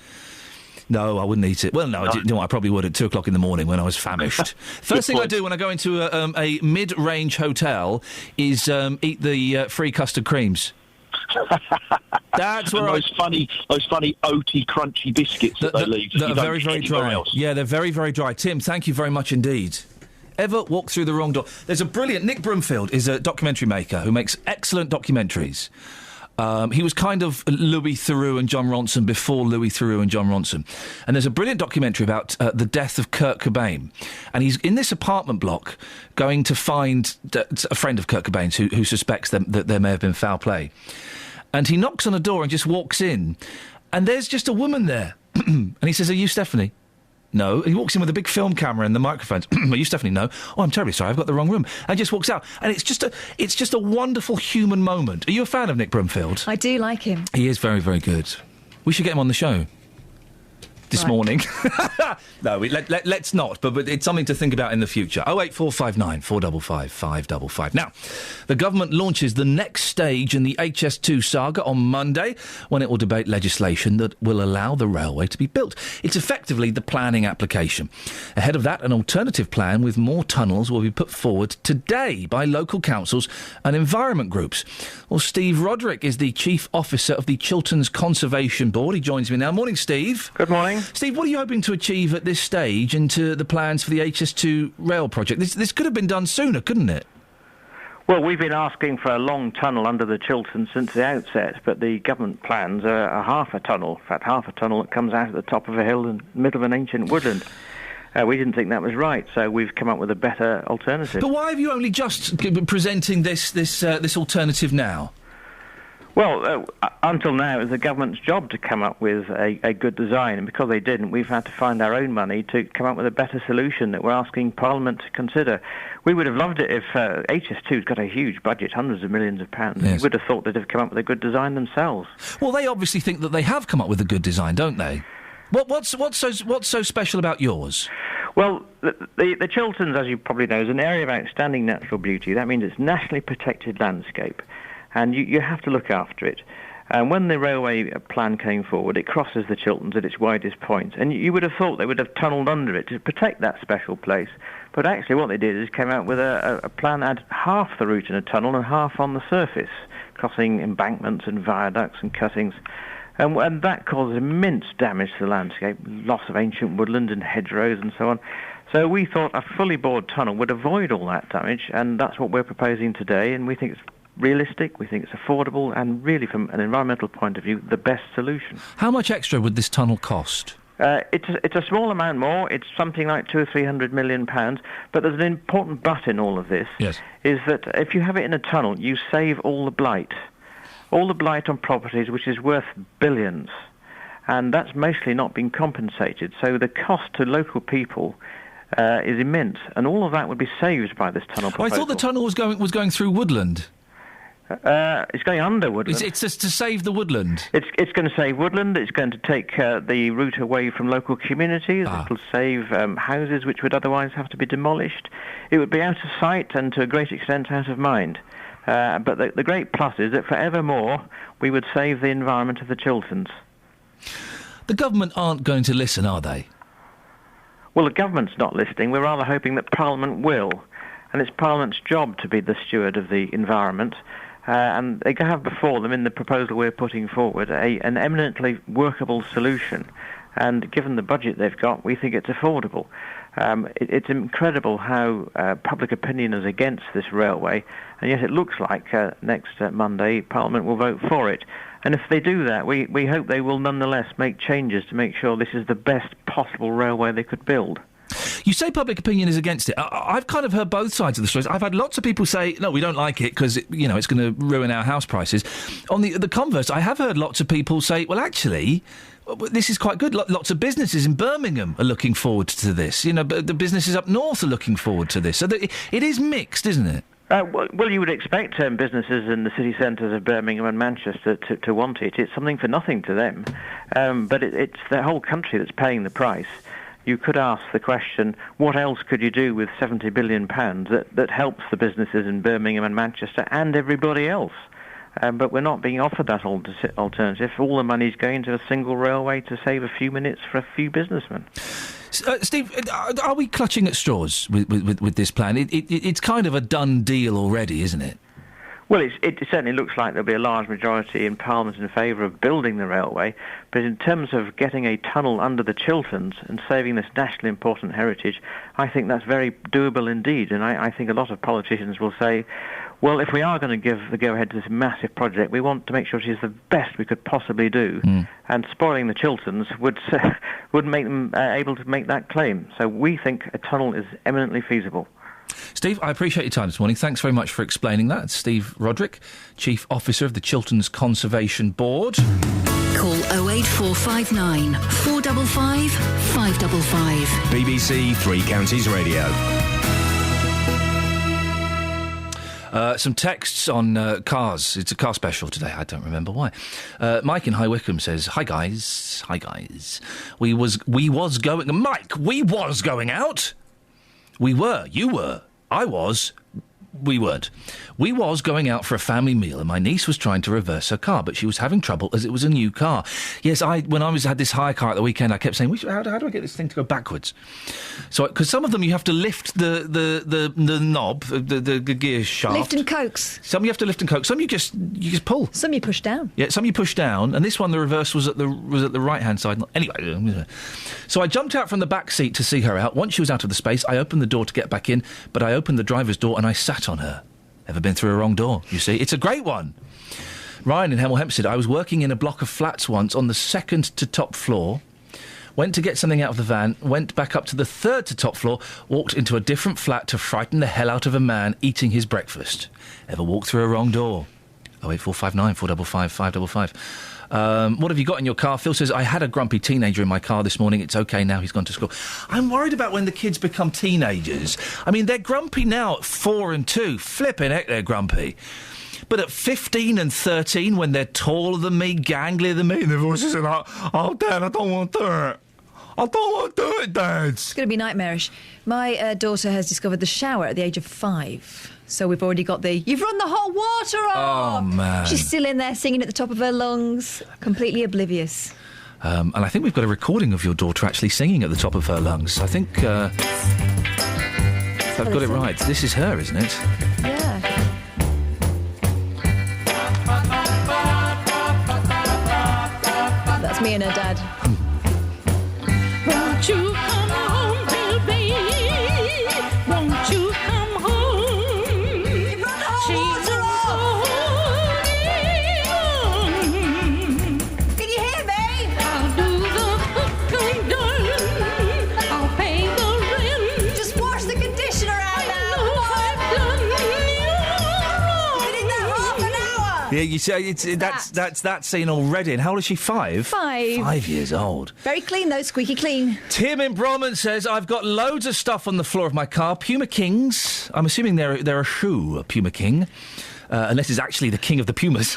No, I wouldn't eat it. Well, no, I probably would at 2 o'clock in the morning when I was famished. First thing I do when I go into a mid-range hotel is eat the free custard creams. That's where those funny oaty, crunchy biscuits that they leave. That are very, very dry. Else. Yeah, they're very, very dry. Tim, thank you very much indeed. Ever walk through the wrong door? There's a brilliant... Nick Broomfield is a documentary maker who makes excellent documentaries. He was kind of Louis Theroux and John Ronson before Louis Theroux and John Ronson. And there's a brilliant documentary about the death of Kurt Cobain. And he's in this apartment block going to find a friend of Kurt Cobain's who suspects that there may have been foul play. And he knocks on a door and just walks in. And there's just a woman there. And he says, "Are you Stephanie?" No. He walks in with a big film camera and the microphones. "Are you Stephanie?" "No." "Oh, I'm terribly sorry, I've got the wrong room." And just walks out. And it's just a wonderful human moment. Are you a fan of Nick Broomfield? I do like him. He is very, very good. We should get him on the show. This morning. No, let's not, but it's something to think about in the future. 08459 455 555. Now, the government launches the next stage in the HS2 saga on Monday, when it will debate legislation that will allow the railway to be built. It's effectively the planning application. Ahead of that, an alternative plan with more tunnels will be put forward today by local councils and environment groups. Well, Steve Roderick is the Chief Officer of the Chilterns Conservation Board. He joins me now. Morning, Steve. Good morning. Steve, what are you hoping to achieve at this stage into the plans for the HS2 rail project? This could have been done sooner, couldn't it? Well, we've been asking for a long tunnel under the Chilterns since the outset, but the government plans are half a tunnel. In fact, half a tunnel that comes out at the top of a hill in the middle of an ancient woodland. We didn't think that was right, so we've come up with a better alternative. But why have you only just presenting this alternative now? Well, until now, it was the government's job to come up with a good design, and because they didn't, we've had to find our own money to come up with a better solution that we're asking Parliament to consider. We would have loved it if HS2's got a huge budget, hundreds of millions of pounds. Yes. We would have thought they'd have come up with a good design themselves. Well, they obviously think that they have come up with a good design, don't they? What's so special about yours? Well, the Chilterns, as you probably know, is an area of outstanding natural beauty. That means it's nationally protected landscape, and you have to look after it. And when the railway plan came forward, it crosses the Chilterns at its widest point, and you would have thought they would have tunnelled under it to protect that special place. But actually what they did is came out with a plan that had half the route in a tunnel and half on the surface, crossing embankments and viaducts and cuttings. And that caused immense damage to the landscape, loss of ancient woodland and hedgerows and so on. So we thought a fully bored tunnel would avoid all that damage, and that's what we're proposing today, and we think it's realistic, we think it's affordable, and really, from an environmental point of view, the best solution. How much extra would this tunnel cost? It's a small amount more. It's something like £200 or £300 million. But there's an important but in all of this. Yes. Is that if you have it in a tunnel, you save all the blight on properties, which is worth billions, and that's mostly not being compensated. So the cost to local people is immense, and all of that would be saved by this tunnel proposal. I thought the tunnel was going through woodland. It's going under woodland. It's just to save the woodland. It's going to save woodland. It's going to take the route away from local communities. It'll save houses which would otherwise have to be demolished. It would be out of sight and to a great extent out of mind. But the great plus is that forevermore we would save the environment of the Chilterns. The government aren't going to listen, are they? Well, the government's not listening. We're rather hoping that Parliament will. And it's Parliament's job to be the steward of the environment. And they have before them, in the proposal we're putting forward, an eminently workable solution. And given the budget they've got, we think it's affordable. It's incredible how public opinion is against this railway, and yet it looks like next Monday Parliament will vote for it. And if they do that, we hope they will nonetheless make changes to make sure this is the best possible railway they could build. You say public opinion is against it. I've kind of heard both sides of the stories. I've had lots of people say, no, we don't like it because, it's going to ruin our house prices. On the converse, I have heard lots of people say, well, actually, this is quite good. Lots of businesses in Birmingham are looking forward to this. The businesses up north are looking forward to this. So it is mixed, isn't it? Well, you would expect businesses in the city centres of Birmingham and Manchester to want it. It's something for nothing to them. But it's the whole country that's paying the price. You could ask the question, what else could you do with £70 billion that helps the businesses in Birmingham and Manchester and everybody else? But we're not being offered that alternative. All the money's going to a single railway to save a few minutes for a few businessmen. Steve, are we clutching at straws with this plan? It's kind of a done deal already, isn't it? Well, it certainly looks like there'll be a large majority in Parliament in favour of building the railway, but in terms of getting a tunnel under the Chilterns and saving this nationally important heritage, I think that's very doable indeed, and I think a lot of politicians will say, well, if we are going to give the go-ahead to this massive project, we want to make sure it is the best we could possibly do, and spoiling the Chilterns would make them able to make that claim. So we think a tunnel is eminently feasible. Steve, I appreciate your time this morning. Thanks very much for explaining that. It's Steve Roderick, Chief Officer of the Chilterns Conservation Board. Call 08459 455 555. BBC Three Counties Radio. Some texts on cars. It's a car special today. I don't remember why. Mike in High Wycombe says, Hi guys. We was going out. We were. You were. I was. We weren't. We was going out for a family meal and my niece was trying to reverse her car, but she was having trouble as it was a new car. Yes, when I had this hire car at the weekend, I kept saying, how do I get this thing to go backwards? So, because some of them you have to lift the knob, the gear shaft. Lift and coax. Some you have to lift and coax. Some you just pull. Some you push down. Yeah, some you push down, and this one the reverse was at the right hand side. Anyway, so I jumped out from the back seat to see her out. Once she was out of the space, I opened the door to get back in, but I opened the driver's door and I sat on her. Ever been through a wrong door, you see? It's a great one. Ryan in Hemel Hempstead, I was working in a block of flats once on the second to top floor, went to get something out of the van, went back up to the third to top floor, walked into a different flat to frighten the hell out of a man eating his breakfast. Ever walked through a wrong door? 08459 455 555. What have you got in your car? Phil says, I had a grumpy teenager in my car this morning. It's OK now, he's gone to school. I'm worried about when the kids become teenagers. I mean, they're grumpy now at 4 and 2. Flipping heck, they're grumpy. But at 15 and 13, when they're taller than me, ganglier than me, and their voices are like, oh, Dad, I don't want to do it. I don't want to do it, Dad. It's going to be nightmarish. My daughter has discovered the shower at the age of 5. So we've already got you've run the hot water off! Oh, man. She's still in there singing at the top of her lungs, completely oblivious. And I think we've got a recording of your daughter actually singing at the top of her lungs. I think, if I've got it right, this is her, isn't it? Yeah. That's me and her dad. Won't you come home, little baby? Yeah, you see, that's that scene already. And how old is she? 5? 5. 5 years old. Very clean, though, squeaky clean. Tim in Bromont says, I've got loads of stuff on the floor of my car. Puma Kings. I'm assuming they're a shoe, a Puma King. Unless it's actually the king of the Pumas.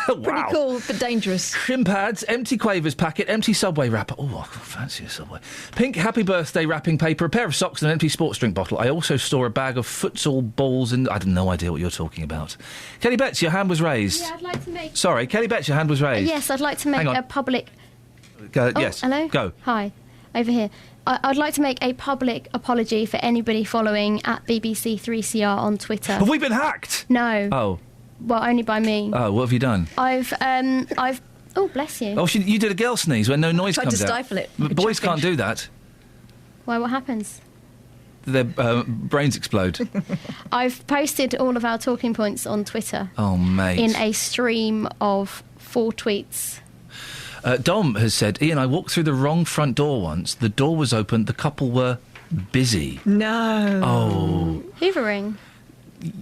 Wow. Pretty cool, but dangerous. Shin pads, empty Quavers packet, empty Subway wrapper. Oh, I fancy a Subway. Pink Happy Birthday wrapping paper, a pair of socks and an empty sports drink bottle. I also store a bag of futsal balls and... I have no idea what you're talking about. Kelly Betts, your hand was raised. Yeah, I'd like to make... Sorry, Kelly Betts, your hand was raised. Yes, I'd like to make a public... Yes. Hello? Go. Hi. Over here. I'd like to make a public apology for anybody following at BBC3CR on Twitter. Have we been hacked? No. Oh. Well, only by me. Oh, what have you done? I've oh, bless you. Oh, you did a girl sneeze when no noise tried comes to out. stifle it. But boys can't do that. Why, what happens? Their brains explode. I've posted all of our talking points on Twitter. Oh, mate. In a stream of 4 tweets. Dom has said, Ian, I walked through the wrong front door once. The door was open. The couple were busy. No. Oh. Hoovering.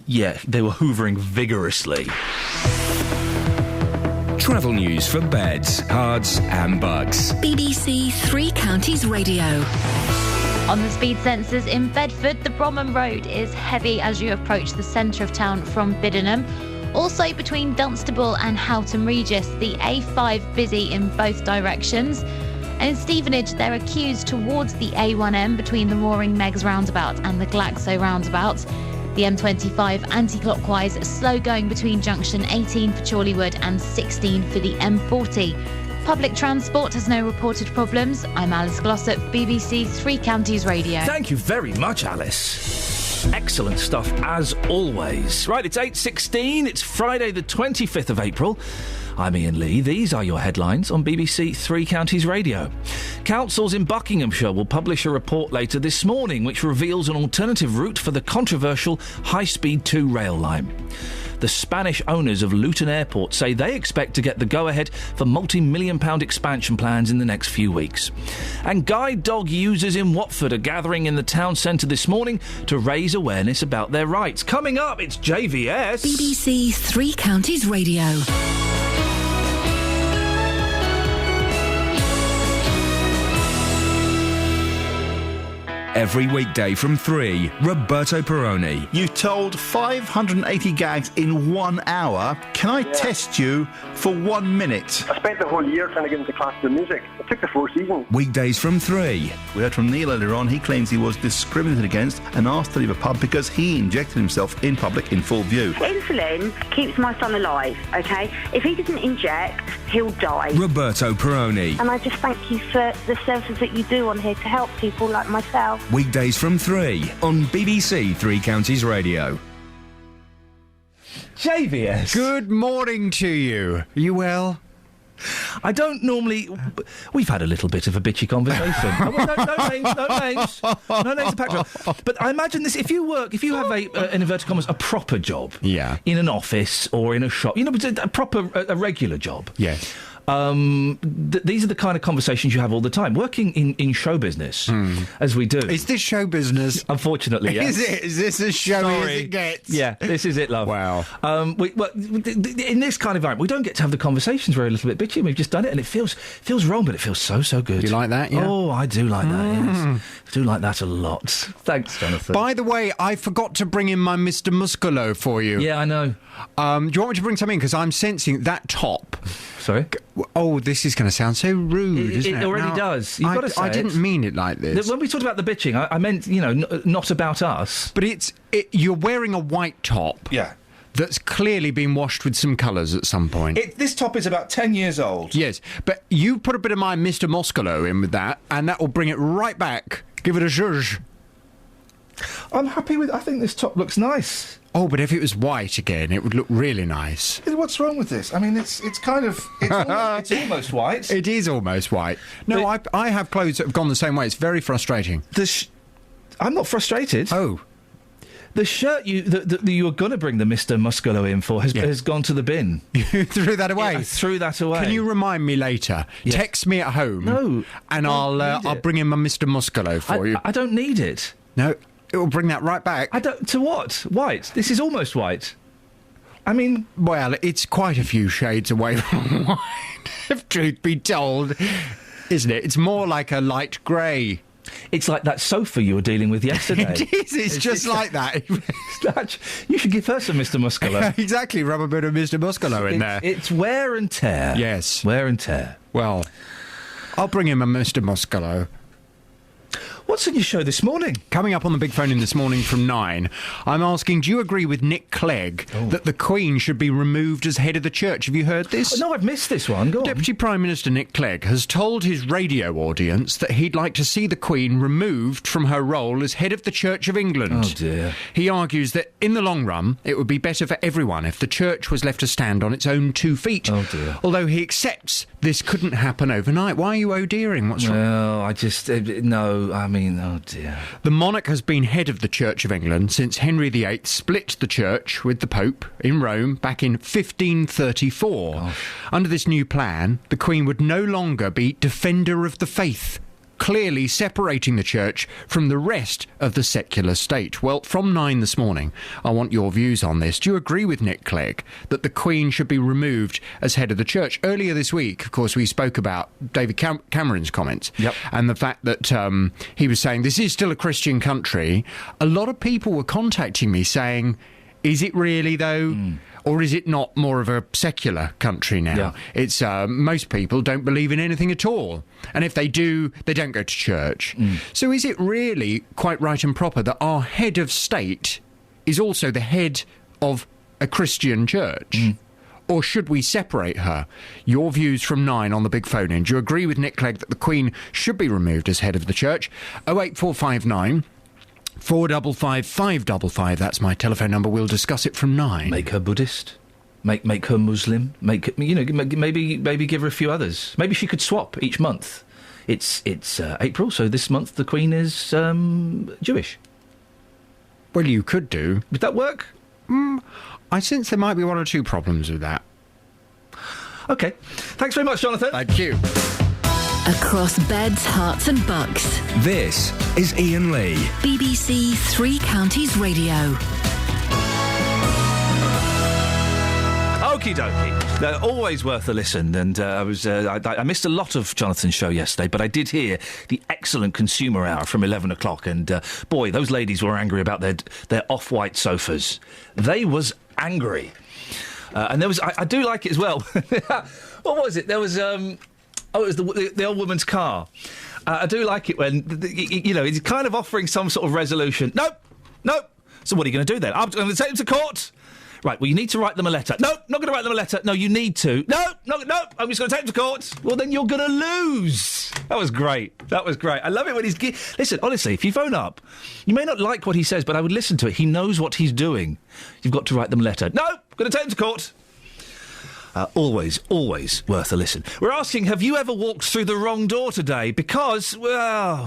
Yeah, they were hoovering vigorously. Travel news for beds, cards and bugs. BBC Three Counties Radio. On the speed sensors in Bedford, the Bromham Road is heavy as you approach the centre of town from Biddenham. Also between Dunstable and Houghton Regis, the A5 busy in both directions. And in Stevenage, there are queues towards the A1M between the Roaring Megs roundabout and the Glaxo roundabout. The M25 anti-clockwise, slow going between junction 18 for Chorleywood and 16 for the M40. Public transport has no reported problems. I'm Alice Glossop, BBC Three Counties Radio. Thank you very much, Alice. Excellent stuff, as always. Right, it's 8:16. It's Friday the 25th of April. I'm Ian Lee. These are your headlines on BBC Three Counties Radio. Councils in Buckinghamshire will publish a report later this morning which reveals an alternative route for the controversial High Speed 2 rail line. The Spanish owners of Luton Airport say they expect to get the go-ahead for multi-million-pound expansion plans in the next few weeks. And guide dog users in Watford are gathering in the town centre this morning to raise awareness about their rights. Coming up, it's JVS. BBC Three Counties Radio. Every weekday from 3, Roberto Perrone. You told 580 gags in 1 hour. Can I test you for 1 minute? I spent the whole year trying to get into classical music. It took the 4 seasons. Weekdays from 3. We heard from Neil earlier on. He claims he was discriminated against and asked to leave a pub because he injected himself in public in full view. Insulin keeps my son alive, OK? If he doesn't inject, he'll die. Roberto Perrone. And I just thank you for the services that you do on here to help people like myself. Weekdays from 3 on BBC Three Counties Radio. JVS. Good morning to you. Are you well? I don't normally... We've had a little bit of a bitchy conversation. No names. No names to pack. But I imagine this, if you have in inverted commas, a proper job. Yeah. In an office or in a shop, a regular job. Yes. These are the kind of conversations you have all the time. Working in show business, as we do. Is this show business? Unfortunately, yes. Is this as showy as it gets? Yeah, this is it, love. Wow. In this kind of environment, we don't get to have the conversations where a little bit bitchy. We've just done it, and it feels wrong, but it feels so good. You like that, yeah? Oh, I do like that, yes. I do like that a lot. Thanks, Jonathan. By the way, I forgot to bring in my Mr. Musculo for you. Yeah, I know. Do you want me to bring something? Because I'm sensing that top... Sorry? Oh, this is going to sound so rude, isn't it? It already does. You've got to say I didn't mean it like this. When we talked about the bitching, I meant, not about us. But you're wearing a white top. Yeah. That's clearly been washed with some colours at some point. This top is about 10 years old. Yes, but you put a bit of my Mr. Musculo in with that, and that will bring it right back. Give it a zhuzh. I'm happy with... I think this top looks nice. Oh, but if it was white again, it would look really nice. What's wrong with this? I mean, it's kind of... It's almost white. It is almost white. No, I have clothes that have gone the same way. It's very frustrating. I'm not frustrated. Oh. The shirt you were going to bring the Mr. Musculo in for has gone to the bin. You threw that away? Yeah, I threw that away. Can you remind me later? Yes. Text me at home. No. And I'll bring in my Mr. Musculo for you. I don't need it. No. It will bring that right back. To what? White. This is almost white. I mean... Well, it's quite a few shades away from white, if truth be told, isn't it? It's more like a light grey. It's like that sofa you were dealing with yesterday. It is, it's just like that. You should give her some Mr. Musculo. Exactly, rub a bit of Mr. Musculo in there. It's wear and tear. Yes. Wear and tear. Well, I'll bring him a Mr. Musculo. What's in your show this morning? Coming up on the big phone in this morning from 9, I'm asking, do you agree with Nick Clegg that the Queen should be removed as head of the church? Have you heard this? Oh, no, I've missed this one. Go on. Deputy Prime Minister Nick Clegg has told his radio audience that he'd like to see the Queen removed from her role as head of the Church of England. Oh, dear. He argues that in the long run, it would be better for everyone if the church was left to stand on its own 2 feet. Oh, dear. Although he accepts this couldn't happen overnight. Why are you oh-dearing? What's wrong? Well, I just... no, I mean, oh, dear. The monarch has been head of the Church of England since Henry VIII split the church with the Pope in Rome back in 1534. Gosh. Under this new plan, the Queen would no longer be defender of the faith, clearly separating the church from the rest of the secular state. Well, from 9 this morning, I want your views on this. Do you agree with Nick Clegg that the Queen should be removed as head of the church? Earlier this week, of course, we spoke about David Cameron's comments and the fact that he was saying this is still a Christian country. A lot of people were contacting me saying, is it really, though? Or is it not more of a secular country now? Yeah. It's most people don't believe in anything at all. And if they do, they don't go to church. So is it really quite right and proper that our head of state is also the head of a Christian church? Or should we separate her? Your views from 9 on the big phone in. Do you agree with Nick Clegg that the Queen should be removed as head of the church? 08459 455 555. That's my telephone number. We'll discuss it from 9. Make her Buddhist. Make her Muslim. Maybe give her a few others. Maybe she could swap each month. It's April, so this month the Queen is Jewish. Well, you could do. Would that work? I sense there might be 1 or 2 problems with that. OK. Thanks very much, Jonathan. Thank you. Across beds, hearts and bucks. This is Iain Lee. BBC Three Counties Radio. Okie dokie. They're always worth a listen. And I missed a lot of Jonathan's show yesterday, but I did hear the excellent Consumer Hour from 11 o'clock. And boy, those ladies were angry about their off-white sofas. They was angry. And there was... I do like it as well. What was it? There was... it was the old woman's car. I do like it when, he's kind of offering some sort of resolution. Nope. So what are you going to do then? I'm going to take them to court. Right, well, you need to write them a letter. No, not going to write them a letter. No, you need to. No, I'm just going to take them to court. Well, then you're going to lose. That was great. I love it when he's... Listen, honestly, if you phone up, you may not like what he says, but I would listen to it. He knows what he's doing. You've got to write them a letter. No, going to take them to court. Always worth a listen. We're asking, have you ever walked through the wrong door today? Because, well,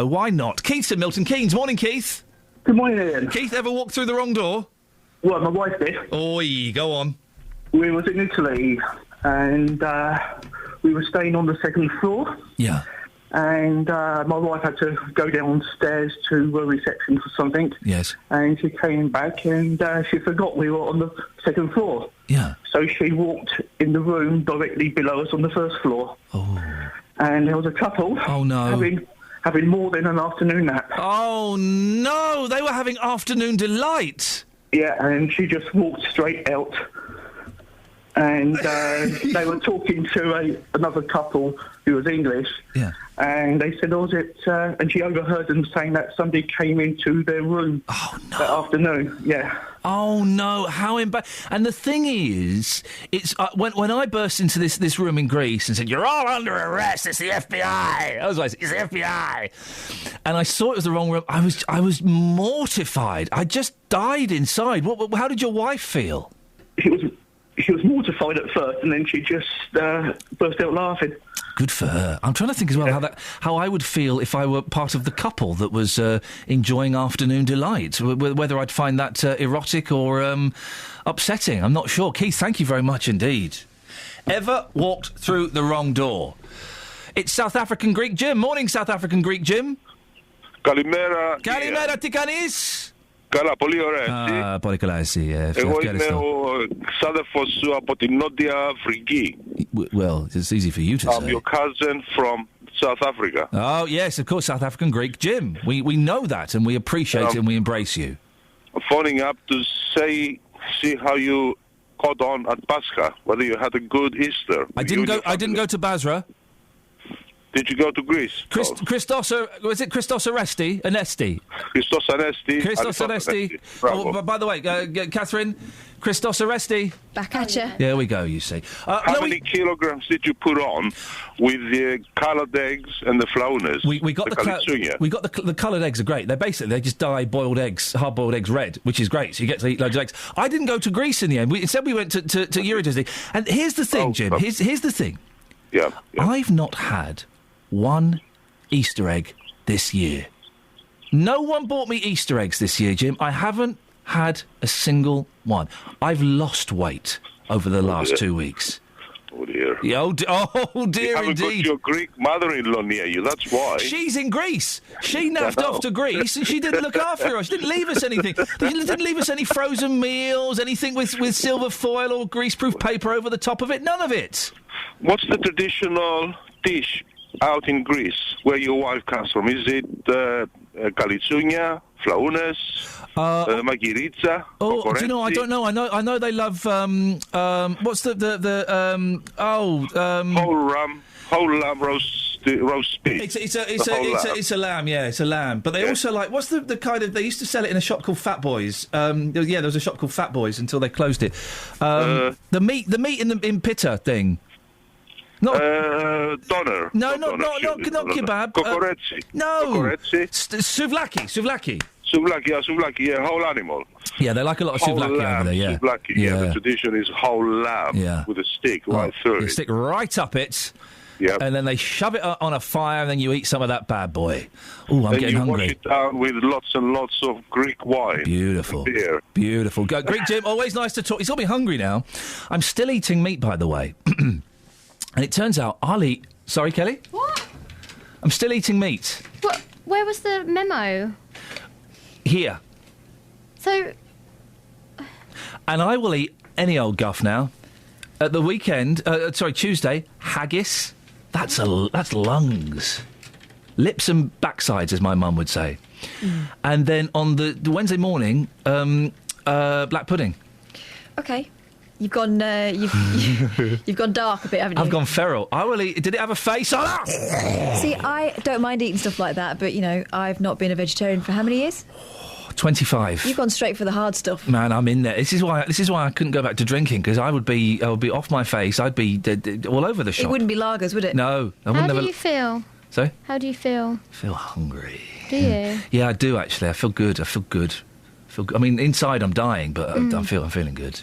why not? Keith's in Milton Keynes. Morning, Keith. Good morning, Ian. Keith, ever walked through the wrong door? Well, my wife did. Oi, go on. We was in Italy, and we were staying on the 2nd floor. Yeah. And my wife had to go downstairs to a reception for something. Yes. And she came back, and she forgot we were on the 2nd floor. Yeah. So she walked in the room directly below us on the 1st floor. Oh. And there was a couple. Oh, no. Having more than an afternoon nap. Oh, no. They were having afternoon delight. Yeah, and she just walked straight out. And they were talking to another couple who was English. Yeah. And they said, was it... and she overheard them saying that somebody came into their room that afternoon. Yeah. Oh, no. How embarrassing. And the thing is, it's when I burst into this room in Greece and said, you're all under arrest, it's the FBI. That was what I said, it's the FBI. And I saw it was the wrong room. I was mortified. I just died inside. How did your wife feel? She was mortified at first, and then she just burst out laughing. Good for her. I'm trying to think as well how I would feel if I were part of the couple that was enjoying afternoon delight. Whether I'd find that erotic or upsetting. I'm not sure. Keith, thank you very much indeed. Ever walked through the wrong door? It's South African Greek Jim. Morning, South African Greek Jim. Kalimera. Kalimera, Tikanis. Καλά, πολύ ωραία. Πολύ καλά εσύ. Εγώ είμαι ο ξάδερφος σου από την Νότια Αφρική. Well, it's easy for you to I'm say. your cousin from South Africa. Oh, yes, of course, South African Greek Jim. We know that and we appreciate it and we embrace you. I'm phoning up to see how you caught on at Pascha, whether you had a good Easter. I didn't go to Basra. Did you go to Greece? Christos Anesti? Christos Anesti. Christos Anesti. Oh, by the way, Catherine, Christos Anesti. Back at you. There we go, you see. How many kilograms did you put on with the coloured eggs and the flaunas? We got the coloured eggs are great. They just dye boiled eggs, hard-boiled eggs red, which is great. So you get to eat loads of eggs. I didn't go to Greece in the end. Instead we went to Euro Disney. And here's the thing, Jim. Here's the thing. Yeah. I've not had one Easter egg this year. No one bought me Easter eggs this year, Jim. I haven't had a single one. I've lost weight over the last 2 weeks. Oh, dear. Yeah, oh, dear, you haven't indeed. Got your Greek mother-in-law near you, that's why. She's in Greece. She naffed off to Greece and she didn't look after us. She didn't leave us anything. She didn't leave us any frozen meals, anything with silver foil or greaseproof paper over the top of it. None of it. What's the traditional dish out in Greece, where your wife comes from? Is it kalitsounia, flaunas, magiritsa? Oh, do you know? I don't know. I know they love. What's whole lamb roast beef. It's a lamb. Yeah, it's a lamb. But they also like. What's the kind of? They used to sell it in a shop called Fat Boys. There was a shop called Fat Boys until they closed it. The meat in pitta thing. Not doner. No, not kebab. Kokoretsi. No. Kokoretsi. Souvlaki. Souvlaki, yeah, whole animal. Yeah, they like a lot of souvlaki over there, yeah. Souvlaki, yeah. The tradition is whole lamb with a stick right through you it. Stick right up it. Yeah. And then they shove it on a fire and then you eat some of that bad boy. Ooh, I'm getting hungry. And you wash it down with lots and lots of Greek wine. Beautiful. Beer. Beautiful. Greek Jim, always nice to talk. He's got me hungry now. I'm still eating meat, by the way. And it turns out I'll eat... Sorry, Kelly? What? I'm still eating meat. What? Where was the memo? Here. So... And I will eat any old guff now. At the weekend, Tuesday, haggis. That's lungs. Lips and backsides, as my mum would say. And then on the Wednesday morning, black pudding. Okay. You've gone you've gone dark a bit, haven't you? I've gone feral. I will eat... Did it have a face on it? See, I don't mind eating stuff like that, but, I've not been a vegetarian for how many years? 25. You've gone straight for the hard stuff. Man, I'm in there. This is why I couldn't go back to drinking, because I would be off my face. I'd be all over the shop. It wouldn't be lagers, would it? No. I wouldn't. How do you feel? Sorry? How do you feel? I feel hungry. Do you? Yeah, I do, actually. I feel good. I mean, inside I'm dying, but I'm feeling good.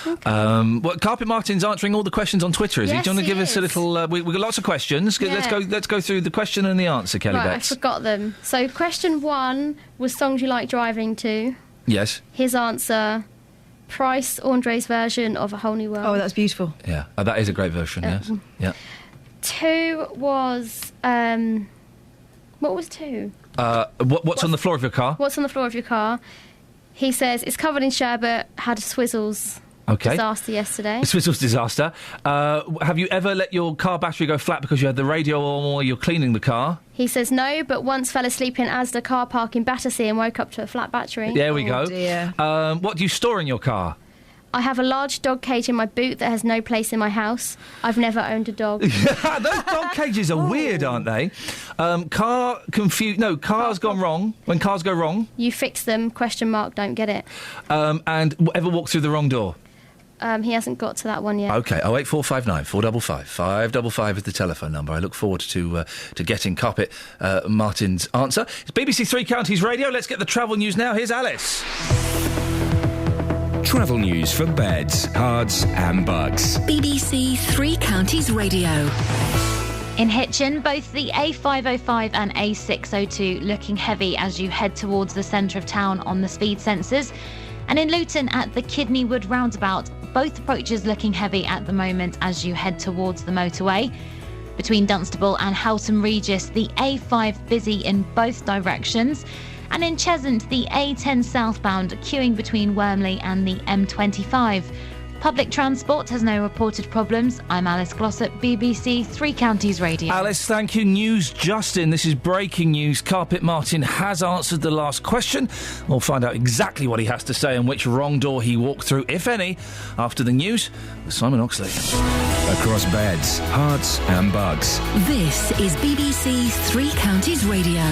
Okay. Carpet Martin's answering all the questions on Twitter, is he? Do you want to give us a little... we've got lots of questions. Yeah. Let's go through the question and the answer, Kelly Betts. I forgot them. So question 1 was songs you like driving to. Yes. His answer, Price Andre's version of A Whole New World. Oh, that's beautiful. Yeah, that is a great version, yes. Yeah. 2 was... what was 2? What's on the floor of your car? What's on the floor of your car? He says, it's covered in sherbet, had a Swizzles disaster yesterday. Swizzles disaster. Have you ever let your car battery go flat because you had the radio on while you're cleaning the car? He says no, but once fell asleep in Asda car park in Battersea and woke up to a flat battery. There we go. Dear. What do you store in your car? I have a large dog cage in my boot that has no place in my house. I've never owned a dog. Those dog cages are weird, aren't they? Cars gone wrong. When cars go wrong, you fix them, ? Don't get it. And ever walk through the wrong door? He hasn't got to that one yet. OK, 08459 455 555 is the telephone number. I look forward to getting Carpet Martin's answer. It's BBC Three Counties Radio. Let's get the travel news now. Here's Alice. Travel news for beds, cards and bugs. BBC Three Counties Radio. In Hitchin, both the A505 and A602 looking heavy as you head towards the centre of town on the speed sensors. And in Luton at the Kidneywood roundabout, both approaches looking heavy at the moment as you head towards the motorway. Between Dunstable and Houghton Regis, the A5 busy in both directions. And in Cheshunt, the A10 southbound queuing between Wormley and the M25. Public transport has no reported problems. I'm Alice Glossop, BBC Three Counties Radio. Alice, thank you. News just in. This is breaking news. Carpet Martin has answered the last question. We'll find out exactly what he has to say and which wrong door he walked through, if any, after the news with Simon Oxley. Across beds, hearts and bugs. This is BBC Three Counties Radio.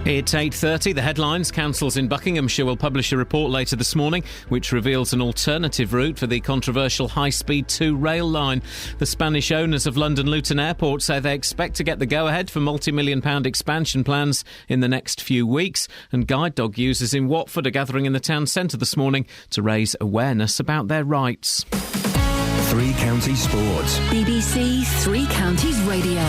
It's 8:30. The headlines. Councils in Buckinghamshire will publish a report later this morning which reveals an alternative route for the controversial High Speed 2 rail line. The Spanish owners of London Luton Airport say they expect to get the go-ahead for multi-million-pound expansion plans in the next few weeks. And guide dog users in Watford are gathering in the town centre this morning to raise awareness about their rights. Three Counties Sports. BBC Three Counties Radio.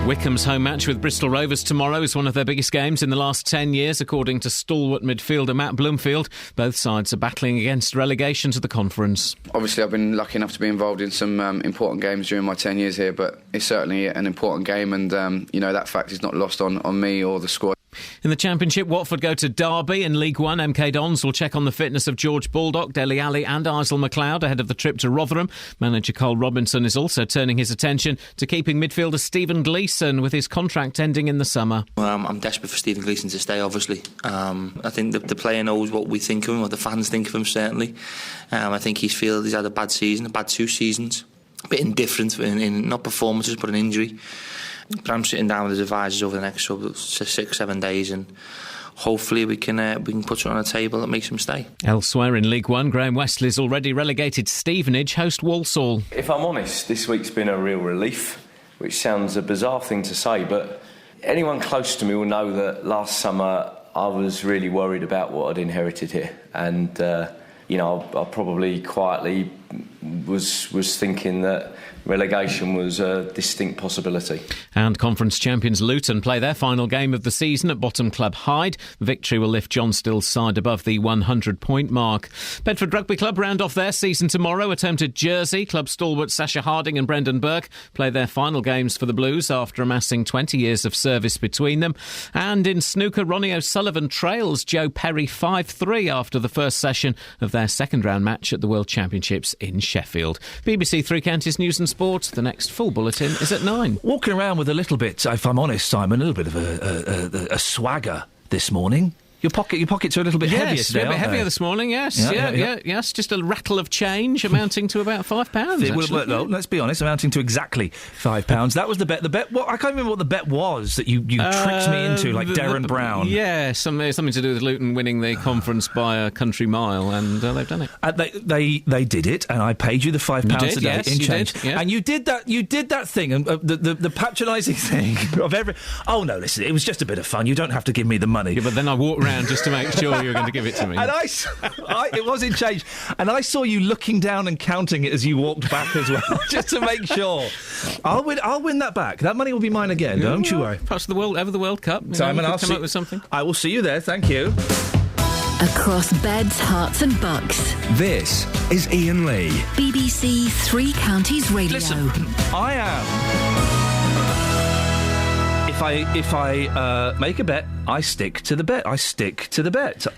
Wycombe's home match with Bristol Rovers tomorrow is one of their biggest games in the last 10 years, according to stalwart midfielder Matt Bloomfield. Both sides are battling against relegation to the conference. Obviously, I've been lucky enough to be involved in some important games during my 10 years here, but it's certainly an important game, and that fact is not lost on me or the squad. In the Championship, Watford go to Derby. In League One, MK Dons will check on the fitness of George Baldock, Dele Alli and Isle McLeod ahead of the trip to Rotherham. Manager Cole Robinson is also turning his attention to keeping midfielder Stephen Gleeson with his contract ending in the summer. I'm desperate for Stephen Gleeson to stay, obviously. I think the player knows what we think of him, what the fans think of him, certainly. I think he's had a bad season, a bad 2 seasons. A bit indifferent in not performances, but an injury. But I'm sitting down with his advisors over the next 6-7 days, and hopefully we can put it on a table that makes him stay. Elsewhere in League One, Graham Westley's already relegated Stevenage host Walsall. If I'm honest, this week's been a real relief, which sounds a bizarre thing to say, but anyone close to me will know that last summer I was really worried about what I'd inherited here, and I probably quietly was thinking that relegation was a distinct possibility. And conference champions Luton play their final game of the season at bottom club Hyde. Victory will lift John Still's side above the 100-point mark. Bedford Rugby Club round off their season tomorrow at home to Jersey. Club stalwarts Sasha Harding and Brendan Burke play their final games for the Blues after amassing 20 years of service between them. And in snooker, Ronnie O'Sullivan trails Joe Perry 5-3 after the first session of their second round match at the World Championships in Sheffield. BBC Three Counties News and Sport. The next full bulletin is at 9. Walking around with a little bit, if I'm honest, Simon, a little bit of a swagger this morning. Your pockets are a little bit heavier today, a bit aren't heavier they? this morning, yes. Yes. Just a rattle of change amounting to about £5. No, let's be honest, amounting to exactly £5. That was the bet. The bet. Well, I can't remember what the bet was that you tricked me into, like Darren Brown. Yeah, something to do with Luton winning the conference by a country mile, and they've done it. They did it, and I paid you the £5 a day yes, in change. Did, yeah. And you did that thing, and the patronising thing of every. Oh no, listen, it was just a bit of fun. You don't have to give me the money. Yeah, but then I walked around just to make sure you were going to give it to me. And it was in change. And I saw you looking down and counting it as you walked back as well, just to make sure. I'll win that back. That money will be mine again. Don't you worry. Perhaps the World Cup. Simon, I'll come up with something. I will see you there. Thank you. Across beds, hearts and bucks. This is Iain Lee. BBC Three Counties Radio. Listen, I am. If I make a bet, I stick to the bet. Always.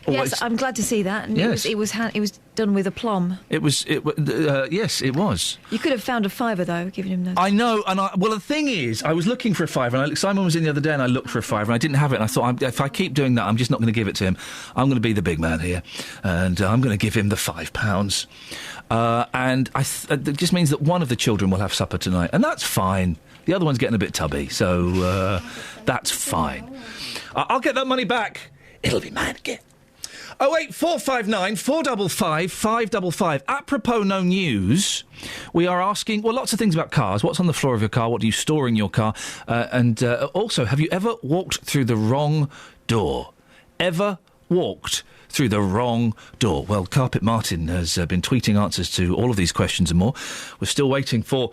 Yes, I'm glad to see that. And yes. It was done with aplomb. Yes, it was. You could have found a fiver though, giving him those. I know, well, the thing is, I was looking for a fiver, and Simon was in the other day, and I looked for a fiver, and I didn't have it, and I thought, if I keep doing that, I'm just not going to give it to him. I'm going to be the big man here, and I'm going to give him the £5. And it just means that one of the children will have supper tonight, and that's fine. The other one's getting a bit tubby, so that's fine. I'll get that money back. It'll be mine again. 08459 455 555. Apropos no news, we are asking, lots of things about cars. What's on the floor of your car? What do you store in your car? And also, have you ever walked through the wrong door? Ever walked through the wrong door? Well, Carpet Martin has been tweeting answers to all of these questions and more. We're still waiting for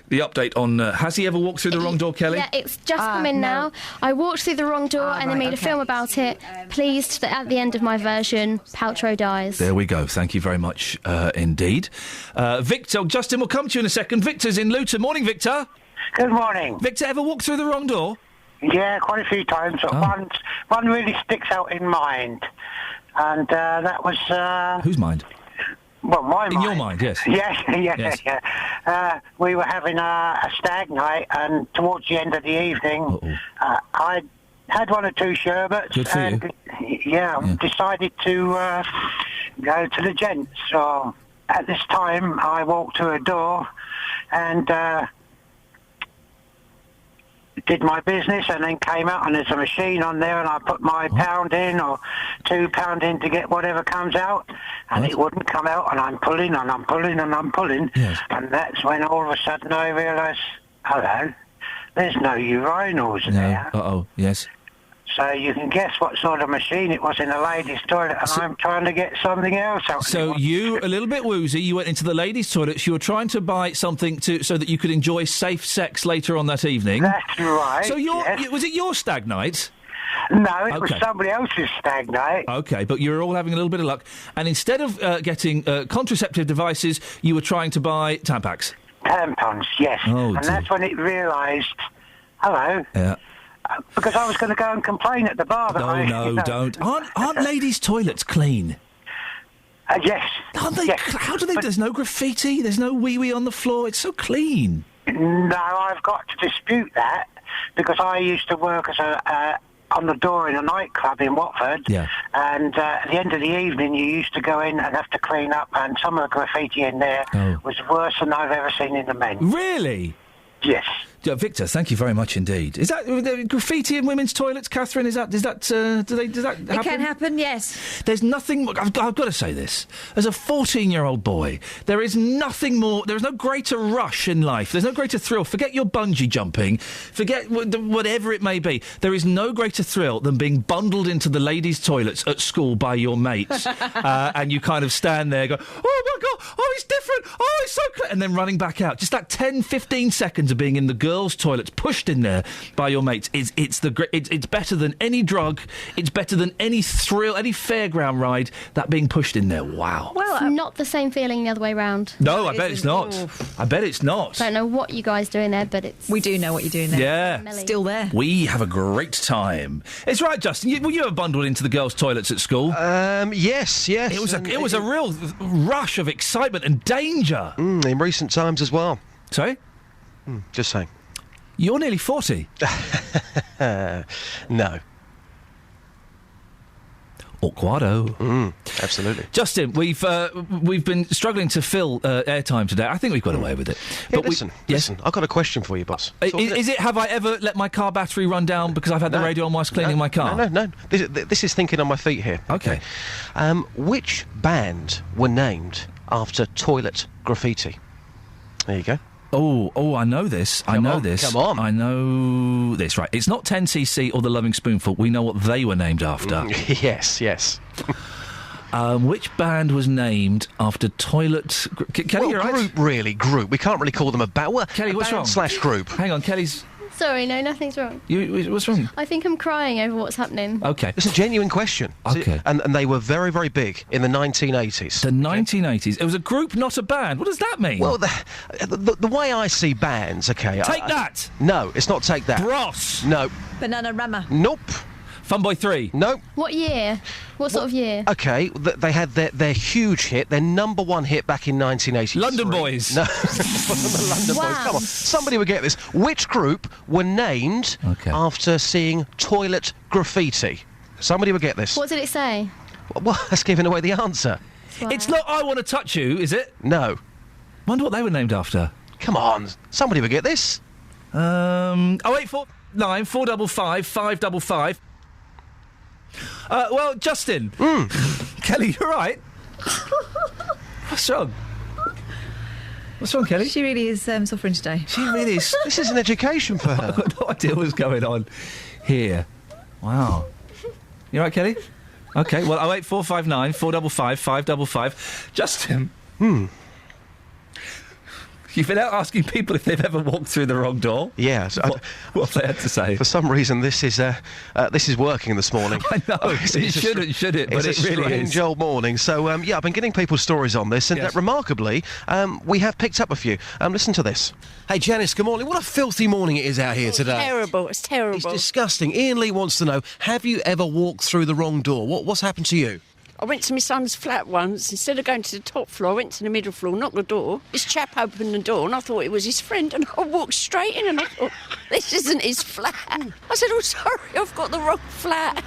the update on has he ever walked through the wrong door, Kelly? Yeah, it's just come in now. I walked through the wrong door and they made a film about it. Pleased that at the end of my version, Paltrow dies. There we go. Thank you very much indeed. Victor, Justin will come to you in a second. Victor's in Luton. Morning, Victor. Good morning. Victor, ever walked through the wrong door? Yeah, quite a few times. Oh. One really sticks out in mind, and that was... Whose mind? Well, my mind. In your mind, yes. Yes. We were having a stag night, and towards the end of the evening, I had one or two sherbets. Good for and, decided to go to the gents. So at this time, I walked through a door and... did my business and then came out and there's a machine on there and I put my £1 in or £2 in to get whatever comes out and it wouldn't come out and I'm pulling and I'm pulling and I'm pulling and that's when all of a sudden I realised, hello, there's no urinals there. Yes. So you can guess what sort of machine it was in the ladies' toilet and I'm trying to get something else out. So you, a little bit woozy, you went into the ladies' toilets, you were trying to buy something so that you could enjoy safe sex later on that evening. That's right. So was it your stag night? No, it was somebody else's stag night. OK, but you were all having a little bit of luck. And instead of getting contraceptive devices, you were trying to buy Tampax. Tampons, yes. Oh, and dear. that's when it realised, hello... Yeah. Because I was going to go and complain at the bar. Don't. Aren't ladies' toilets clean? Yes. Aren't they? Yes. How do they? There's no graffiti. There's no wee-wee on the floor. It's so clean. No, I've got to dispute that because I used to work as on the door in a nightclub in Watford. Yeah. And at the end of the evening, you used to go in and have to clean up, and some of the graffiti in there was worse than I've ever seen in the men. Really? Yes. Victor, thank you very much indeed. Is that graffiti in women's toilets, Catherine? Does that happen? It can happen, yes. There's nothing. I've got to say this. As a 14-year-old boy, there is nothing more. There is no greater rush in life. There's no greater thrill. Forget your bungee jumping. Forget whatever it may be. There is no greater thrill than being bundled into the ladies' toilets at school by your mates, and you kind of stand there, go, "Oh my God! Oh, it's different! Oh, it's so clear," and then running back out. Just that 10, 15 seconds of being in the girls' toilets, pushed in there by your mates. It's better than any drug. It's better than any thrill, any fairground ride. That being pushed in there. Wow. Well, it's not the same feeling the other way round. No, I bet it's not. I bet it's not. Don't know what you guys do in there, but it's... We do know what you're doing there. Yeah. Still there. We have a great time. It's right, Justin. Were you ever bundled into the girls' toilets at school? Yes. It was a real rush of excitement and danger. In recent times as well. Sorry? Just saying. You're nearly 40. No. Awkwado. Absolutely. Justin, we've been struggling to fill airtime today. I think we've got away with it. Yeah, but listen, I've got a question for you, boss. Is it, have I ever let my car battery run down because I've had the radio on whilst cleaning my car? No. This is thinking on my feet here. Okay. Which band were named after toilet graffiti? There you go. Oh, I know this. Come on. I know this, right. It's not 10cc or the Loving Spoonful. We know what they were named after. Yes. Which band was named after toilet... Kelly, you're right? Group. We can't really call them a band. Well, Kelly, what's wrong? / group. Hang on, Kelly's... Sorry, no, nothing's wrong. What's wrong? I think I'm crying over what's happening. Okay. It's a genuine question. Okay. And they were very, very big in the 1980s. The 1980s. It was a group, not a band. What does that mean? Well, the way I see bands, okay... Take That! No, it's not Take That. Bros! No. Bananarama. Nope. Funboy 3? Nope. What year? What sort of year? Okay, they had their huge hit, their number one hit back in 1983. London Boys. No, the London Boys. Come on, somebody would get this. Which group were named after seeing toilet graffiti? Somebody would get this. What did it say? Well, that's giving away the answer. It's not I Want to Touch You, is it? No. Wonder what they were named after. Come on, somebody would get this. 0849 455 555. Well, Justin. Kelly, you're right. What's wrong? What's wrong, Kelly? She really is suffering today. She really is. This is an education for her. I've got no idea what's going on here. Wow. You right, Kelly? OK, well, 08459 455 555. Justin. You've been out asking people if they've ever walked through the wrong door. Yeah. What have they had to say? For some reason, this is working this morning. I know. It shouldn't, should it? But it's it really a strange is. old morning. So, I've been getting people's stories on this, and remarkably, we have picked up a few. Listen to this. Hey, Janice, good morning. What a filthy morning it is out here today. Terrible. It's terrible. It's disgusting. Ian Lee wants to know, have you ever walked through the wrong door? What's happened to you? I went to my son's flat once. Instead of going to the top floor, I went to the middle floor, knocked the door. This chap opened the door, and I thought it was his friend, and I walked straight in, and I thought, this isn't his flat. I said, oh, sorry, I've got the wrong flat.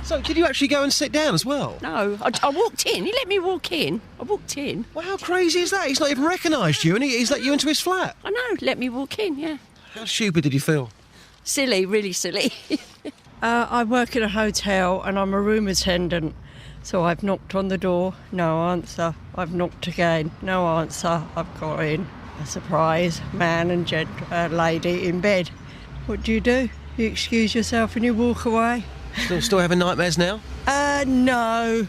So, did you actually go and sit down as well? No, I walked in. He let me walk in. I walked in. Well, how crazy is that? He's not even recognised you, and he's let you into his flat. I know, let me walk in, yeah. How stupid did you feel? Silly, really silly. I work in a hotel, and I'm a room attendant. So I've knocked on the door, no answer. I've knocked again, no answer. I've got in. A surprise, man and lady in bed. What do? You excuse yourself and you walk away. Still having nightmares now? No.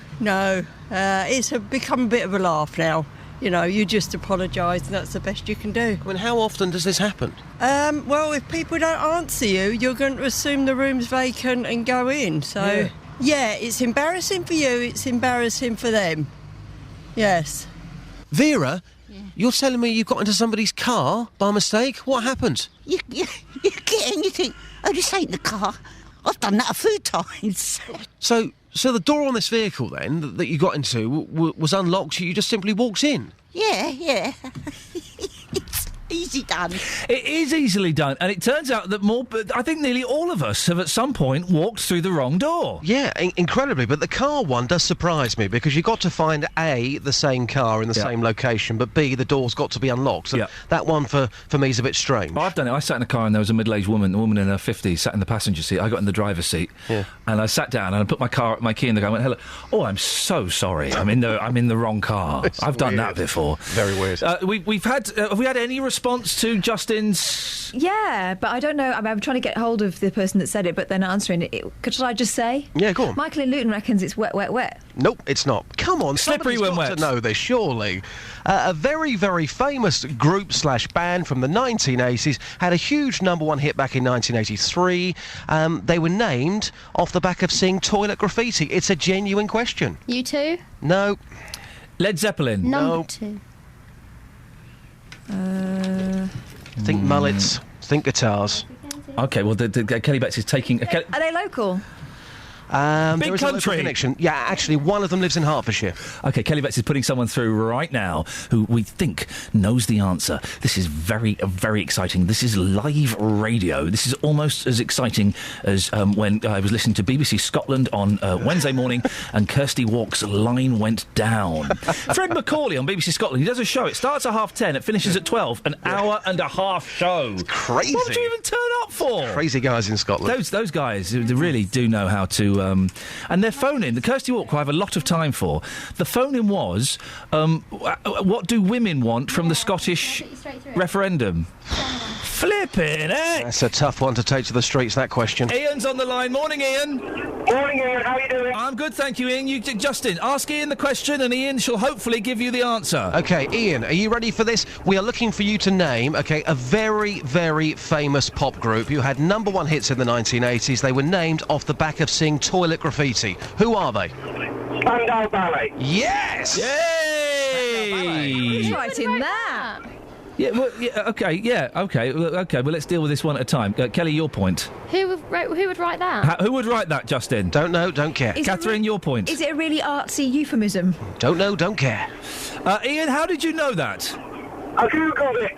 It's become a bit of a laugh now. You know, you just apologise and that's the best you can do. I mean, how often does this happen? Well, if people don't answer you, you're going to assume the room's vacant and go in, so... Yeah, it's embarrassing for you, it's embarrassing for them. Yes. Vera, you're telling me you got into somebody's car by mistake? What happened? You get in, you think, oh, this ain't the car. I've done that a few times. So the door on this vehicle, then, that you got into was unlocked, you just simply walked in? Yeah. It's easy done. It is easily done, and it turns out that I think nearly all of us have at some point walked through the wrong door. Yeah, incredibly, but the car one does surprise me, because you've got to find A, the same car in the same location, but B, the door's got to be unlocked. So that one for me is a bit strange. Well, I've done it. I sat in a car and there was a middle-aged woman, a woman in her 50s, sat in the passenger seat. I got in the driver's seat, and I sat down and I put my key in the car and went, hello. Oh, I'm so sorry. I'm in the wrong car. I've done that before. Very weird. Have we had any response to Justin's? Yeah, but I don't know. I'm trying to get hold of the person that said it, but they're not answering it. Should I just say? Yeah, go on. Michael in Luton reckons it's wet, wet, wet. Nope, it's not. Come on, slippery when wet. To know this, surely. A very, very famous group/band from the 1980s had a huge #1 hit back in 1983. They were named off the back of seeing toilet graffiti. It's a genuine question. U2? No. Led Zeppelin? Number 2. Think mullets, think guitars. OK, well, Kelly Betts is taking... Are they local? There is a local connection. Yeah, actually, one of them lives in Hertfordshire. OK, Kelly Betts is putting someone through right now who we think knows the answer. This is very, very exciting. This is live radio. This is almost as exciting as when I was listening to BBC Scotland on Wednesday morning and Kirsty Walk's line went down. Fred Macaulay on BBC Scotland, he does a show. It starts at 10:30, it finishes at 12. An hour and a half show. It's crazy. What would you even turn up for? Crazy guys in Scotland. Those guys, they really do know how to... and their phone-in, the Kirsty Walk, who I have a lot of time for, the phone-in was, what do women want from the Scottish referendum? Flipping heck! That's a tough one to take to the streets, that question. Ian's on the line. Morning, Ian. Morning, Ian. How are you doing? I'm good, thank you, Ian. Justin, ask Ian the question and Ian shall hopefully give you the answer. OK, Ian, are you ready for this? We are looking for you to name, a very, very famous pop group who had #1 hits in the 1980s. They were named off the back of seeing toilet graffiti. Who are they? Spandau Ballet. Yes! Yay! Who's writing that? Yeah, well, okay. Well, let's deal with this one at a time. Kelly, your point. Who would write that? Who would write that, Justin? Don't know, don't care. Catherine, your point. Is it a really artsy euphemism? Don't know, don't care. Ian, how did you know that? I googled it.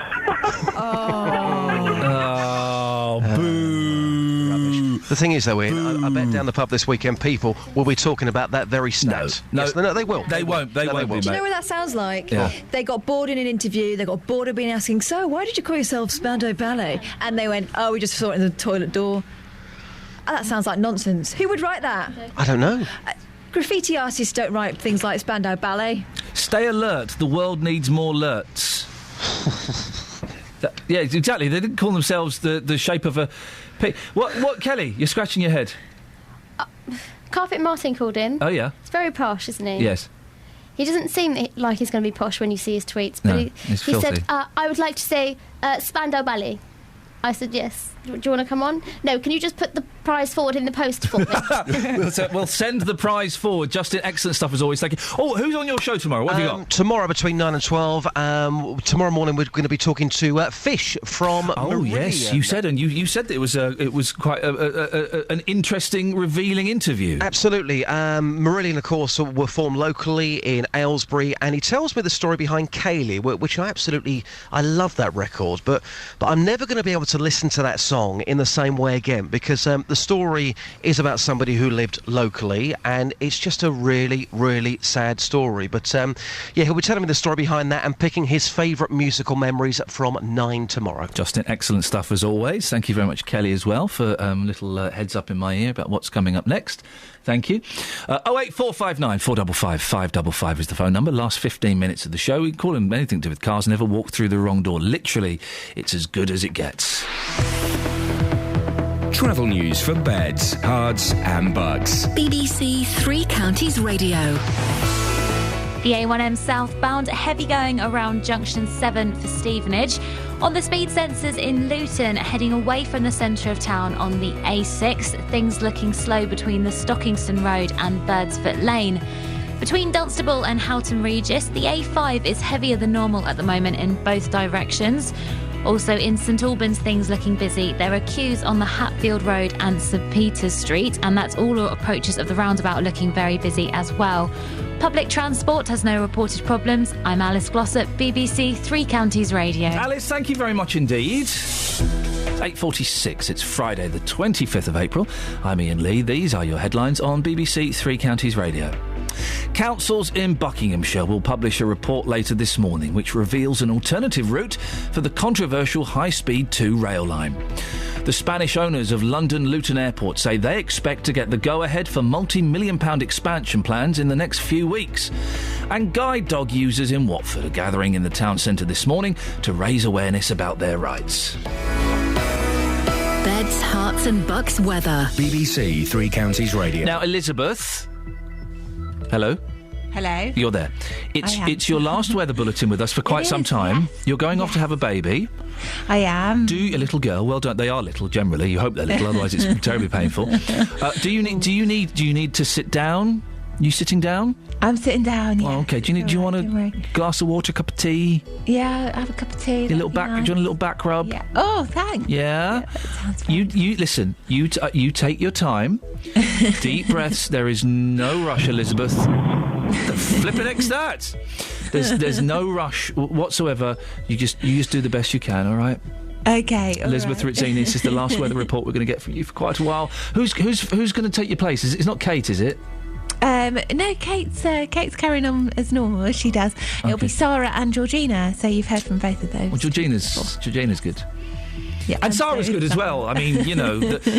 Oh, boo. The thing is, though, Ian, I bet down the pub this weekend people will be talking about that very stat. No, yes, they will. They won't. They won't. Do you know what that sounds like? Yeah. They got bored in an interview. They got bored of being asking, so why did you call yourself Spandau Ballet? And they went, oh, we just saw it in the toilet door. Oh, that sounds like nonsense. Who would write that? I don't know. Graffiti artists don't write things like Spandau Ballet. Stay alert. The world needs more alerts. Yeah, exactly. They didn't call themselves the shape of a pig. What, Kelly? You're scratching your head. Carpet Martin called in. Oh, yeah. He's very posh, isn't he? Yes. He doesn't seem like he's going to be posh when you see his tweets, but No, he he's filthy. said, I would like to say Spandau Ballet. I said, yes. Do you want to come on? No, can you just put the prize forward in the post for me? We'll send the prize forward. Justin, excellent stuff as always. Thank you. Oh, who's on your show tomorrow? What have you got? Tomorrow between 9 and 12. Tomorrow morning we're going to be talking to Fish from Meridian. Yes, you said, and you said that it was quite an interesting, revealing interview. Absolutely. Meridian, of course, were formed locally in Aylesbury, and he tells me the story behind Kaylee, which I love that record, but I'm never going to be able to listen to that song in the same way again, because the story is about somebody who lived locally, and it's just a really, really sad story. But he'll be telling me the story behind that and picking his favourite musical memories from 9 tomorrow. Justin, excellent stuff as always. Thank you very much, Kelly, as well, for little heads up in my ear about what's coming up next. Thank you. 08459 455 555 is the phone number. Last 15 minutes of the show. We can call him anything to do with cars. Never walk through the wrong door. Literally, it's as good as it gets. Travel news for beds, cards and bugs. BBC Three Counties Radio. The A1M southbound, heavy going around junction 7 for Stevenage. On the speed sensors in Luton, heading away from the centre of town on the A6, things looking slow between the Stockington Road and Birdsfoot Lane. Between Dunstable and Houghton Regis, the A5 is heavier than normal at the moment in both directions. Also in St Albans, things looking busy. There are queues on the Hatfield Road and St Peter's Street, and that's all approaches of the roundabout looking very busy as well. Public transport has no reported problems. I'm Alice Glossop, BBC Three Counties Radio. Alice, thank you very much indeed. 8:46, it's Friday the 25th of April. I'm Iain Lee. These are your headlines on BBC Three Counties Radio. Councils in Buckinghamshire will publish a report later this morning which reveals an alternative route for the controversial High-Speed 2 rail line. The Spanish owners of London Luton Airport say they expect to get the go-ahead for multi-million-pound expansion plans in the next few weeks. And guide dog users in Watford are gathering in the town centre this morning to raise awareness about their rights. Beds, Herts and Bucks weather. BBC Three Counties Radio. Now, Elizabeth... Hello? Hello. You're there. It's your last weather bulletin with us for quite some time. Yes. You're going off to have a baby. I am. A little girl. Well done. They are little generally. You hope they're little, otherwise it's terribly painful. Do you need to sit down? You sitting down? I'm sitting down. Yeah. Oh, okay. Do you want a glass of water, a cup of tea? Yeah, I'll have a cup of tea. Do you want a little back rub? Yeah. Oh, thanks. Yeah. That sounds fun. You listen. You take your time. Deep breaths. There is no rush, Elizabeth. The flippin' X that. There's no rush whatsoever. You just do the best you can. All right. Okay. Elizabeth Rizzini, this is the last weather report we're going to get from you for quite a while. Who's going to take your place? It's not Kate, is it? No, Kate's carrying on as normal as she does. Okay. It'll be Sarah and Georgina, so you've heard from both of those. Well, Georgina's good. Yeah, and Sarah's good as well. I mean,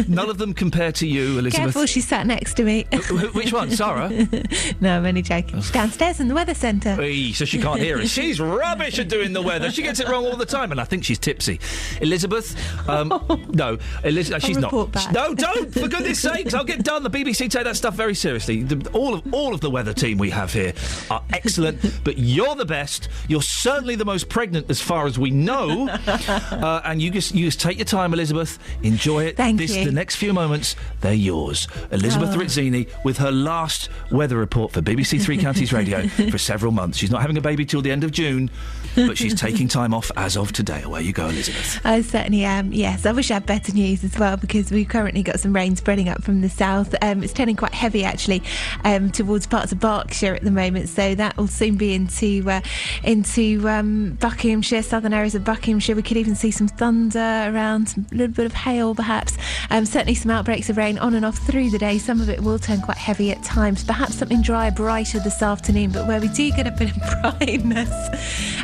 none of them compare to you, Elizabeth. Careful, she's sat next to me. Which one, Sarah? No, I'm only joking. She's downstairs in the weather centre. So she can't hear us. She's rubbish at doing the weather. She gets it wrong all the time, and I think she's tipsy. Elizabeth, no, she's not. Back. No, don't! For goodness sakes, I'll get done. The BBC take that stuff very seriously. All of the weather team we have here are excellent, but you're the best. You're certainly the most pregnant, as far as we know, and you just take your time, Elizabeth. Enjoy it. Thank you. The next few moments, they're yours. Elizabeth Rizzini with her last weather report for BBC Three Counties Radio for several months. She's not having a baby till the end of June, but she's taking time off as of today. Away you go, Elizabeth. I certainly am, yes. I wish I had better news as well, because we've currently got some rain spreading up from the south. It's turning quite heavy, actually, towards parts of Berkshire at the moment, so that will soon be into Buckinghamshire, southern areas of Buckinghamshire. We could even see some thunder around, a little bit of hail perhaps. Certainly some outbreaks of rain on and off through the day. Some of it will turn quite heavy at times. Perhaps something drier, brighter this afternoon, but where we do get a bit of brightness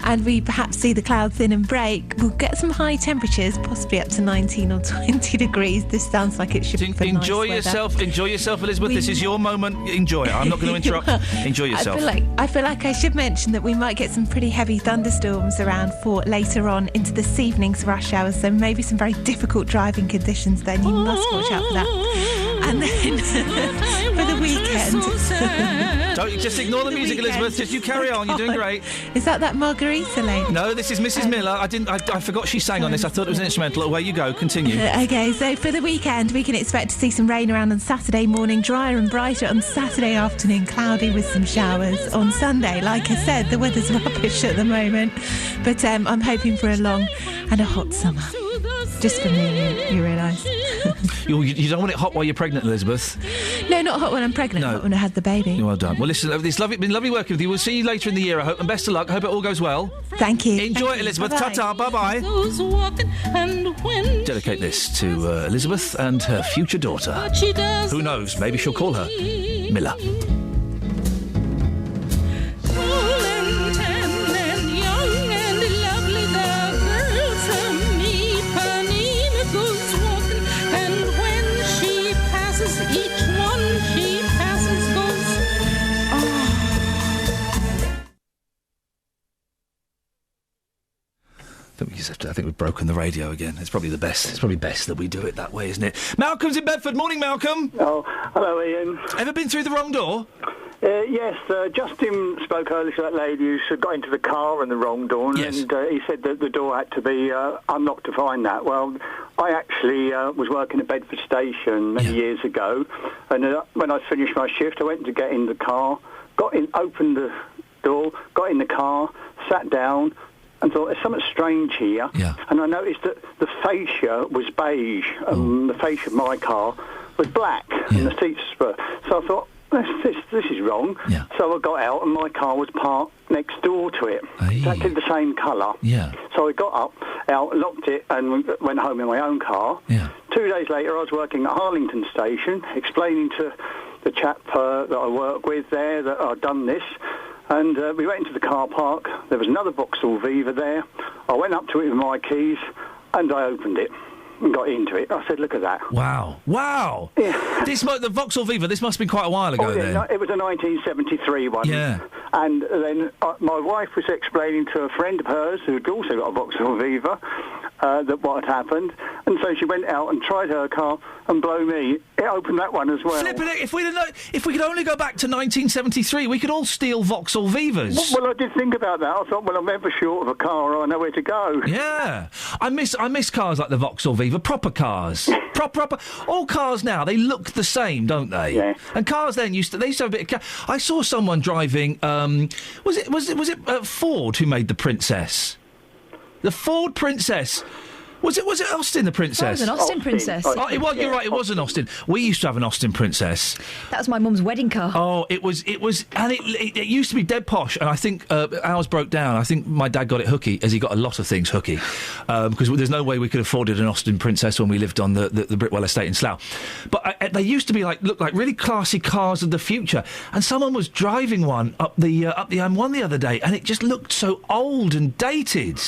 and we perhaps see the clouds thin and break, we'll get some high temperatures, possibly up to 19 or 20 degrees. This sounds like it should be for Enjoy yourself, Elizabeth. This is your moment. Enjoy it. I'm not going to interrupt. Enjoy yourself. I feel like I should mention that we might get some pretty heavy thunderstorms around for later on into this evening's rush hours, so maybe some very difficult driving conditions then. You must watch out for that. And then for the weekend. Don't just ignore the music, Elizabeth. Just you carry on. You're doing great. Is that Margarita lady? No, this is Mrs. Miller. I forgot she sang on this. I thought it was an instrumental. Away you go. Continue. Okay, so for the weekend, we can expect to see some rain around on Saturday morning, drier and brighter on Saturday afternoon, cloudy with some showers. On Sunday, like I said, the weather's rubbish at the moment, but I'm hoping for a long and a hot summer. Just for me, you realise. You don't want it hot while you're pregnant, Elizabeth. No, not hot when I'm pregnant, hot when I had the baby. Well done. Well, listen, it's been lovely working with you. We'll see you later in the year, I hope, and best of luck. I hope it all goes well. Thank you. Enjoy it, Elizabeth. Bye-bye. Ta-ta, bye-bye. Dedicate this to Elizabeth and her future daughter. Who knows, maybe she'll call her Miller. I think we've broken the radio again. It's probably the best. It's probably best that we do it that way, isn't it? Malcolm's in Bedford. Morning, Malcolm. Oh, hello, Ian. Ever been through the wrong door? Yes, Justin spoke earlier to that lady who got into the car in the wrong door, and he said that the door had to be unlocked to find that. Well, I actually was working at Bedford Station many years ago, and when I finished my shift, I went to get in the car, opened the door, got in the car, sat down, and thought, there's something strange here. Yeah. And I noticed that the fascia was beige, and the fascia of my car was black, and the seats were... So I thought, this is wrong. Yeah. So I got out, and my car was parked next door to it. Exactly the same colour. Yeah. So I got out, locked it, and went home in my own car. Yeah. 2 days later, I was working at Harlington Station, explaining to the chap that I work with there that I'd done this. And we went into the car park. There was another Vauxhall Viva there. I went up to it with my keys, and I opened it and got into it. I said, look at that. Wow. Yeah. The Vauxhall Viva, this must have been quite a while ago then. It was a 1973 one. Yeah. And then my wife was explaining to a friend of hers who'd also got a Vauxhall Viva that what had happened. And so she went out and tried her car, and blow me, it opened that one as well. Flipping it, if we could only go back to 1973, we could all steal Vauxhall Vivas. Well, I did think about that. I thought, well, I'm ever short of a car, I know where to go. Yeah. I miss cars like the Vauxhall Viva, proper cars. proper. All cars now, they look the same, don't they? Yeah. And cars then used to have a bit of... I saw someone driving, was it Ford who made the Princess? The Ford Princess. Was it Austin the Princess? Oh, it was an Austin Princess. Oh, it was. You're right. It was an Austin. We used to have an Austin Princess. That was my mum's wedding car. Oh, it was, and it used to be dead posh. And I think ours broke down. I think my dad got it hooky, as he got a lot of things hooky, because there's no way we could have afforded an Austin Princess when we lived on the Britwell estate in Slough. But they used to be look like really classy cars of the future. And someone was driving one up the M1 the other day, and it just looked so old and dated.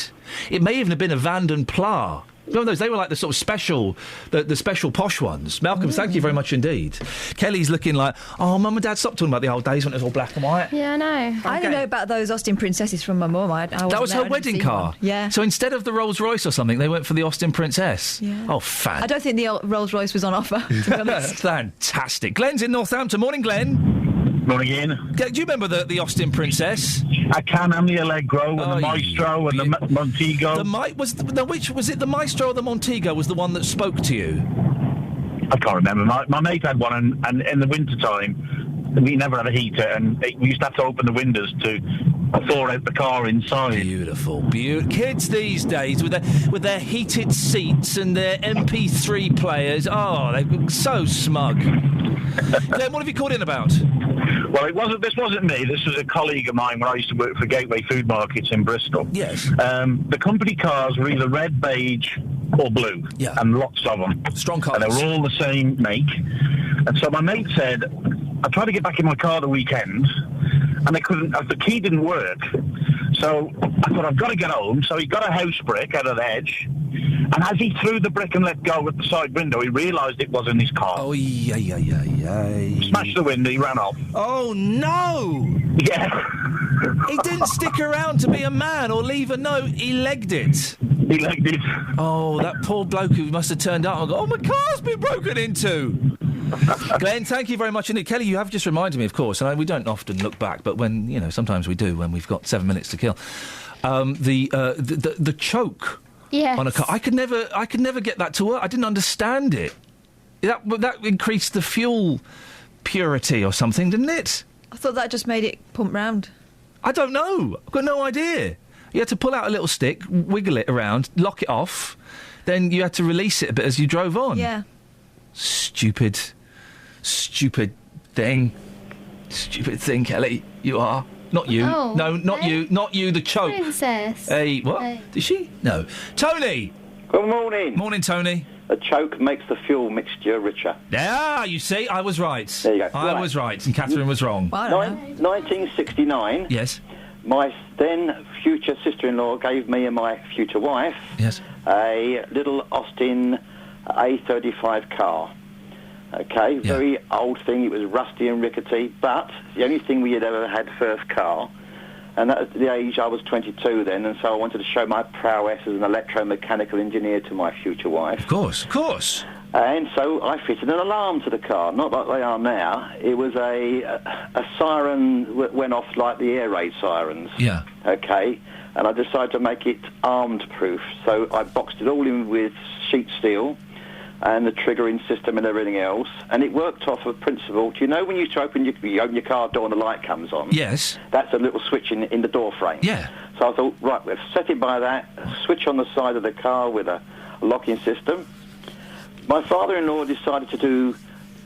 It may even have been a Vanden Pla. Remember those? They were like the sort of special, the special posh ones. Malcolm, thank you very much indeed. Kelly's looking like, oh, Mum and Dad, stop talking about the old days when it was all black and white. Yeah, I know. I didn't know about those Austin Princesses from my mum. That was her wedding car? Yeah. So instead of the Rolls Royce or something, they went for the Austin Princess? Yeah. Oh, fan. I don't think the Rolls Royce was on offer, to be honest. Fantastic. Glenn's in Northampton. Morning, Glenn. Morning, Ian. Do you remember the Austin Princess? I can, and the Allegro, and the Maestro, and the Montego. Which was it? The Maestro or the Montego was the one that spoke to you? I can't remember. My mate had one, and in the winter time, we never had a heater, and we used to have to open the windows to thaw out the car inside. Beautiful. Kids these days with their heated seats and their MP3 players. Oh, they're so smug. Glenn, what have you called in about? Well, this wasn't me. This was a colleague of mine when I used to work for Gateway Food Markets in Bristol. Yes. The company cars were either red, beige, or blue. Yeah. And lots of them. Strong cars. And they were all the same make. And so my mate said, I tried to get back in my car the weekend, and they couldn't. The key didn't work. So I thought, I've got to get home. So he got a house brick out of the edge, and as he threw the brick and let go at the side window, he realised it wasn't his car. Oh, yeah. Smashed the window, he ran off. Oh, no! Yeah. He didn't stick around to be a man or leave a note. He legged it. He legged it. Oh, that poor bloke who must have turned up and gone, oh, my car's been broken into. Glenn, thank you very much indeed. Kelly, you have just reminded me, of course, and we don't often look back, but when, sometimes we do when we've got 7 minutes to kill. The choke on a car. I could never get that to work. I didn't understand it. That increased the fuel purity or something, didn't it? I thought that just made it pump round. I don't know. I've got no idea. You had to pull out a little stick, wiggle it around, lock it off, then you had to release it a bit as you drove on. Yeah. Stupid thing. Stupid thing, Kelly. You are. Not you. Oh, no, not you. Not you, the choke. Princess. Hey, what? Did she? No. Tony! Good morning. Morning, Tony. A choke makes the fuel mixture richer. Yeah, you see, I was right. There you go. I was right, and Catherine was wrong. 1969. Yes. My then future sister-in-law gave me and my future wife a little Austin A35 car. Okay, very old thing. It was rusty and rickety, but the only thing we had ever had first car. And at the age, I was 22 then, and so I wanted to show my prowess as an electromechanical engineer to my future wife. Of course. And so I fitted an alarm to the car, not like they are now. It was a siren went off like the air raid sirens. Yeah. Okay, and I decided to make it armed-proof. So I boxed it all in with sheet steel and the triggering system and everything else, and it worked off a principle. Do you know when you open your car door and the light comes on? Yes. That's a little switch in the door frame. Yeah. So I thought, right, we'll set it by that, switch on the side of the car with a locking system. My father-in-law decided to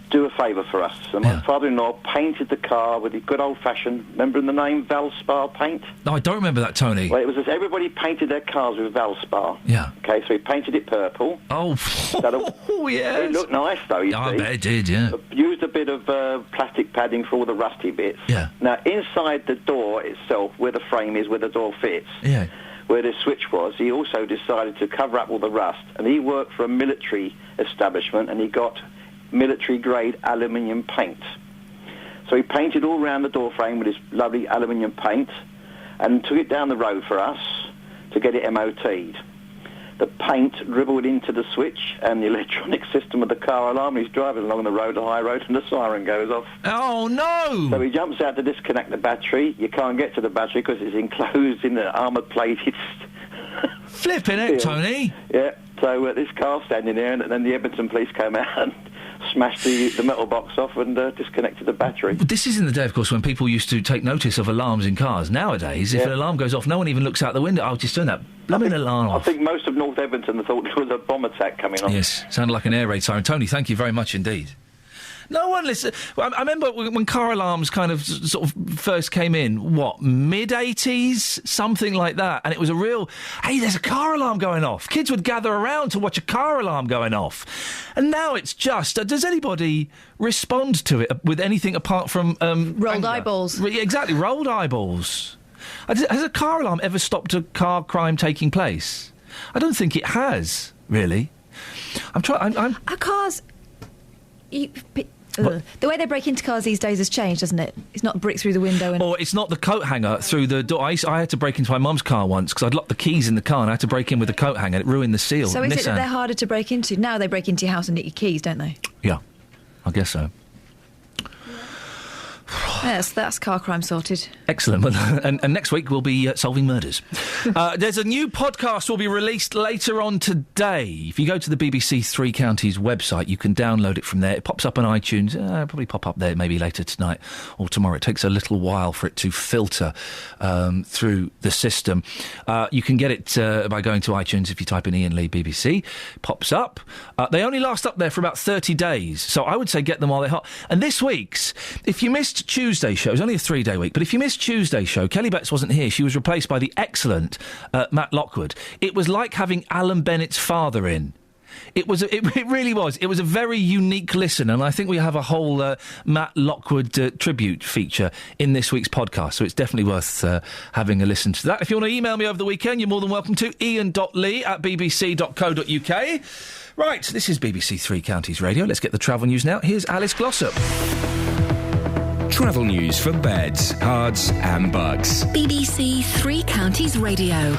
do a favour for us. So my father-in-law painted the car with the good old-fashioned, remember the name Valspar paint? No, I don't remember that, Tony. Well, it was everybody painted their cars with Valspar. Yeah. Okay, so he painted it purple. Oh, yes. It looked nice, though, you see. I bet it did, yeah. Used a bit of plastic padding for all the rusty bits. Yeah. Now, inside the door itself, where the frame is, where the door fits, where the switch was, he also decided to cover up all the rust. And he worked for a military establishment, and he got military-grade aluminium paint. So he painted all around the door frame with his lovely aluminium paint and took it down the road for us to get it MOT'd. The paint dribbled into the switch and the electronic system of the car alarm. He's driving along the road, the high road, and the siren goes off. Oh, no! So he jumps out to disconnect the battery. You can't get to the battery because it's enclosed in the armoured-plated... Flipping it, Tony! Yeah, so this car's standing there, and then the Edmonton police came out and smashed the metal box off and disconnected the battery. But this is in the day, of course, when people used to take notice of alarms in cars. Nowadays, if an alarm goes off, no one even looks out the window. Oh, just turn that blooming alarm off. I think most of North Edmonton thought there was a bomb attack coming on. Yes, sounded like an air raid siren. Tony, thank you very much indeed. No one listened. I remember when car alarms kind of sort of first came in, mid-80s? Something like that. And it was a real, hey, there's a car alarm going off. Kids would gather around to watch a car alarm going off. And now it's just, does anybody respond to it with anything apart from... rolled eyeballs. Exactly, rolled eyeballs. Has a car alarm ever stopped a car crime taking place? I don't think it has, really. Are cars... The way they break into cars these days has changed, hasn't it? It's not a brick through the window. Or it's not the coat hanger through the door. I had to break into my mum's car once because I'd locked the keys in the car and I had to break in with the coat hanger. It ruined the seal. So is it that they're harder to break into? Now they break into your house and nick your keys, don't they? Yeah, I guess so. Yes, that's car crime sorted. Excellent. And next week we'll be solving murders. There's a new podcast will be released later on today. If you go to the BBC Three Counties website, you can download it from there. It pops up on iTunes. It'll probably pop up there maybe later tonight or tomorrow. It takes a little while for it to filter through the system. You can get it by going to iTunes if you type in Iain Lee BBC. It pops up. They only last up there for about 30 days, so I would say get them while they're hot. And this week's, if you missed Tuesday's show, it was only a 3-day week, but if you missed Tuesday's show, Kelly Betts wasn't here. She was replaced by the excellent Matt Lockwood. It was like having Alan Bennett's father in. It really was. It was a very unique listen, and I think we have a whole Matt Lockwood tribute feature in this week's podcast, so it's definitely worth having a listen to that. If you want to email me over the weekend, you're more than welcome to ian.lee@bbc.co.uk. Right, this is BBC Three Counties Radio. Let's get the travel news now. Here's Alice Glossop. Travel news for beds, cards and bugs. BBC Three Counties Radio.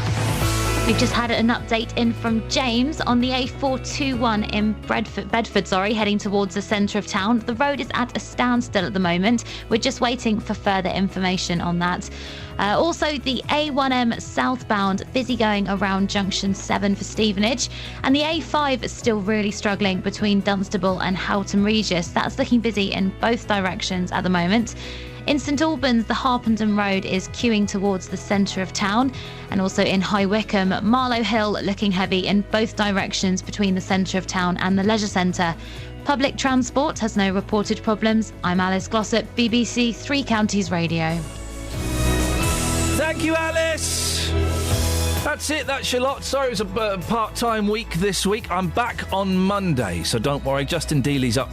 We've just had an update in from James on the A421 in Bedford, heading towards the centre of town. The road is at a standstill at the moment. We're just waiting for further information on that. Also, the A1M southbound, busy going around junction 7 for Stevenage. And the A5 is still really struggling between Dunstable and Houghton Regis. That's looking busy in both directions at the moment. In St Albans, the Harpenden Road is queuing towards the centre of town. And also in High Wycombe, Marlow Hill looking heavy in both directions between the centre of town and the leisure centre. Public transport has no reported problems. I'm Alice Glossop, BBC Three Counties Radio. Thank you, Alice. That's it, that's your lot. Sorry it was a part-time week this week. I'm back on Monday, so don't worry. Justin Dealey's up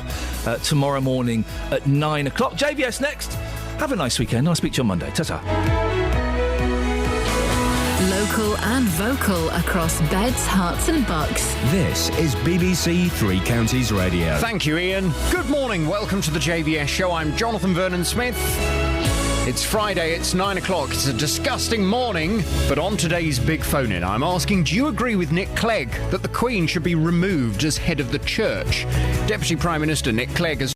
tomorrow morning at 9 o'clock. JVS next. Have a nice weekend. I'll speak to you on Monday. Ta-ta. Local and vocal across Beds, Herts and Bucks. This is BBC Three Counties Radio. Thank you, Iain. Good morning. Welcome to the JVS show. I'm Jonathan Vernon-Smith. It's Friday, it's 9 o'clock. It's a disgusting morning, but on today's Big Phone-In, I'm asking, do you agree with Nick Clegg that the Queen should be removed as head of the church? Deputy Prime Minister Nick Clegg has